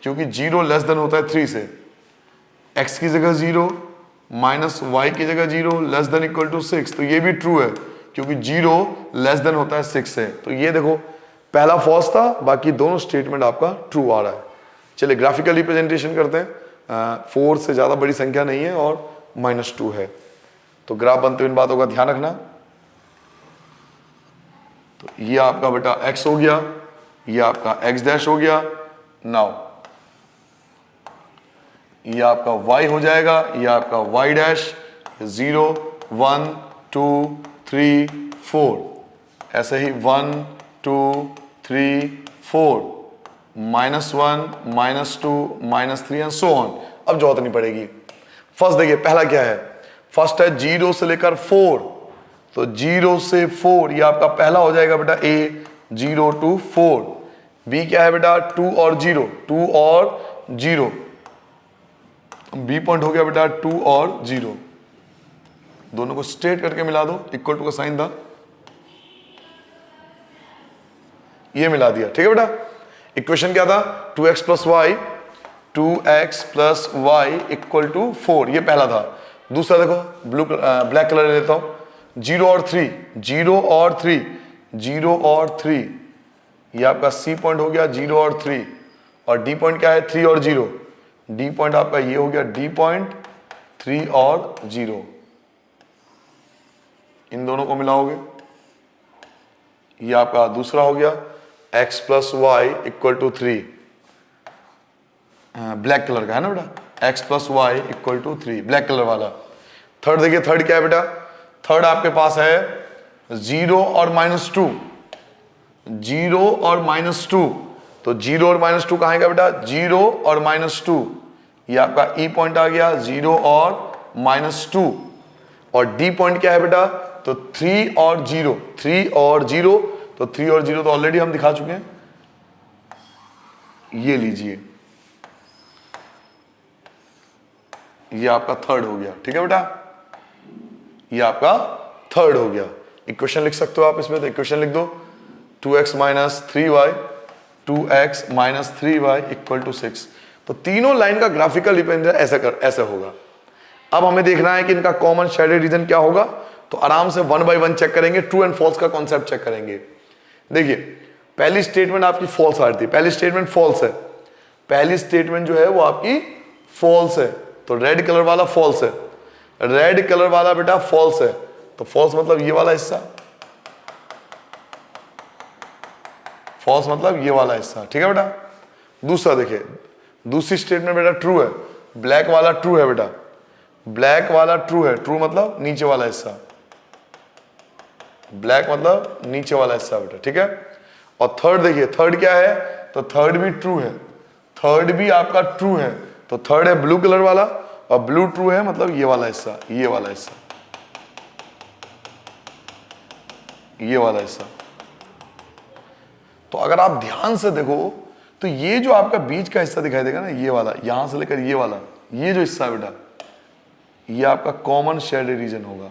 क्योंकि 0 लेस देन होता है 3 से। x की जगह 0, माइनस y की जगह 0, लेस देन इक्वल टू 6, तो ये भी ट्रू है, क्योंकि 0 लेस देन होता है 6 से। तो ये देखो पहला फॉल्स था, बाकी दोनों स्टेटमेंट आपका ट्रू आ रहा है। चलिए ग्राफिकल रिप्रेजेंटेशन करते हैं। 4 से ज़्यादा बड़ी संख्या नहीं है और -2 है, तो ग्राफ बनते हुए इन बातों का ध्यान रखना। तो ये आपका बेटा x हो गया, ये आपका x डैश हो गया। नाउ ये आपका y हो जाएगा, ये आपका y डैश, 0 1 2 3 4, ऐसे ही 1 2 3 4, -1 -2 -3 एंड सो ऑन। अब जरूरत नहीं पड़ेगी। फर्स्ट देखिए पहला क्या है, फर्स्ट है 0 से लेकर 4, तो 0 से 4 ये आपका पहला हो जाएगा बेटा A, 0 to 4। B क्या है बेटा 2 और 0, 2 और 0, B पॉइंट हो गया बेटा 2 और 0। दोनों को स्ट्रेट करके मिला दो, इक्वल टू का साइन था, ये मिला दिया, ठीक है बेटा। इक्वेशन क्या था 2x plus Y, 2x plus Y equal to 4, ये पहला था। दूसरा देखो ब्लैक कलर ले लेता हूं, 0 और 3, 0 और 3, 0 और 3, ये आपका C पॉइंट हो गया 0 और 3, और D पॉइंट क्या है 3 और 0, D पॉइंट आपका ये हो गया D पॉइंट 3 और 0। इन दोनों को मिलाओगे, ये आपका दूसरा हो गया x plus Y equal to 3, black colour का है ना बेटा, x plus Y equal to 3, black colour वाला। थर्ड देखिए, थर्ड क्या है बेटा, थर्ड आपके पास है 0 और -2, 0 और -2, तो 0 और -2 कहाँ आएगा बेटा, 0 और -2, ये आपका E पॉइंट आ गया 0 और -2, और D पॉइंट क्या है बेटा, तो 3 और 0, 3 और 0, तो 3 और 0 तो ऑलरेडी हम दिखा चुके हैं, ये लीजिए, ये आपका थर्ड हो गया, ठीक है बेटा, ये आपका थर्ड हो गया। इक्वेशन लिख सकते हो आप इसमें, तो इक्वेशन लिख दो 2x minus 3y, 2x minus 3y equal to 6। तो तीनों लाइन का ग्राफिकल रिप्रेजेंटेशन ऐसे होगा। अब हमें देखना है कि इनका कॉमन शेडेड रीजन क्या होगा, तो आराम से 1 बाय 1 चेक करेंगे, ट्रू एंड फॉल्स का कॉन्सेप्ट चेक करेंगे। देखिए पहली स्टेटमेंट आपकी फॉल्स आ रही थी, पहली स्टेटमेंट फॉल्स है, पहली स्टेटमेंट जो है वो आपकी फॉल्स है, तो रेड कलर वाला फॉल्स है, रेड कलर वाला बेटा फॉल्स है, तो फॉल्स मतलब ये वाला हिस्सा, फॉल्स मतलब ये वाला हिस्सा, ठीक है बेटा। दूसरा देखिए, दूसरी स्टेटमेंट बेटा ट्रू है, ब्लैक वाला ट्रू है बेटा, ब्लैक वाला ट्रू है, ट्रू मतलब नीचे वाला हिस्सा, ब्लैक मतलब नीचे वाला हिस्सा बेटा, ठीक है। और थर्ड देखिए, थर्ड क्या है, तो थर्ड भी ट्रू है, थर्ड भी आपका ट्रू है, तो थर्ड है ब्लू कलर वाला, और ब्लू ट्रू है मतलब ये वाला हिस्सा, ये वाला हिस्सा, ये वाला हिस्सा। तो अगर आप ध्यान से देखो तो ये जो आपका बीच का हिस्सा दिखाई देगा ना, ये वाला, यहां से लेकर ये वाला, ये जो हिस्सा बेटा, ये आपका कॉमन शेडेड रीजन होगा।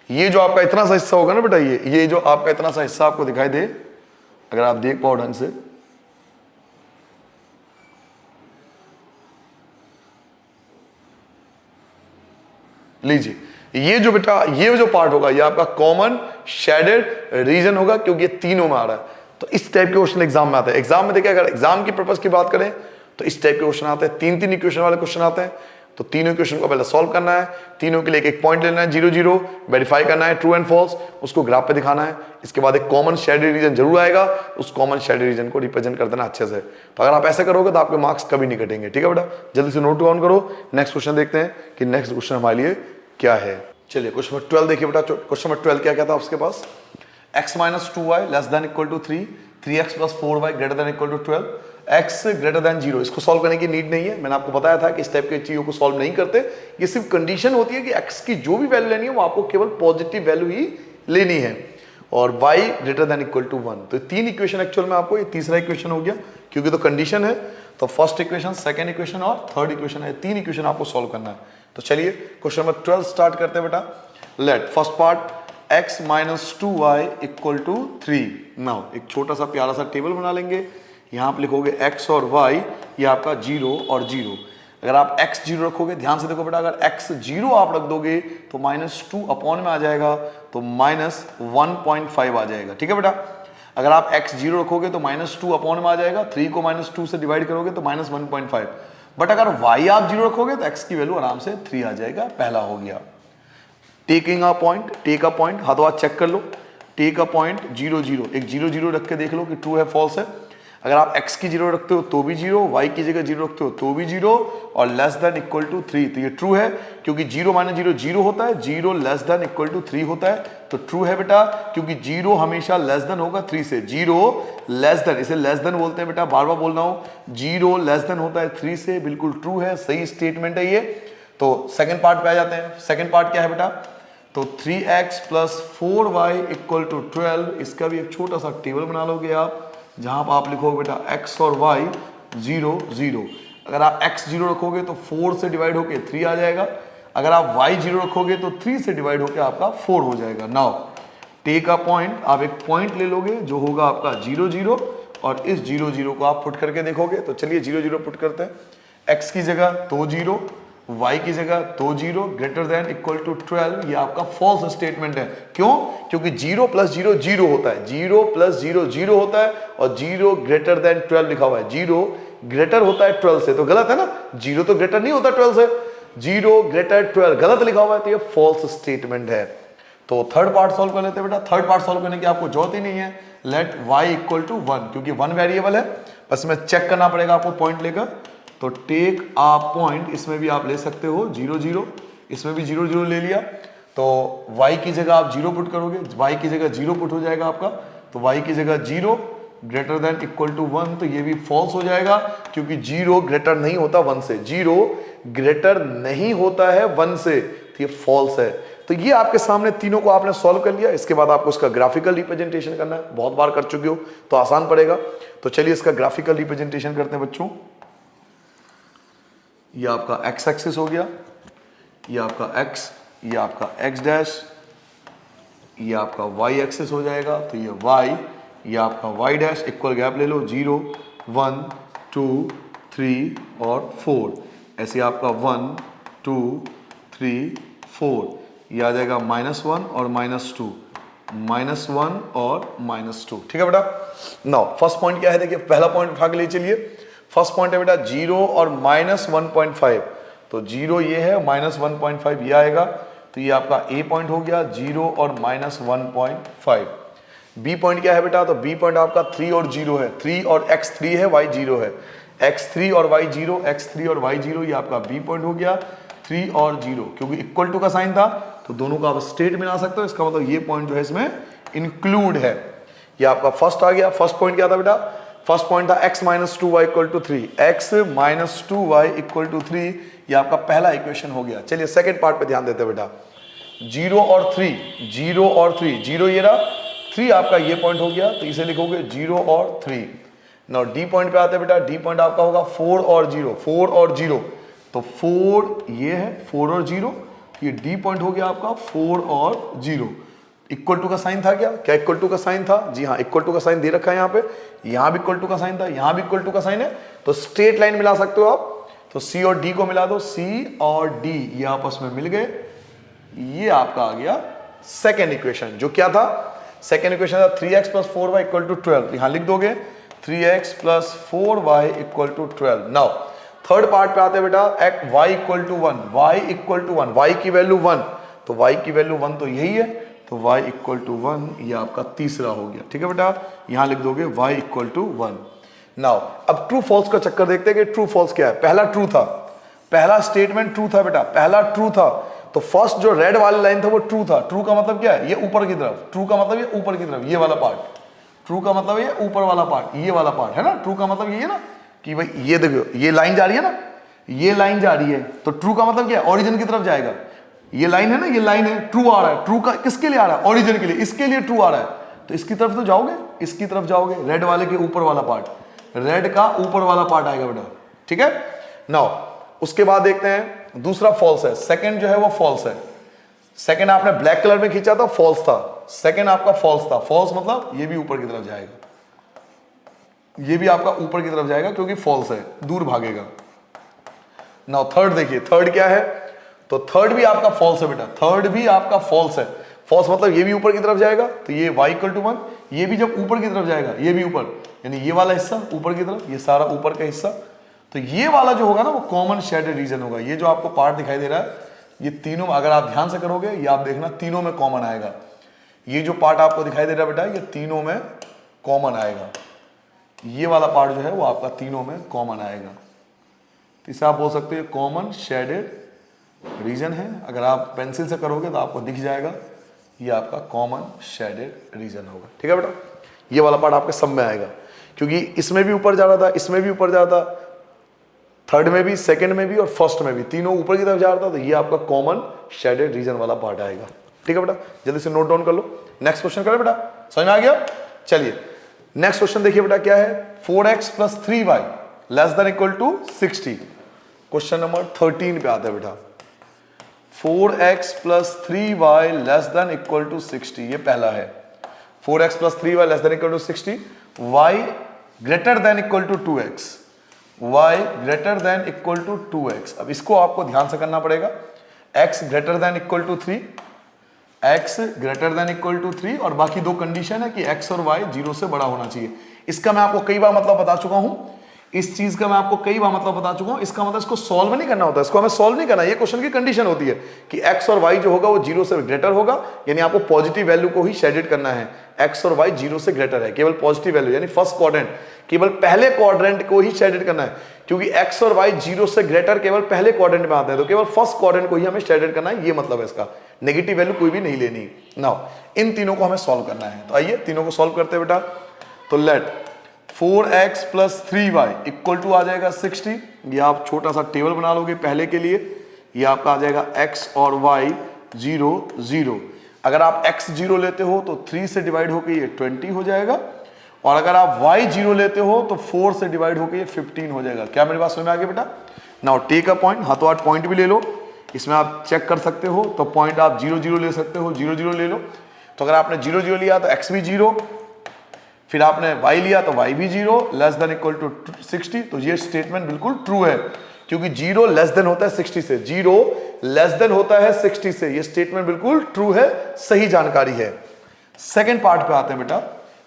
ये जो आपका इतना सा हिस्सा होगा ना बेटा, ये जो आपका इतना सा हिस्सा आपको दिखाई दे, अगर आप देख पाओ ढंग से, लीजिए, ये जो बेटा ये जो पार्ट होगा, ये आपका कॉमन शेडेड रीजन होगा, क्योंकि ये तीनों में आ रहा है। तो इस टाइप के क्वेश्चन एग्जाम में आते हैं। एग्जाम में देखिए, अगर एग्जाम की पर्पस की बात करें तो इस टाइप के क्वेश्चन आते हैं, 3-3 इक्वेशन वाले क्वेश्चन आते हैं। तो तीनों इक्वेशन को पहले सॉल्व करना है, तीनों के लिए एक पॉइंट लेना है 0 0, वेरीफाई करना है ट्रू एंड फॉल्स, उसको ग्राफ पे दिखाना है। इसके बाद एक कॉमन शेडेड रीजन जरूर आएगा, उस कॉमन शेडेड रीजन को रिप्रेजेंट कर देना अच्छे से। तो अगर आप ऐसे करोगे तो आपके मार्क्स कभी नहीं कटेंगे, ठीक है बेटा। जल्दी से नोट डाउन करो, नेक्स्ट क्वेश्चन देखते हैं कि नेक्स्ट क्वेश्चन हमारे लिए क्या है। चलिए क्वेश्चन नंबर 12 देखिए बेटा। क्वेश्चन नंबर 12 क्या था उसके पास, x minus 2y less than equal to 3, 3x plus 4y greater than equal to 12, x greater than 0। इसको सॉल्व करने की नीड नहीं है, मैंने आपको बताया था कि इस टाइप की चीजों को सॉल्व नहीं करते। ये सिर्फ कंडीशन होती है कि x की जो भी वैल्यू लेनी है वो आपको केवल पॉजिटिव वैल्यू ही लेनी है, और y greater than equal to 1। तो 3 इक्वेशन एक्चुअल में आपको, ये तीसरा इक्वेशन हो गया क्योंकि तो कंडीशन है। तो फर्स्ट इक्वेशन, सेकंड इक्वेशन और थर्ड इक्वेशन है, 3 इक्वेशन आपको सॉल्व करना है। तो चलिए क्वेश्चन नंबर 12 स्टार्ट करते हैं बेटा। Let first part x minus 2y equal to 3। Now एक छोटा सा प्यारा सा टेबल बना लेंगे, यहाँ आप लिखोगे x और y, ये आपका 0 और 0। अगर आप x 0 रखोगे, ध्यान से देखो बेटा, अगर x 0 आप रख दोगे तो -2 अपॉन में आ जाएगा, तो -1.5 आ जाएगा, ठीक है बेटा। अगर आप x 0 रखोगे तो -2 अपॉन में आ जाएगा, 3 को -2 से डिवाइड करोगे तो -1.5। बट अगर y आप 0 रखोगे तो x की वैल्यू आराम से 3 आ जाएगा, पहला हो गया। Taking a point, take a point, हाथों हाथ चेक कर लो। टेक अ पॉइंट 0 0, एक 0 0 रख के देख लो कि ट्रू है फॉल्स है। अगर आप x की 0 रखते हो तो भी 0, y की जगह 0 रखते हो तो भी 0, और लेस देन इक्वल टू 3, तो ये ट्रू है क्योंकि 0 माइनस 0 0 होता है, 0 लेस देन इक्वल टू 3 होता है, तो ट्रू है बेटा, क्योंकि 0 हमेशा लेस देन होगा 3 से। 0 लेस देन, इसे लेस देन बोलते हैं बेटा, बार बार बोल रहा हूं, 0 लेस देन होता है 3 से, बिल्कुल ट्रू है, सही स्टेटमेंट है ये। तो सेकंड पार्ट पे आ जाते हैं। सेकंड पार्ट क्या है बेटा, तो 3x plus 4y equal to 12, इसका भी एक छोटा सा टेबल बना लोगे आप, जहां पर आप लिखोगे बेटा x और y 0 0। अगर आप x 0 रखोगे तो 4 से डिवाइड होके 3 आ जाएगा, अगर आप y 0 रखोगे तो 3 से डिवाइड होके आपका 4 हो जाएगा। नाउ टेक अ पॉइंट, आप एक पॉइंट ले लोगे जो होगा आपका 0 0, और इस 0 0 को आप पुट करके देखोगे। तो चलिए 0 0 पुट करते हैं। x की जगह तो 0, y की जगह तो 0, ग्रेटर देन इक्वल टू 12, ये आपका फॉल्स स्टेटमेंट है। क्यों? क्योंकि 0 प्लस 0 0 होता है, 0 प्लस 0 0 होता है, और 0 ग्रेटर देन 12 लिखा हुआ है। 0 ग्रेटर होता है 12 से, तो गलत है ना, 0 तो ग्रेटर नहीं होता 12 से, 0 ग्रेटर 12 गलत लिखा हुआ है, तो ये फॉल्स स्टेटमेंट है। तो थर्ड पार्ट सॉल्व कर लेते हैं बेटा। थर्ड पार्ट सॉल्व करने की आपको जरूरत ही नहीं है। लेट y इक्वल टू 1, क्योंकि 1 वेरिएबल है, बस में चेक करना पड़ेगा आपको पॉइंट लेकर। तो टेक अ पॉइंट, इसमें भी आप ले सकते हो 0 0, इसमें भी 0 0 ले लिया, तो y की जगह आप 0 पुट करोगे, y की जगह 0 पुट हो जाएगा आपका, तो y की जगह 0 ग्रेटर देन इक्वल टू 1, तो ये भी फॉल्स हो जाएगा क्योंकि 0 ग्रेटर नहीं होता 1 से, 0 ग्रेटर नहीं होता है 1 से, तो ये फॉल्स है। तो ये आपके सामने तीनों को आपने सॉल्व कर लिया। इसके बाद आपको इसका ग्राफिकल रिप्रेजेंटेशन करना है, बहुत बार कर चुके हो तो आसान पड़ेगा। तो चलिए इसका ग्राफिकल रिप्रेजेंटेशन करते हैं बच्चों। ये आपका x एक्सिस हो गया, ये आपका x, ये आपका x डैश, ये आपका y एक्सिस हो जाएगा, तो ये y, ये आपका y डैश, इक्वल गैप ले लो, 0 1 2 3 और 4, ऐसे आपका 1 2 3 4, ये आ जाएगा -1 और -2, -1 और -2। ठीक है बेटा। नाउ फर्स्ट पॉइंट क्या है, देखिए पहला पॉइंट उठा के ले चलिए। फर्स्ट पॉइंट है बेटा 0 और -1.5, तो 0 ये है, -1.5 ये आएगा, तो ये आपका ए पॉइंट हो गया, 0 और -1.5। बी पॉइंट क्या है बेटा, तो बी पॉइंट आपका 3 और 0 है, 3 और x3 है, y 0 है, x3 और y 0, x3 और y 0, ये आपका बी पॉइंट हो गया, 3 और 0, क्योंकि इक्वल टू का साइन था तो दोनों को आप स्ट्रेट में ला सकते हो, इसका मतलब ये पॉइंट जो है इसमें इंक्लूड है। ये आपका फर्स्ट आ गया। फर्स्ट पॉइंट क्या था बेटा, फर्स्ट पॉइंट था x minus 2y equal to 3, x minus 2y equal to 3, ये आपका पहला इक्वेशन हो गया। चलिए सेकंड पार्ट पे ध्यान देते हैं बेटा। 0 और 3, 0 और 3, 0 ये रहा, 3 आपका ये पॉइंट हो गया, तो इसे लिखोगे 0 और 3। नाउ डी पॉइंट पे आते हैं बेटा। डी पॉइंट आपका होगा 4 और 0, 4 और 0, तो 4 ये है, 4 और 0, ये डी पॉइंट हो गया आपका 4 और 0। इक्वल टू का साइन था क्या, क्या इक्वल टू का साइन था, जी हाँ, इक्वल टू का साइन दे रखा है यहाँ पे, यहाँ भी इक्वल टू का साइन था, यहाँ भी इक्वल टू का साइन है, तो स्ट्रेट लाइन मिला सकते हो आप। तो सी और डी को मिला दो, सी और डी ये आपस में मिल गए, ये आपका आ गया सेकेंड इक्वेशन। जो क्या था, सेकेंड इक्वेशन था 3x plus 4y equal to 12, यहां लिख दोगे 3x plus 4y equal to 12। Now third part पे आते हैं बेटा, y equal to 1, y equal to 1, y की वैल्यू 1, तो y की वैल्यू 1 तो यही है, तो y इक्वल टू 1 ये आपका तीसरा हो गया। ठीक है बेटा, यहां लिख दोगे y इक्वल टू 1। नाउ अब ट्रू फॉल्स का चक्कर देखते हैं कि ट्रू फॉल्स क्या है। पहला ट्रू था, पहला स्टेटमेंट ट्रू था बेटा, पहला ट्रू था, तो फर्स्ट जो रेड वाली लाइन था वो ट्रू था। ट्रू का मतलब क्या है, ये ऊपर की तरफ, ट्रू का मतलब ये ऊपर की तरफ, ये वाला पार्ट, ट्रू का मतलब ये ऊपर वाला पार्ट, ये वाला पार्ट है ना। ट्रू का मतलब ये है ना कि भाई ये देखो, ये लाइन जा रही है ना, ये लाइन जा रही है, तो ट्रू का मतलब क्या है, ओरिजिन की तरफ जाएगा। ये लाइन है ना, ये लाइन है, ट्रू आ रहा है, ट्रू का किसके लिए आ रहा है, ओरिजिन के लिए, इसके लिए ट्रू आ रहा है, तो इसकी तरफ तो जाओगे, इसकी तरफ जाओगे, रेड वाले के ऊपर वाला पार्ट, रेड का ऊपर वाला पार्ट आएगा बेटा। ठीक है। नाउ उसके बाद देखते हैं दूसरा फॉल्स है, सेकंड जो है वो फॉल्स है। सेकंड आपने ब्लैक कलर में खींचा था, फॉल्स था, सेकंड आपका फॉल्स था। फॉल्स मतलब ये भी ऊपर की तरफ जाएगा, ये भी आपका ऊपर की तरफ जाएगा क्योंकि फॉल्स है, दूर भागेगा। नाउ थर्ड देखिए, थर्ड क्या है, तो थर्ड भी आपका फॉल्स है बेटा, थर्ड भी आपका फॉल्स है। फॉल्स मतलब ये भी ऊपर की तरफ जाएगा, तो ये y इक्वल टू 1, ये भी जब ऊपर की तरफ जाएगा, ये भी ऊपर, यानी ये वाला हिस्सा ऊपर की तरफ, ये सारा ऊपर का हिस्सा, तो ये वाला जो होगा ना वो कॉमन शेडेड रीजन होगा। ये जो आपको पार्ट दिखाई दे रहा है, ये तीनों अगर आप ध्यान से करोगे, ये आप देखना तीनों में कॉमन आएगा। ये जो पार्ट आपको दिखाई दे रहा है बेटा, ये तीनों में कॉमन आएगा। ये वाला पार्ट जो है वो आपका तीनों में कॉमन आएगा। तो इसे आप बोल सकते हो कॉमन शेडेड रीजन है। अगर आप पेंसिल से करोगे तो आपको दिख जाएगा, ये आपका कॉमन शेडेड रीजन होगा। ठीक है बेटा, ये वाला पार्ट आपके सब में आएगा, क्योंकि इसमें भी ऊपर जा रहा था, इसमें भी ऊपर जा रहा था, थर्ड में भी, सेकंड में भी और फर्स्ट में भी, तीनों ऊपर की तरफ जा रहा था, तो ये आपका कॉमन शेडेड रीजन वाला पार्ट आएगा। ठीक है बेटा, जल्दी से नोट डाउन कर लो। नेक्स्ट क्वेश्चन करें बेटा, समझ में आ गया? चलिए नेक्स्ट क्वेश्चन देखिए बेटा, क्या है? 4x + 3y <= 60। क्वेश्चन नंबर 13 पे आता है बेटा। 4x + 3y <= 60, ये पहला है। 4x + 3y <= 60, y > 2x, y > 2x। अब इसको आपको ध्यान से करना पड़ेगा। x > 3, x > 3 और बाकी दो कंडीशन है कि x और y 0 से बड़ा होना चाहिए। इसका मैं आपको कई बार मतलब बता चुका हूं, इस चीज का मैं आपको कई बार मतलब बता चुका हूं। इसका मतलब इसको सॉल्व नहीं करना होता, इसको हमें सॉल्व नहीं करना, ये क्वेश्चन की कंडीशन होती है कि x और y जो होगा वो 0 से ग्रेटर होगा, यानी आपको पॉजिटिव वैल्यू को ही शेडेड करना है। x और y 0 से ग्रेटर है, केवल पॉजिटिव वैल्यू यानी फर्स्ट क्वाड्रेंट, केवल पहले क्वाड्रेंट को ही शेडेड करना है, क्योंकि x और y 0 से ग्रेटर केवल पहले क्वाड्रेंट में आते हैं, तो केवल फर्स्ट क्वाड्रेंट को ही हमें शेडेड करना है, ये मतलब है इसका। नेगेटिव वैल्यू कोई भी नहीं लेनी। नाउ इन तीनों को हमें सॉल्व करना है, तो आइए तीनों को सॉल्व करते हैं बेटा। तो लेट 4x + 3y = आ जाएगा 60। ये आप छोटा सा टेबल बना लोगे पहले के लिए, ये आपका आ जाएगा x और y 0 0। अगर आप x 0 लेते हो तो 3 से डिवाइड होकर ये 20 हो जाएगा, और अगर आप y 0 लेते हो तो 4 से डिवाइड होकर ये 15 हो जाएगा। क्या मेरी बात समझ में आ गई बेटा? नाउ टेक अ पॉइंट, हाथों हाथ पॉइंट भी ले लो, इसमें आप चेक कर सकते हो। तो पॉइंट आप 0 0 ले सकते हो, 0 0 ले लो। तो अगर आपने 0 0 लिया तो x भी 0, फिर आपने y लिया तो y भी 0 <= 60। तो ये स्टेटमेंट बिल्कुल ट्रू है, क्योंकि 0 लेस देन होता है 60 से, 0 लेस देन होता है 60 से। ये स्टेटमेंट बिल्कुल ट्रू है, सही जानकारी है। सेकंड पार्ट पे आते हैं बेटा।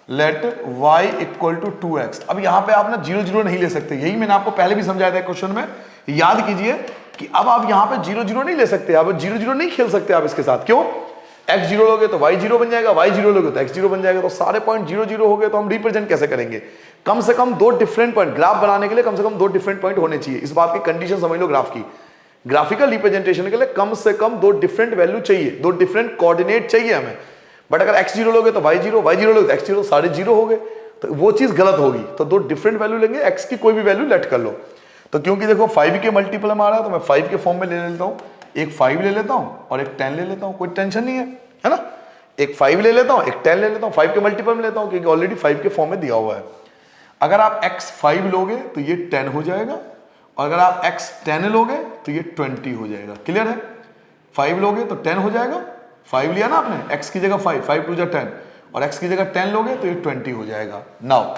Let y = 2x। अब यहां पे आप ना 0 0 नहीं ले सकते, यही मैंने आपको पहले भी समझाया था क्वेश्चन में। याद कीजिए कि अब आप यहां पे 0 0 नहीं ले सकते, आप 0 0 नहीं खेल सकते आप इसके साथ। क्यों? x 0 लोगे तो y 0 बन जाएगा, y 0 लोगे तो x 0 बन जाएगा, तो सारे पॉइंट 0 0 हो गए, तो हम रिप्रेजेंट कैसे करेंगे? कम से कम दो डिफरेंट पॉइंट, ग्राफ बनाने के लिए कम से कम दो डिफरेंट पॉइंट होने चाहिए। इस बात की कंडीशन समझ लो ग्राफ की। ग्राफिकल रिप्रेजेंटेशन के लिए कम से कम दो डिफरेंट वैल्यू चाहिए, दो डिफरेंट कोऑर्डिनेट चाहिए हमें। बट अगर x 0 लोगे तो y 0, y 0 लोगे तो x 0, सारे 0 हो गए, तो वो चीज गलत होगी। तो दो डिफरेंट वैल्यू लेंगे, x की कोई भी वैल्यू लेट कर लो। तो क्योंकि देखो 5 के मल्टीपल में आ रहा है, तो मैं 5 के फॉर्म में ले लेता हूं, एक 5 ले लेता हूं और एक 10 ले लेता हूं, कोई टेंशन नहीं है ना। एक 5 ले लेता हूं, एक 10 ले लेता हूं, 5 के मल्टीपल में लेता हूं, क्योंकि ऑलरेडी 5 के फॉर्म में दिया हुआ है। अगर आप x 5 लोगे तो ये 10 हो जाएगा, और अगर आप x 10 लोगे तो ये 20 हो जाएगा। क्लियर है? 5 लोगे तो 10 हो जाएगा, 5 लिया ना आपने, x की जगह 5, 5 2 10, और x की जगह 10 लोगे तो ये 20 हो जाएगा। Now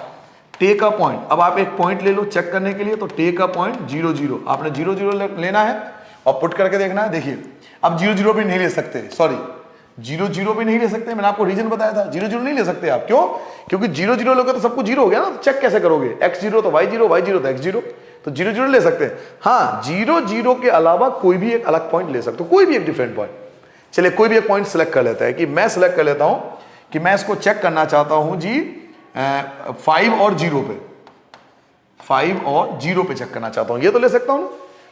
take a point. अब आप एक पॉइंट ले लो चेक करने के लिए, तो टेक अ पॉइंट 0 0। आपने 0 0 लेना है और पुट करके देखना है। देखिए अब 0 0 भी नहीं ले सकते, सॉरी 0 0 भी नहीं ले सकते, मैंने आपको रीजन बताया था। 0 0 नहीं ले सकते आप, क्यों? क्योंकि 0 0 लोगे तो सब कुछ 0 हो गया ना, तो चेक कैसे करोगे? x 0 तो y 0, y 0 तो x 0, तो 0 0 ले सकते हैं। हाँ 0 0 के अलावा कोई भी एक अलग पॉइंट ले सकते हो, कोई भी एक डिफरेंट पॉइंट। चलिए कोई भी एक पॉइंट सिलेक्ट कर लेता है, कि मैं सिलेक्ट कर लेता हूं कि मैं इसको चेक करना चाहता हूं जी 5 और 0 पे, 5 और 0 पे चेक करना चाहता हूं, ये तो ले सकता हूं ना।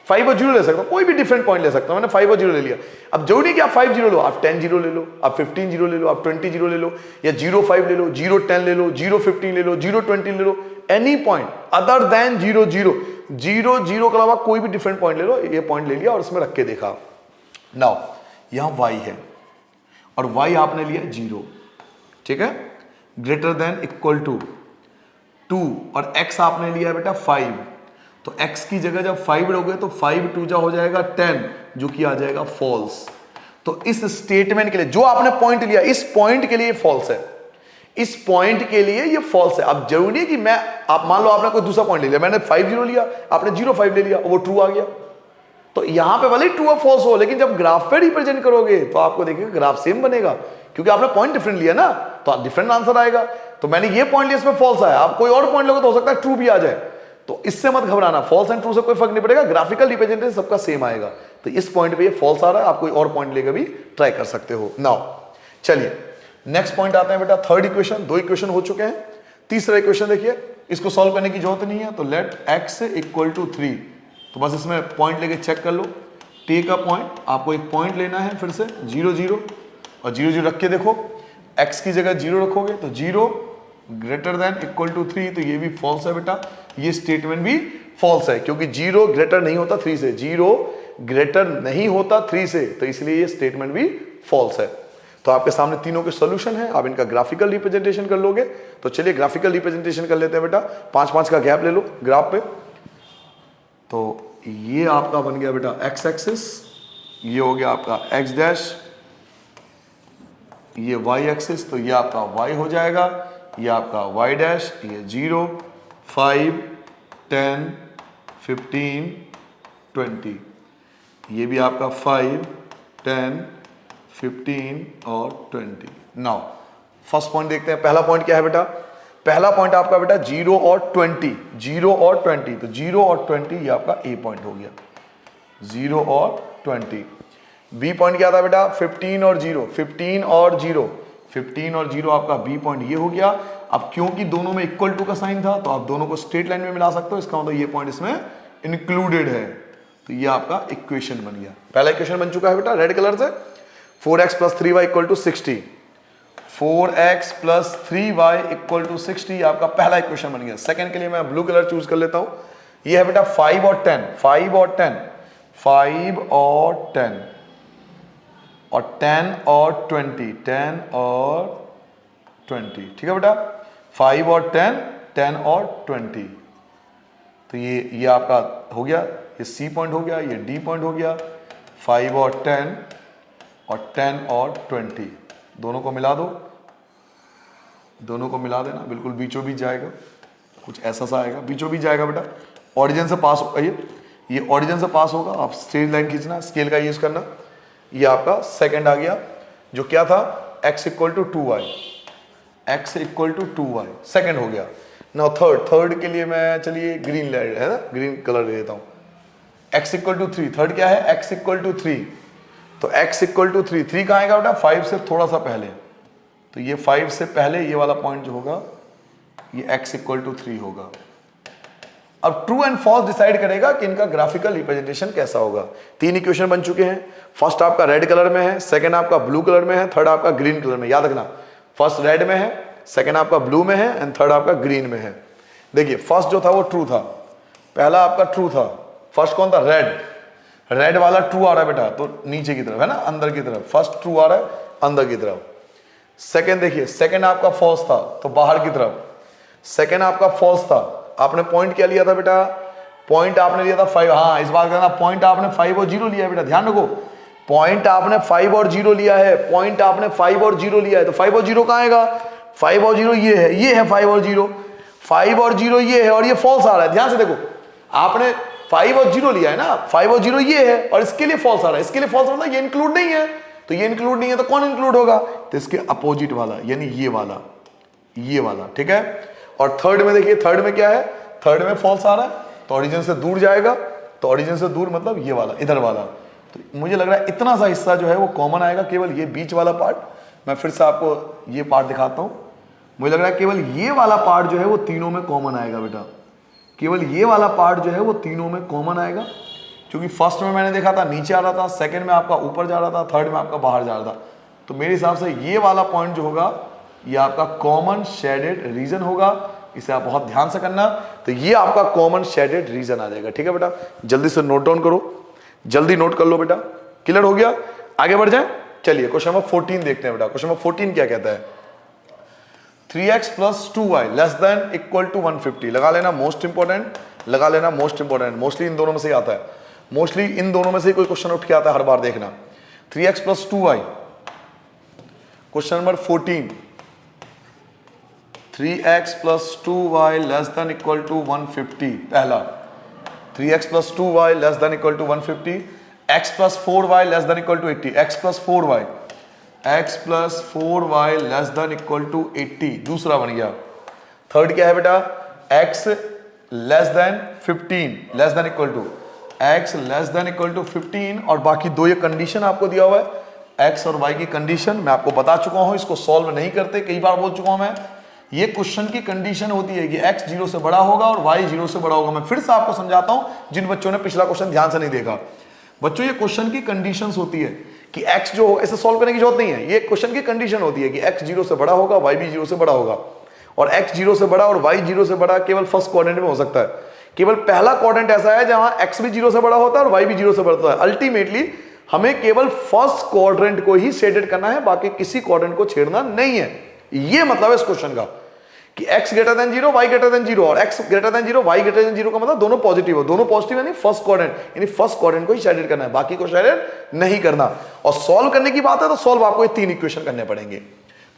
5 और 0 ले सकता हूं, कोई भी डिफरेंट पॉइंट ले सकता हूं। मैंने 5 और 0 ले लिया। अब जो नहीं कि आप 5 0 लो, आप 10 0 ले लो, आप 15 0 ले लो, आप 20 0 ले लो, या 0 5 ले लो, 0 10 ले लो, 0 15 ले लो, 0 20 ले लो, एनी पॉइंट अदर देन 0 0। 0 0 के अलावा कोई भी डिफरेंट पॉइंट ले लो। ये पॉइंट ले लिया और इसमें रख के देखा। नाउ यहां y है और y आपने लिया 0, ठीक है, ग्रेटर देन इक्वल टू 2, और x आपने लिया बेटा 5। तो x की जगह जब 5 लोगे तो 5 2 जा हो जाएगा 10, जो कि आ जाएगा फॉल्स। तो इस स्टेटमेंट के लिए जो आपने पॉइंट लिया, इस पॉइंट के लिए फॉल्स है, इस पॉइंट के लिए ये फॉल्स है। अब जरूरी है कि मैं, आप मान लो आपने कोई दूसरा पॉइंट ले लिया, मैंने 5 0 लिया, आपने 0 5 ले लिया, वो ट्रू आ गया, तो यहां पे भले ही ट्रू और फॉल्स हो, लेकिन जब ग्राफ पे रिप्रेजेंट करोगे तो आपको देखिएगा ग्राफ सेम बनेगा, क्योंकि आपने पॉइंट डिफरेंट लिया ना। तो डिफरेंट आंसर आएगा। तो मैंने ये पॉइंट लिया, इसमें फॉल्स आया, आप कोई और पॉइंट लोगे तो हो सकता है ट्रू भी आ जाए, तो इससे मत घबराना, फॉल्स एंड ट्रू से कोई फर्क नहीं पड़ेगा, ग्राफिकल रिप्रेजेंटेशन सबका सेम आएगा। तो इस पॉइंट पे ये फॉल्स आ रहा है, आप कोई और पॉइंट लेकर भी ट्राई कर सकते हो। नाउ चलिए नेक्स्ट पॉइंट आते हैं बेटा, थर्ड इक्वेशन। दो इक्वेशन हो चुके हैं, तीसरा इक्वेशन देखिए, इसको सॉल्व करने की जरूरत नहीं है। तो लेट x इक्वल टू 3, तो बस इसमें पॉइंट लेके चेक कर लो, टेक अ पॉइंट, आपको एक पॉइंट लेना है, फिर से 0 0 और 0 0 रख के देखो, x की जगह 0 रखोगे तो 0 ग्रेटर देन इक्वल टू 3, तो ये भी फॉल्स है बेटा, ये स्टेटमेंट भी फॉल्स है, क्योंकि 0 ग्रेटर नहीं होता 3 से, 0 ग्रेटर नहीं होता 3 से, तो इसलिए ये स्टेटमेंट भी फॉल्स है। तो आपके सामने तीनों के सॉल्यूशन है, आप इनका ग्राफिकल रिप्रेजेंटेशन कर लोगे। तो चलिए ग्राफिकल रिप्रेजेंटेशन कर लेते हैं बेटा, 5-5 का गैप ले लो ग्राफ पे। तो ये आपका बन गया बेटा x एक्सिस, ये हो गया आपका x डैश, ये y एक्सिस, तो ये आपका y हो जाएगा, ये आपका y डैश, ये 0 5 10 15 20, ये भी आपका 5 10 15 और 20। नाउ फर्स्ट पॉइंट देखते हैं, पहला पॉइंट क्या है बेटा, पहला पॉइंट आपका बेटा 0 और 20, 0 और 20, तो 0 और 20 ये आपका ए पॉइंट हो गया, 0 और 20। बी पॉइंट क्या था बेटा, 15 और 0, 15 और 0, 15 और 0 आपका बी पॉइंट ये हो गया। अब क्योंकि दोनों में इक्वल टू का साइन था, तो आप दोनों को स्ट्रेट लाइन में मिला सकते हो, इसका मतलब ये पॉइंट इसमें इंक्लूडेड है, तो ये आपका इक्वेशन बन गया। पहला इक्वेशन बन चुका है बेटा रेड कलर से, 4x + 3y = 60, 4x + 3y = 60 आपका पहला इक्वेशन बन गया। सेकंड के लिए मैं ब्लू कलर चूज कर लेता हूं, ये है बेटा 5 और 10, 5 और 10, 5 और 10 और 10 और 20, 10 और 20, ठीक है बेटा, 5 और 10, 10 और 20, तो ये आपका हो गया, ये सी पॉइंट हो गया, ये डी पॉइंट हो गया, 5 और 10 और 10 और 20, दोनों को मिला दो, दोनों को मिला देना, बिल्कुल बीचों बीच जाएगा, कुछ ऐसा सा आएगा, बीचों बीच जाएगा बेटा, ऑरिजिन से पास होगा, ये ऑरिजिन से पास होगा, आप स्ट्रेट लाइन खींचना, स्केल का यूज करना। ये आपका सेकंड आ गया, जो क्या था x = 2y, x = 2y, second हो गया। नाउ थर्ड के लिए मैं चलिए ग्रीन लाइट है ना, ग्रीन कलर ले लेता हूँ, x = 3, थर्ड क्या है, x = 3, तो x = 3, 3 कहाँ आएगा बेटा, 5 से थोड़ा सा पहले, तो ये 5 से पहले ये वाला पॉइंट जो होगा ये x = 3 होगा। अब ट्रू एंड फॉल्स डिसाइड करेगा कि इनका ग्राफिकल रिप्रेजेंटेशन कैसा होगा। तीन इक्वेशन बन चुके हैं, फर्स्ट आपका रेड कलर में है, सेकंड आपका ब्लू कलर में है, थर्ड आपका ग्रीन कलर में। याद रखना, फर्स्ट रेड में है, सेकंड आपका ब्लू में है एंड थर्ड आपका ग्रीन में है। देखिए फर्स्ट जो था वो ट्रू था, पहला आपका ट्रू था, फर्स्ट कौन था, रेड वाला ट्रू आ रहा है बेटा, तो नीचे की तरफ है ना, अंदर की तरफ, फर्स्ट ट्रू आ रहा है अंदर की तरफ। सेकंड देखिए, सेकंड आपका फॉल्स था तो बाहर की तरफ, सेकंड आपका फॉल्स था, आपने पॉइंट क्या लिया था बेटा, पॉइंट आपने लिया था 5, हाँ इस बात करना, पॉइंट आपने 5 और 0 लिया है बेटा, ध्यान रखो, पॉइंट आपने 5 और 0 लिया है, पॉइंट आपने 5 और 0 लिया है, तो 5 और 0 कहाँ आएगा, 5 और 0 ये है 5 और 0, 5 और 0 ये है और ये फॉल्स आ रहा है। ध्यान से देखो, आपने 5 और 0 लिया है ना, 5 और 0 ये है और इसके लिए फॉल्स आ रहा है, इसके लिए फॉल्स मतलब ये इंक्लूड नहीं है, तो ये इंक्लूड नहीं है तो कौन इंक्लूड होगा, तो इसके अपोजिट वाला, यानी ये वाला, ठीक है। और थर्ड में देखिए, थर्ड में क्या है, थर्ड में फॉल्स आ रहा है, तो ओरिजिन से दूर जाएगा, तो ओरिजिन से दूर मतलब ये वाला, इधर वाला, तो मुझे लग रहा है इतना सा हिस्सा जो है वो कॉमन आएगा, केवल ये बीच वाला पार्ट। मैं फिर से आपको ये पार्ट दिखाता हूं, मुझे लग रहा है केवल ये वाला पार्ट जो है वो तीनों में कॉमन आएगा बेटा, केवल ये वाला पार्ट जो है वो तीनों में कॉमन आएगा, क्योंकि फर्स्ट में मैंने देखा था नीचे आ रहा था, सेकंड में आपका ऊपर जा रहा था, थर्ड में आपका बाहर जा रहा था, तो मेरे हिसाब से ये वाला पॉइंट जो होगा ये आपका कॉमन शेडेड रीजन होगा, इसे आप बहुत ध्यान से करना, तो ये आपका कॉमन शेडेड रीजन आ जाएगा, ठीक है बेटा। जल्दी से नोट डाउन करो, जल्दी नोट कर लो बेटा, क्लियर हो गया, आगे बढ़ जाए। चलिए क्वेश्चन नंबर 14 देखते हैं बेटा, क्वेश्चन नंबर 14 क्या कहता है, 3x + 2y ≤ 150, लगा लेना मोस्ट इंपॉर्टेंट, लगा लेना मोस्ट इंपॉर्टेंट, मोस्टली इन दोनों में से ही आता है, मोस्टली इन दोनों में से कोई क्वेश्चन उठ के आता है हर बार, देखना 3x + 2y, question number 14, 3x + 2y ≤ 150, पहला 3x + 2y ≤ 150, x + 4y ≤ 80, x + 4y, x plus 4y less than equal to 80, दूसरा बन गया। थर्ड क्या है बेटा, x less than 15 less than equal to x less than equal to 15, और बाकी दो ये कंडीशन आपको दिया हुआ है x और y की कंडीशन मैं आपको बता चुका हूं, इसको सॉल्व नहीं करते, कई बार बोल चुका हूं मैं। ये क्वेश्चन की कंडीशन होती है कि x 0 से बड़ा होगा और y 0 से बड़ा होगा। मैं फिर से आपको समझाता हूं जिन बच्चों ने पिछला क्वेश्चन ध्यान से नहीं देखा। बच्चों ये क्वेश्चन की कंडीशंस होती है कि x जो इसे सॉल्व करने की जरूरत नहीं है, ये क्वेश्चन की कंडीशन होती है कि x 0 से बड़ा होगा, y भी 0 से बड़ा होगा, और x 0 से बड़ा और y 0 से बड़ा केवल फर्स्ट क्वाड्रेंट में हो सकता है। केवल पहला क्वाड्रेंट ऐसा है जहां x भी 0 से बड़ा होता है और y भी 0 से बड़ा होता है। अल्टीमेटली हमें केवल फर्स्ट क्वाड्रेंट को ही शेडेड करना है, बाकी किसी क्वाड्रेंट को छेड़ना नहीं है। ये मतलब है इस क्वेश्चन का कि x greater than 0, y greater than 0, और x greater than 0, y greater than 0 का मतलब दोनों पॉजिटिव हो। दोनों पॉजिटिव यानी फर्स्ट क्वाड्रेंट, यानी फर्स्ट क्वाड्रेंट को ही शेडेड करना है, बाकी को शेडेड नहीं करना। और सॉल्व करने की बात है तो सॉल्व आपको ये 3 इक्वेशन करने पड़ेंगे।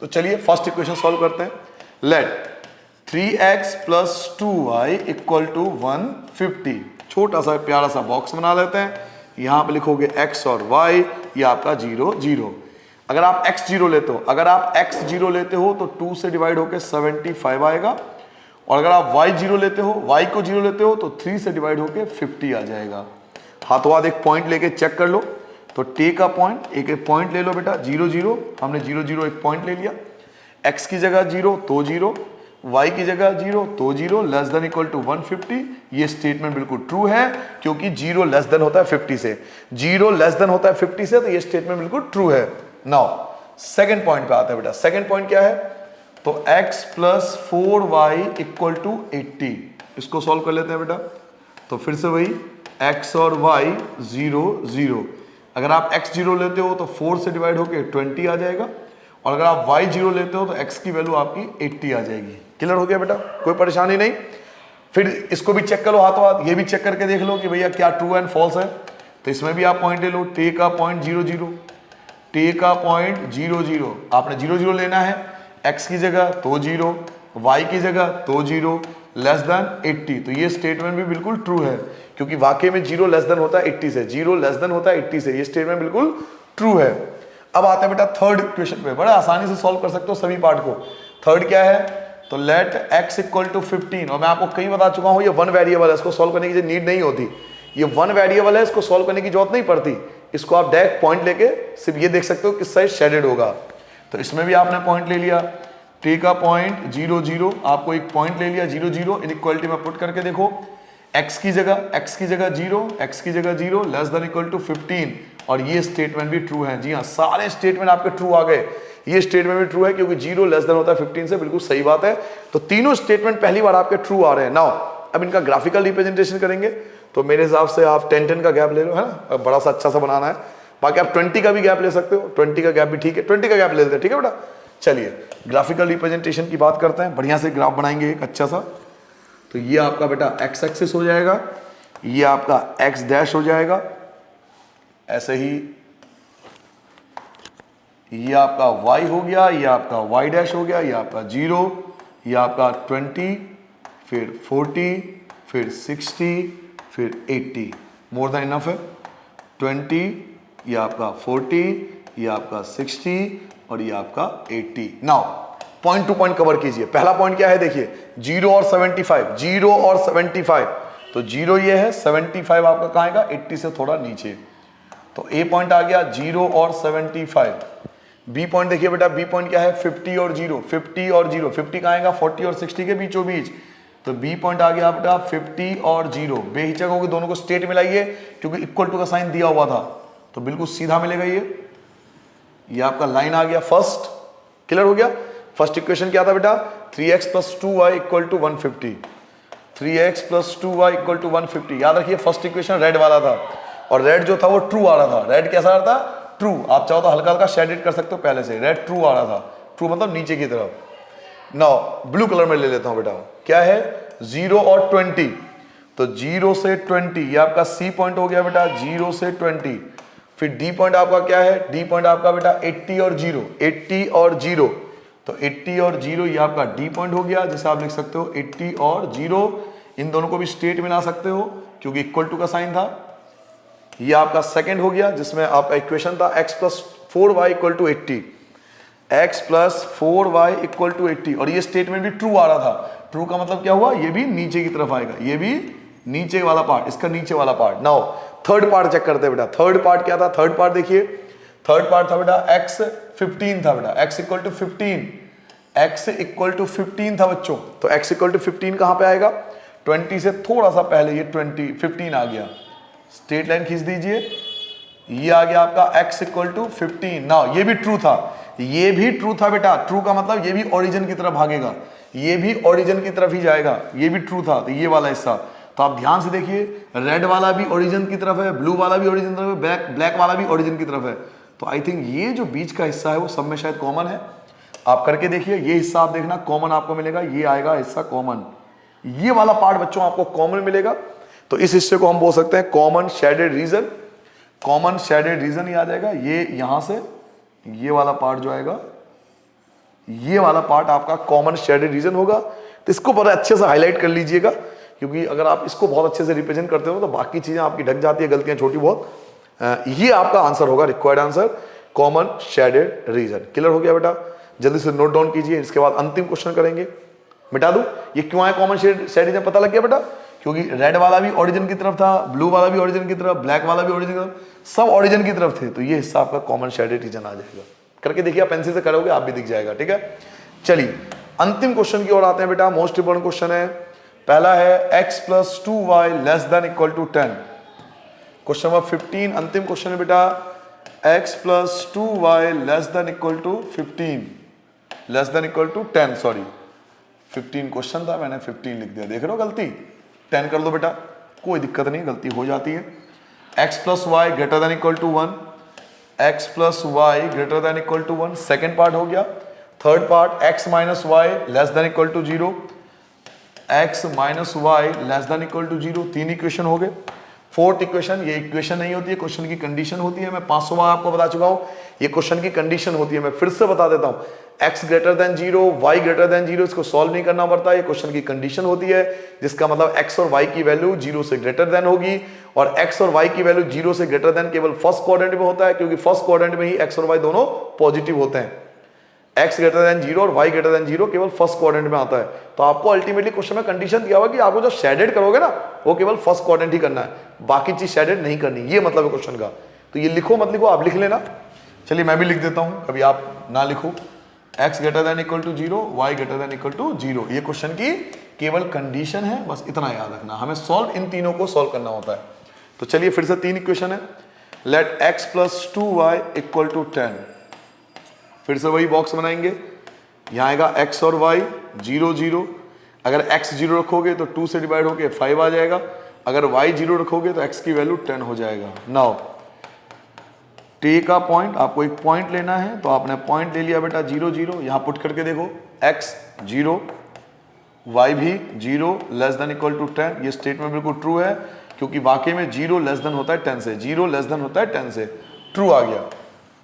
तो चलिए फर्स्ट इक्वेशन सॉल्व करते हैं। Let 3x plus 2y equal to 150। छोटा सा प्यारा सा बॉक्स बना लेते हैं, यहां पे लिखोगे x और y, ये आपका 0 0। अगर आप x 0 लेते हो, अगर आप x 0 लेते हो तो 2 से डिवाइड होकर 75 आएगा, और अगर आप y 0 लेते हो, y को 0 लेते हो तो 3 से डिवाइड होकर 50 आ जाएगा। हाथों हाथ एक पॉइंट लेके चेक कर लो, तो टेक अ पॉइंट, एक एक पॉइंट ले लो बेटा। 0 0, हमने 0 0 एक पॉइंट ले लिया। x की जगह 0 तो 0, y की जगह 0 तो 0, लेस देन इक्वल टू 150। ये स्टेटमेंट बिल्कुल ट्रू है क्योंकि 0 लेस देन होता है 50 से, 0 लेस देन होता है 50 से, तो ये स्टेटमेंट बिल्कुल ट्रू है। नाउ सेकंड पॉइंट पे आते हैं बेटा। सेकंड पॉइंट क्या है, तो x plus 4y equal to 80, इसको सॉल्व कर लेते हैं बेटा। तो फिर से वही x और y 0 0। अगर आप x 0 लेते हो तो 4 से डिवाइड होकर 20 आ जाएगा, और अगर आप y 0 लेते हो तो x की वैल्यू आपकी 80 आ जाएगी। क्लियर हो गया बेटा, कोई परेशानी नहीं। फिर इसको भी चेक करो हाथों हाथ, ये भी चेक करके देख लो कि भैया क्या ट्रू एंड फॉल्स है। तो इसमें भी आप पॉइंट ले लो, take a point 0 0, take a point 0 0। आपने 0 0 लेना है, x की जगह तो 0, y की जगह तो 0, लेस देन 80। तो ये स्टेटमेंट भी बिल्कुल ट्रू है क्योंकि वाकई में 0 लेस देन होता है 80 से, 0 लेस देन होता है 80 से, ये स्टेटमेंट बिल्कुल ट्रू है। अब आते हैं बेटा थर्ड इक्वेशन पे, बड़ा आसानी से सॉल्व कर सकते हो सभी पार्ट को। थर्ड क्या है, तो लेट x इक्वल टू 15, और मैं आपको कई बता चुका हूं ये वन वेरिएबल है, इसको सॉल्व करने की नीड नहीं होती। ये वन वेरिएबल है, इसको सॉल्व करने की जरूरत नहीं पड़ती। इसको आप डायरेक्ट पॉइंट लेके सिर्फ ये देख सकते हो किस साइड शेडेड होगा। तो इसमें भी आपने पॉइंट ले लिया, टेक अ पॉइंट 0 0, आपको एक पॉइंट ले लिया 0 0, इनइक्वालिटी में पुट करके देखो, x की जगह 0, x की जगह 0, लेस देन इक्वल टू 15, और ये स्टेटमेंट भी ट्रू है। जी हाँ, सारे स्टेटमेंट आपके ट्रू आ गए। ये स्टेटमेंट भी ट्रू है क्योंकि 0 लेस देन होता है 15 से, बिल्कुल सही बात है। तो तीनों स्टेटमेंट पहली बार आपके ट्रू आ रहे हैं। नाउ अब इनका ग्राफिकल रिप्रेजेंटेशन करेंगे, तो मेरे हिसाब से आप 10 का गैप ले लो, है ना, बड़ा सा अच्छा सा बनाना है। बाकी आप 20 का भी गैप ले सकते हो, 20 का गैप भी ठीक है, 20 का गैप ले लेते हैं, ठीक है बेटा। चलिए ग्राफिकल रिप्रेजेंटेशन की बात करते हैं, बढ़िया से ग्राफ बनाएंगे एक अच्छा सा। तो ये आपका बेटा x एक्सिस हो जाएगा, ये आपका x डैश हो जाएगा, ऐसे ही ये आपका y हो गया, ये आपका y डैश हो गया, ये आपका 0, ये आपका 20, फिर 40, फिर 60, फिर 80। मोर देन इनफ है। 20, ये आपका 40, ये आपका 60, और ये आपका 80। Now point two point cover कीजिए। पहला पॉइंट क्या है, देखिए 0 और 75, 0 और 75। तो 0 ये है, 75 आपका कहाँ आएगा, 80 से थोड़ा नीचे। तो ए पॉइंट आ गया 0 और 75। बी पॉइंट देखिए बेटा, बी पॉइंट क्या है, 50 और 0, 50 और 0, 50 कहाँ आएगा, 40 और 60 के बीचों बीच। तो बी पॉइंट आ गया बेटा 50 और 0। बेहिचक होकर दोनों को स्टेट मिलाइए क्योंकि इक्वल टू का साइन दिया हुआ था, तो बिल्कुल सीधा मिलेगा। ये आपका लाइन आ गया फर्स्ट। क्लियर हो गया। फर्स्ट इक्वेशन क्या था बेटा, 3x plus 2y equal to 150, 3x plus 2y equal to 150। याद रखिए फर्स्ट इक्वेशन रेड वाला था, और रेड जो था वो ट्रू आ रहा था। रेड कैसा आ रहा था, ट्रू। आप चाहो तो हल्का हल्का शेडेड कर सकते हो पहले से। रेड ट्रू आ रहा था, ट्रू मतलब नीचे की तरफ। नाउ ब्लू कलर में ले लेता हूं बेटा, क्या है 0 और 20। तो 0 से 20 ये आपका सी पॉइंट हो गया बेटा, 0 से 20। फिर डी पॉइंट आपका क्या है, डी पॉइंट आपका बेटा 80 और 0, 80 और 0। तो 80 और 0 ये आपका डी पॉइंट हो गया, जिसे आप लिख सकते हो 80 और 0। इन दोनों को भी स्टेट मिला सकते हो क्योंकि इक्वल टू का साइन था। ये आपका सेकंड हो गया जिसमें आपका इक्वेशन था x plus 4y equal to 80। x plus 4y equal to 80, और ये स्टेटमेंट भी ट्रू आ रहा था। ट्रू का मतलब क्या हुआ, ये भी नीचे की तरफ आएगा, ये भी नीचे वाला पार्ट, इसका नीचे वाला part. Now third part check करते हैं बेटा। थर्ड पार्ट क्या था, थर्ड पार्ट देखिए, थर्ड पार्ट था बेटा x 15 था बेटा, x equal to 15, x equal to 15 था बच्चों। तो x इक्वल टू 15 कहां पे आएगा, 20 से थोड़ा सा पहले ये 15 आ गया। स्ट्रेट लाइन खींच दीजिए, ये आ गया आपका x इक्वल टू 15। नाउ ये भी ट्रू था, ये भी ट्रू था बेटा। ट्रू का मतलब ये भी ओरिजिन की तरफ भागेगा, ये भी ओरिजिन की तरफ ही जाएगा, ये भी ट्रू था। तो ये वाला हिस्सा, तो आप ध्यान से देखिए, रेड वाला भी ओरिजिन की तरफ है, ब्लू वाला भी ओरिजिन की तरफ है, ब्लैक वाला भी ओरिजिन की तरफ है। तो आई थिंक ये जो बीच का हिस्सा है वो सब में शायद कॉमन है। आप करके देखिए, ये हिस्सा आप देखना कॉमन आपको मिलेगा, ये आएगा हिस्सा कॉमन, ये वाला पार्ट बच्चों आपको कॉमन मिलेगा। तो इस हिस्से को हम बोल सकते हैं common shaded region. Common shaded region ही आ जाएगा, ये यहां से ये वाला पार्ट जो आएगा, ये वाला पार्ट आपका कॉमन शेडेड रीजन होगा। तो इसको बड़ा अच्छे से हाईलाइट कर लीजिएगा, क्योंकि अगर आप इसको बहुत अच्छे से रिप्रेजेंट करते हो तो बाकी चीजें आपकी ढक जाती है, गलतियां छोटी बहुत। ये आपका आंसर होगा, required answer, common shaded reason. Clear हो गया बेटा, जल्दी से नोट डाउन कीजिए। इसके बाद अंतिम क्वेश्चन करेंगे। मिटा दूं, ये क्यों आया कॉमन शेडेड रीजन, पता लग गया बेटा? क्योंकि रेड वाला भी ओरिजिन की तरफ था, ब्लू वाला भी ओरिजिन की तरफ, ब्लैक वाला भी ओरिजिन की तरफ, सब ओरिजिन की तरफ थे। तो ये हिस्सा आपका कॉमन शेडेड रीजन आ जाएगा। करके देखिए, आप पेंसिल से करोगे आप भी दिख जाएगा। ठीक है, चलिए अंतिम क्वेश्चन की ओर आते हैं बेटा। मोस्ट इंपोर्टेंट क्वेश्चन है, पहला है x plus 2y less than equal to 10। Question number 15 अंतिम क्वेश्चन है बेटा, x plus 2y less than equal to 15, less than equal to 10, sorry 15 question था, मैंने 15 लिख दिया, देख रहे हो गलती। 10 कर दो बेटा, कोई दिक्कत नहीं, गलती हो जाती है। x plus Y greater than equal to 1, x plus Y greater than equal to 1, second part हो गया। Third part x minus Y less than equal to 0, x minus Y less than equal to 0, 3 equation हो गए। फोर्थ इक्वेशन, ये इक्वेशन नहीं होती है, क्वेश्चन की कंडीशन होती है। मैं 500 बार आपको बता चुका हूं, ये क्वेश्चन की कंडीशन होती है। मैं फिर से बता देता हूं, x greater than 0, y greater than 0, इसको सॉल्व नहीं करना पड़ता, ये क्वेश्चन की कंडीशन होती है, जिसका मतलब x और y की वैल्यू 0 से ग्रेटर देन होगी। और x और y की वैल्यू 0 से ग्रेटर देन केवल फर्स्ट क्वाड्रेंट में होता है, क्योंकि फर्स्ट क्वाड्रेंट में ही x और y दोनों पॉजिटिव होते हैं। x ग्रेटर देन 0 और y ग्रेटर देन 0 केवल फर्स्ट क्वाड्रेंट में आता है। तो आपको अल्टीमेटली क्वेश्चन में कंडीशन दिया हुआ कि आपको जो शेडेड करोगे ना, वो केवल फर्स्ट क्वाड्रेंट ही करना है, बाकी चीज शेडेड नहीं करनी, ये मतलब है क्वेश्चन का। तो ये लिखो मत लिखो, आप लिख लेना। चलिए मैं भी लिख देता हूं, कभी आप ना लिखो। x greater than equal to 0, y greater than equal to 0, ये क्वेश्चन की केवल कंडीशन है, बस इतना याद रखना। हमें सॉल्व इन तीनों को सॉल्व करना होता है। तो चलिए फिर से 3 इक्वेशन है। Let x plus 2y equal to 10, फिर से वही बॉक्स बनाएंगे। यहाँ आएगा x और y 0 0, अगर x 0 रखोगे तो 2 से डिवाइड होके 5 आ जाएगा, अगर y 0 रखोगे तो x की वैल्यू 10 हो जाएगा। नाउ टे का पॉइंट, आपको एक पॉइंट लेना है, तो आपने पॉइंट ले लिया बेटा 0 0, यहाँ पुट करके देखो, x 0, y भी 0 लेस देन इक्वल टू 10। ये स्टेटमेंट बिल्कुल ट्रू है, क्योंकि वाकई में 0 लेस देन होता है 10 से, 0 लेस देन होता है 10 से, ट्रू आ गया।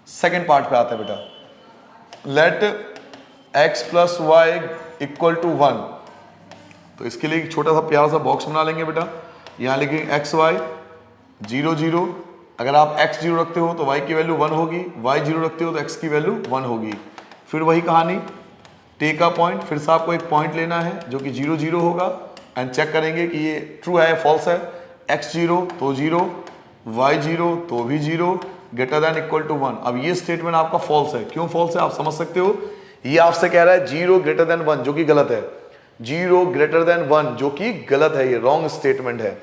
सेकेंड पार्ट पे आता है बेटा, let x plus Y equal to 1। तो इसके लिए एक छोटा सा प्यारा सा बॉक्स बना लेंगे बेटा। यहाँ लिखेंगे एक्स वाई 0 0, अगर आप x 0 रखते हो तो y की वैल्यू 1 होगी, y 0 रखते हो तो x की वैल्यू 1 होगी। फिर वही कहानी, टेक अ पॉइंट, फिर से आपको एक पॉइंट लेना है जो कि 0 0 होगा, एंड चेक करेंगे कि ये ट्रू है फॉल्स है। x 0 तो 0, y 0 तो भी 0, ग्रेटर देन इक्वल टू 1। अब ये स्टेटमेंट आपका फॉल्स है। क्यों फॉल्स है आप समझ सकते हो, ये आपसे कह रहा है 0 ग्रेटर देन 1, जो कि गलत है। 0 ग्रेटर देन 1 जो कि गलत है, ये रॉन्ग स्टेटमेंट है।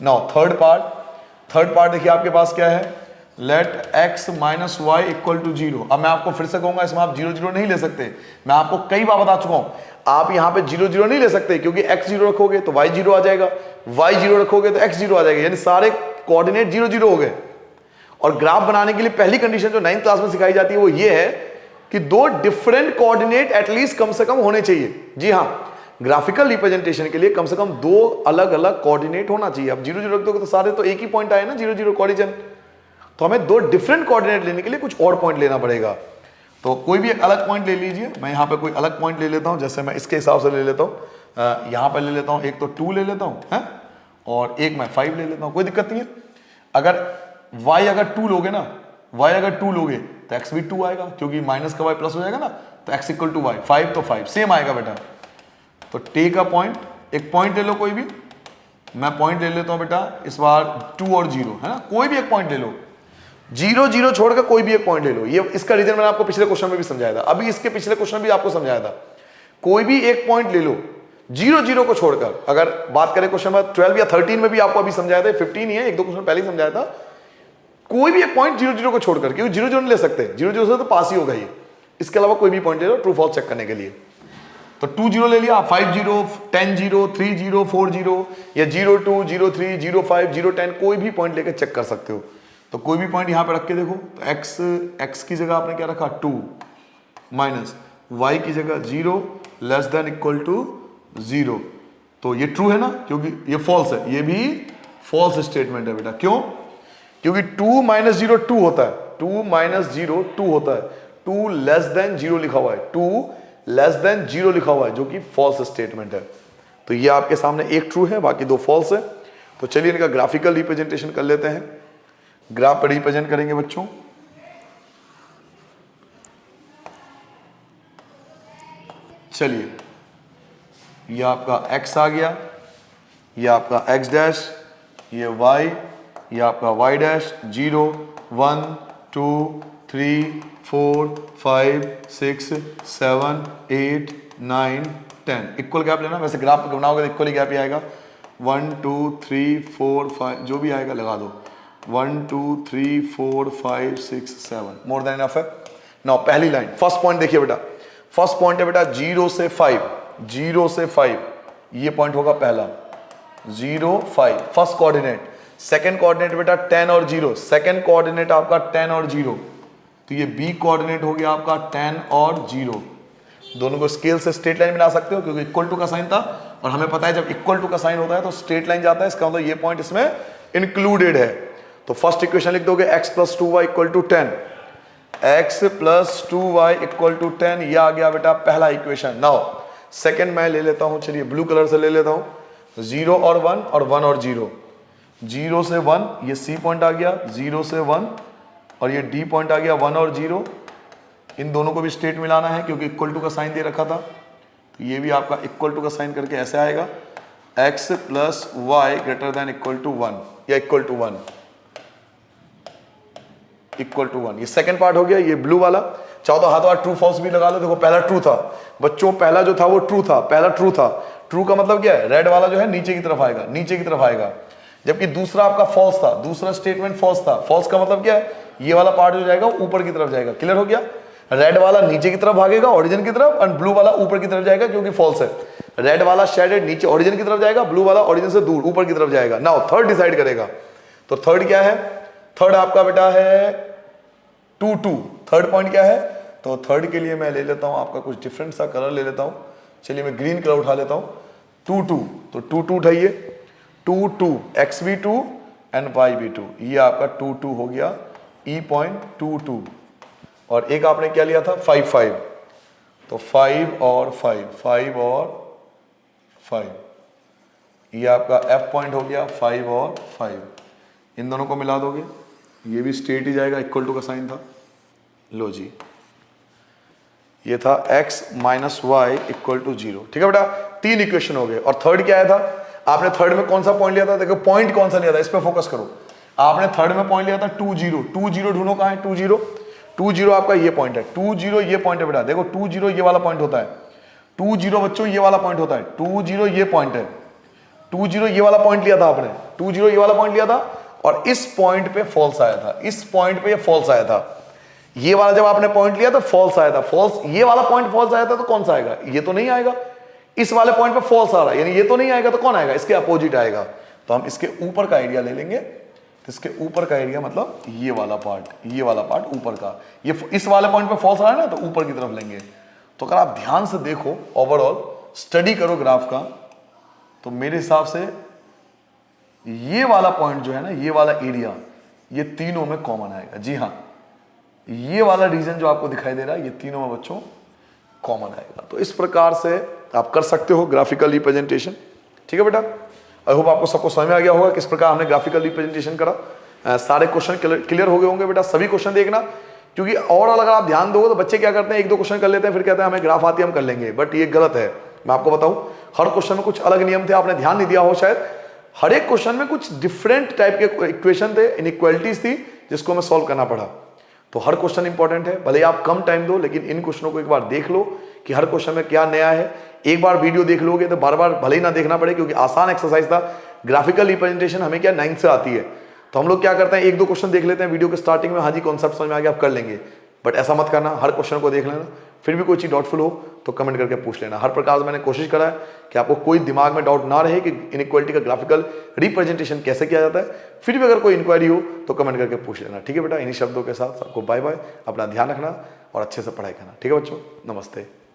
नाउ थर्ड पार्ट देखिए आपके पास क्या है, let x minus Y equal to 0। अब मैं आपको फिर से कहूंगा, इसमें आप 0 0 नहीं ले सकते, मैं आपको कई बार बता चुका हूं, आप यहां पे 0 0 नहीं ले सकते, क्योंकि x 0 रखोगे तो y 0 आ जाएगा, y 0 रखोगे तो x 0 आ जाएगा, यानी सारे कोऑर्डिनेट 0 0 हो गए। और ग्राफ बनाने के लिए पहली कंडीशन जो 9th क्लास में सिखाई जाती है वो ये है कि 2 डिफरेंट कोऑर्डिनेट एटलीस्ट कम से कम होने चाहिए। जी हां, ग्राफिकल रिप्रेजेंटेशन के लिए कम से कम 2 अलग अलग कोऑर्डिनेट होना चाहिए। अब 0 0 रख दोगे तो सारे तो एक ही पॉइंट आए ना, 0 0 कोऑर्डिनेट, तो हमें 2 डिफरेंट कोऑर्डिनेट लेने के लिए कुछ और पॉइंट लेना पड़ेगा। तो कोई भी एक अलग पॉइंट ले लीजिए, मैं यहाँ पे कोई अलग पॉइंट ले लेता हूँ, जैसे मैं इसके हिसाब से ले लेता हूँ, यहाँ पे ले लेता हूँ, एक तो 2 ले लेता हूँ है, और एक मैं 5 ले लेता हूँ, कोई दिक्कत नहीं है। अगर y अगर 2 लोगे ना, y अगर 2 लोगे तो x भी 2 आएगा, क्योंकि माइनस का y प्लस हो जाएगा ना, तो x इक्वल टू वाई, 5 तो 5 सेम आएगा बेटा। तो टेक अ पॉइंट, एक पॉइंट ले लो कोई भी, मैं पॉइंट ले लेता हूं बेटा इस बार 2 और 0, है ना, कोई भी एक पॉइंट ले लो, 0 0 छोड़कर कोई भी एक पॉइंट ले लो। ये इसका रीजन मैंने आपको पिछले क्वेश्चन में भी समझाया था, अभी इसके पिछले क्वेश्चन भी आपको समझाया था। कोई भी एक पॉइंट ले लो 0 0 को छोड़कर। अगर बात करें क्वेश्चन नंबर 12 या 13 में भी आपको अभी समझाया था, 15 ही है, एक दो क्वेश्चन पहले ही समझाया था। कोई भी एक पॉइंट 0 0 को छोड़कर, क्योंकि 0 0 नहीं ले सकते, 0 0 से तो पास ही होगा ये, इसके अलावा कोई भी पॉइंट ले लो ट्रू फॉल्स चेक करने के लिए। तो 2 0 ले लिया, 5 0, 10 0, 3 0, 4 0 या 0 2, 0 3, 0 5, 0 10, कोई भी पॉइंट लेकर चेक कर सकते हो। तो कोई भी पॉइंट यहां पे रख के देखो, तो x की जगह आपने क्या रखा 2 माइनस y की जगह 0 लेस देन इक्वल टू 0। तो ये ट्रू है ना, क्योंकि ये फॉल्स है, ये भी फॉल्स स्टेटमेंट है बेटा। क्यों? क्योंकि 2 माइनस 0 2 होता है, 2 माइनस 0 2 होता है, 2 लेस देन 0 लिखा हुआ है, 2 लेस देन 0 लिखा हुआ है, जो कि फॉल्स स्टेटमेंट है। तो ये आपके सामने एक ट्रू है, बाकी दो फॉल्स है। तो चलिए इनका ग्राफिकल रिप्रेजेंटेशन कर लेते हैं। ग्राफ पर रिप्रेजेंट करेंगे बच्चों। चलिए, ये आपका x आ गया, ये आपका x डैश, ये y, ये आपका y डैश, 0 1 2 3 4 5 6 7 8 9 10। इक्वल गैप लेना, वैसे ग्राफ बनाओगे तो इक्वल ही गैप ही आएगा। 1 2 3 4 5 जो भी आएगा लगा दो, 1 2 3 4 5 6 7, मोर देन इनफ है। नाउ पहली लाइन, फर्स्ट पॉइंट देखिए बेटा, फर्स्ट पॉइंट है बेटा 0 से 5, 0 से 5, ये पॉइंट होगा पहला, 0 5 फर्स्ट कोऑर्डिनेट। सेकंड कोऑर्डिनेट बेटा 10 और 0, सेकंड कोऑर्डिनेट आपका 10 और 0, तो ये बी कोऑर्डिनेट हो गया आपका 10 और 0। दोनों को स्केल से स्ट्रेट लाइन बना सकते हो, क्योंकि इक्वल टू का साइन था, और हमें पता है जब इक्वल टू का साइन होता है तो स्ट्रेट लाइन जाता है, इसका मतलब ये पॉइंट इसमें इंक्लूडेड है। तो फर्स्ट इक्वेशन लिख दोगे x plus 2y equal to 10, x plus 2y equal to 10, ये आ गया बेटा पहला इक्वेशन। नाउ सेकंड मैं ले लेता हूं, चलिए ब्लू कलर से ले लेता हूं, 0 और 1 और 1 और 0, 0 से 1 ये C पॉइंट आ गया, 0 से 1, और ये D पॉइंट आ गया 1 और 0। इन दोनों को भी स्ट्रेट मिलाना है, क्योंकि इक्वल टू का साइन दे रखा था, तो ये भी आपका इक्वल टू का साइन करके ऐसे आएगा, x plus Y greater than equal to 1 या इक्वल टू 1, इक्वल टू 1। ये सेकंड पार्ट हो गया, ये ब्लू वाला। चाहो तो हाथों हाथ ट्रू फॉल्स भी लगा लो। देखो पहला ट्रू था बच्चों, पहला जो था वो ट्रू था, पहला ट्रू था। ट्रू का मतलब क्या है, रेड वाला जो है नीचे की तरफ आएगा, नीचे की तरफ आएगा, जबकि दूसरा आपका फॉल्स था, दूसरा स्टेटमेंट फॉल्स था। फॉल्स का मतलब क्या है, ये वाला पार्ट जो जाएगा ऊपर की तरफ जाएगा। क्लियर हो गया? रेड वाला नीचे की तरफ भागेगा ओरिजिन की तरफ, और ब्लू वाला ऊपर की तरफ जाएगा, क्योंकि फॉल्स है। रेड वाला शेडेड नीचे ओरिजिन की तरफ जाएगा, ब्लू वाला ओरिजिन से दूर ऊपर की तरफ जाएगा। नाउ थर्ड डिसाइड करेगा। तो थर्ड क्या है, थर्ड आपका बेटा है 2 2। थर्ड पॉइंट क्या है, तो थर्ड के लिए मैं ले लेता हूं आपका कुछ डिफरेंट सा कलर ले लेता हूं। चलिए मैं ग्रीन कलर उठा लेता हूं। 2 2, तो 2 2 उठाइए, 2 2, x भी 2 एंड y भी 2, ये आपका 2 2 हो गया, E पॉइंट 2 2। और एक आपने क्या लिया था 5 5, तो 5 और 5, 5 और 5, ये आपका F पॉइंट हो गया 5 और 5। इन दोनों को मिला दोगे, ये भी स्ट्रेट ही जाएगा, इक्वल टू का साइन था। लो जी, ये था x minus Y equal to 0। ठीक है बेटा, 3 इक्वेशन हो गए। और थर्ड क्या आया था, आपने थर्ड में कौन सा पॉइंट लिया था, देखो पॉइंट कौन सा लिया था, इस पे फोकस करो। आपने थर्ड में पॉइंट लिया था 2 0, 2 0 ढूंढो कहां है, 2 0, 2 0 आपका ये पॉइंट है, 2 0 ये पॉइंट है बेटा। देखो 2 0 ये वाला पॉइंट होता है, 2 0 बच्चों ये वाला पॉइंट होता है, 2 0 ये पॉइंट है, 2 0 ये वाला पॉइंट लिया था आपने, 2 0 ये वाला पॉइंट लिया था, और इस पॉइंट पे फॉल्स आया था, इस पॉइंट पे ये फॉल्स आया था। ये वाला जब आपने पॉइंट लिया तो फॉल्स आया था, फॉल्स, ये वाला पॉइंट फॉल्स आया था, तो कौन सा आएगा, ये तो नहीं आएगा। इस वाले पॉइंट पे फॉल्स आ रहा है, यानी ये तो नहीं आएगा, तो कौन आएगा, इसके अपोजिट आएगा। तो हम इसके ऊपर का एरिया ले लेंगे। तो इसके ऊपर का एरिया मतलब ये वाला पार्ट, ये वाला पार्ट ऊपर का, ये इस वाले पॉइंट पे फॉल्स आ रहा है ना, तो ऊपर की तरफ लेंगे। तो अगर आप ध्यान से देखो, ओवरऑल स्टडी करो ग्राफ का, तो मेरे हिसाब से ये वाला पॉइंट जो है ना, ये वाला एरिया, ये तीनों में कॉमन आएगा। जी हाँ, ये वाला रीजन जो आपको दिखाई दे रहा है, ये तीनों में बच्चों कॉमन आएगा। तो इस प्रकार से आप कर सकते हो ग्राफिकल रिप्रेजेंटेशन। ठीक है बेटा, आई होप आपको सबको समझ में आ गया होगा किस प्रकार हमने ग्राफिकल रिप्रेजेंटेशन करा। सारे क्वेश्चन क्लियर हो गए होंगे बेटा, सभी क्वेश्चन देखना, क्योंकि और अगर आप ध्यान दोगे तो बच्चे क्या करते हैं, एक दो क्वेश्चन कर लेते हैं, फिर कहते हैं हमें ग्राफ आती है हम कर लेंगे, बट ये गलत है। मैं आपको बताऊं, हर क्वेश्चन में कुछ अलग नियम थे, आपने ध्यान नहीं दिया हो शायद। हर एक क्वेश्चन में कुछ डिफरेंट टाइप के इक्वेशन थे, इनइक्वालिटीज थी, जिसको हमें सॉल्व करना पड़ा। तो हर क्वेश्चन इंपॉर्टेंट है, भले आप कम टाइम दो, लेकिन इन क्वेश्चनों को एक बार देख लो कि हर क्वेश्चन में क्या नया है। एक बार वीडियो देख लोगे तो बार बार भले ही ना देखना पड़े, क्योंकि आसान एक्सरसाइज था। ग्राफिकल रिप्रेजेंटेशन हमें क्या 9th से आती है, तो हम लोग क्या करते हैं, एक दो क्वेश्चन देख लेते हैं वीडियो के स्टार्टिंग में, हाँ जी कॉन्सेप्ट समझ में आ गया, आप कर लेंगे। बट ऐसा मत करना, हर क्वेश्चन को देख लेना। फिर भी कोई चीज़ डाउटफुल हो तो कमेंट करके पूछ लेना। हर प्रकार से मैंने कोशिश करा है कि आपको कोई दिमाग में डाउट ना रहे कि इनइक्वालिटी का ग्राफिकल रिप्रेजेंटेशन कैसे किया जाता है। फिर भी अगर कोई इंक्वायरी हो तो कमेंट करके पूछ लेना। ठीक है बेटा, इन्हीं शब्दों के साथ सबको बाय बाय, अपना ध्यान रखना और अच्छे से पढ़ाई करना। ठीक है बच्चों, नमस्ते।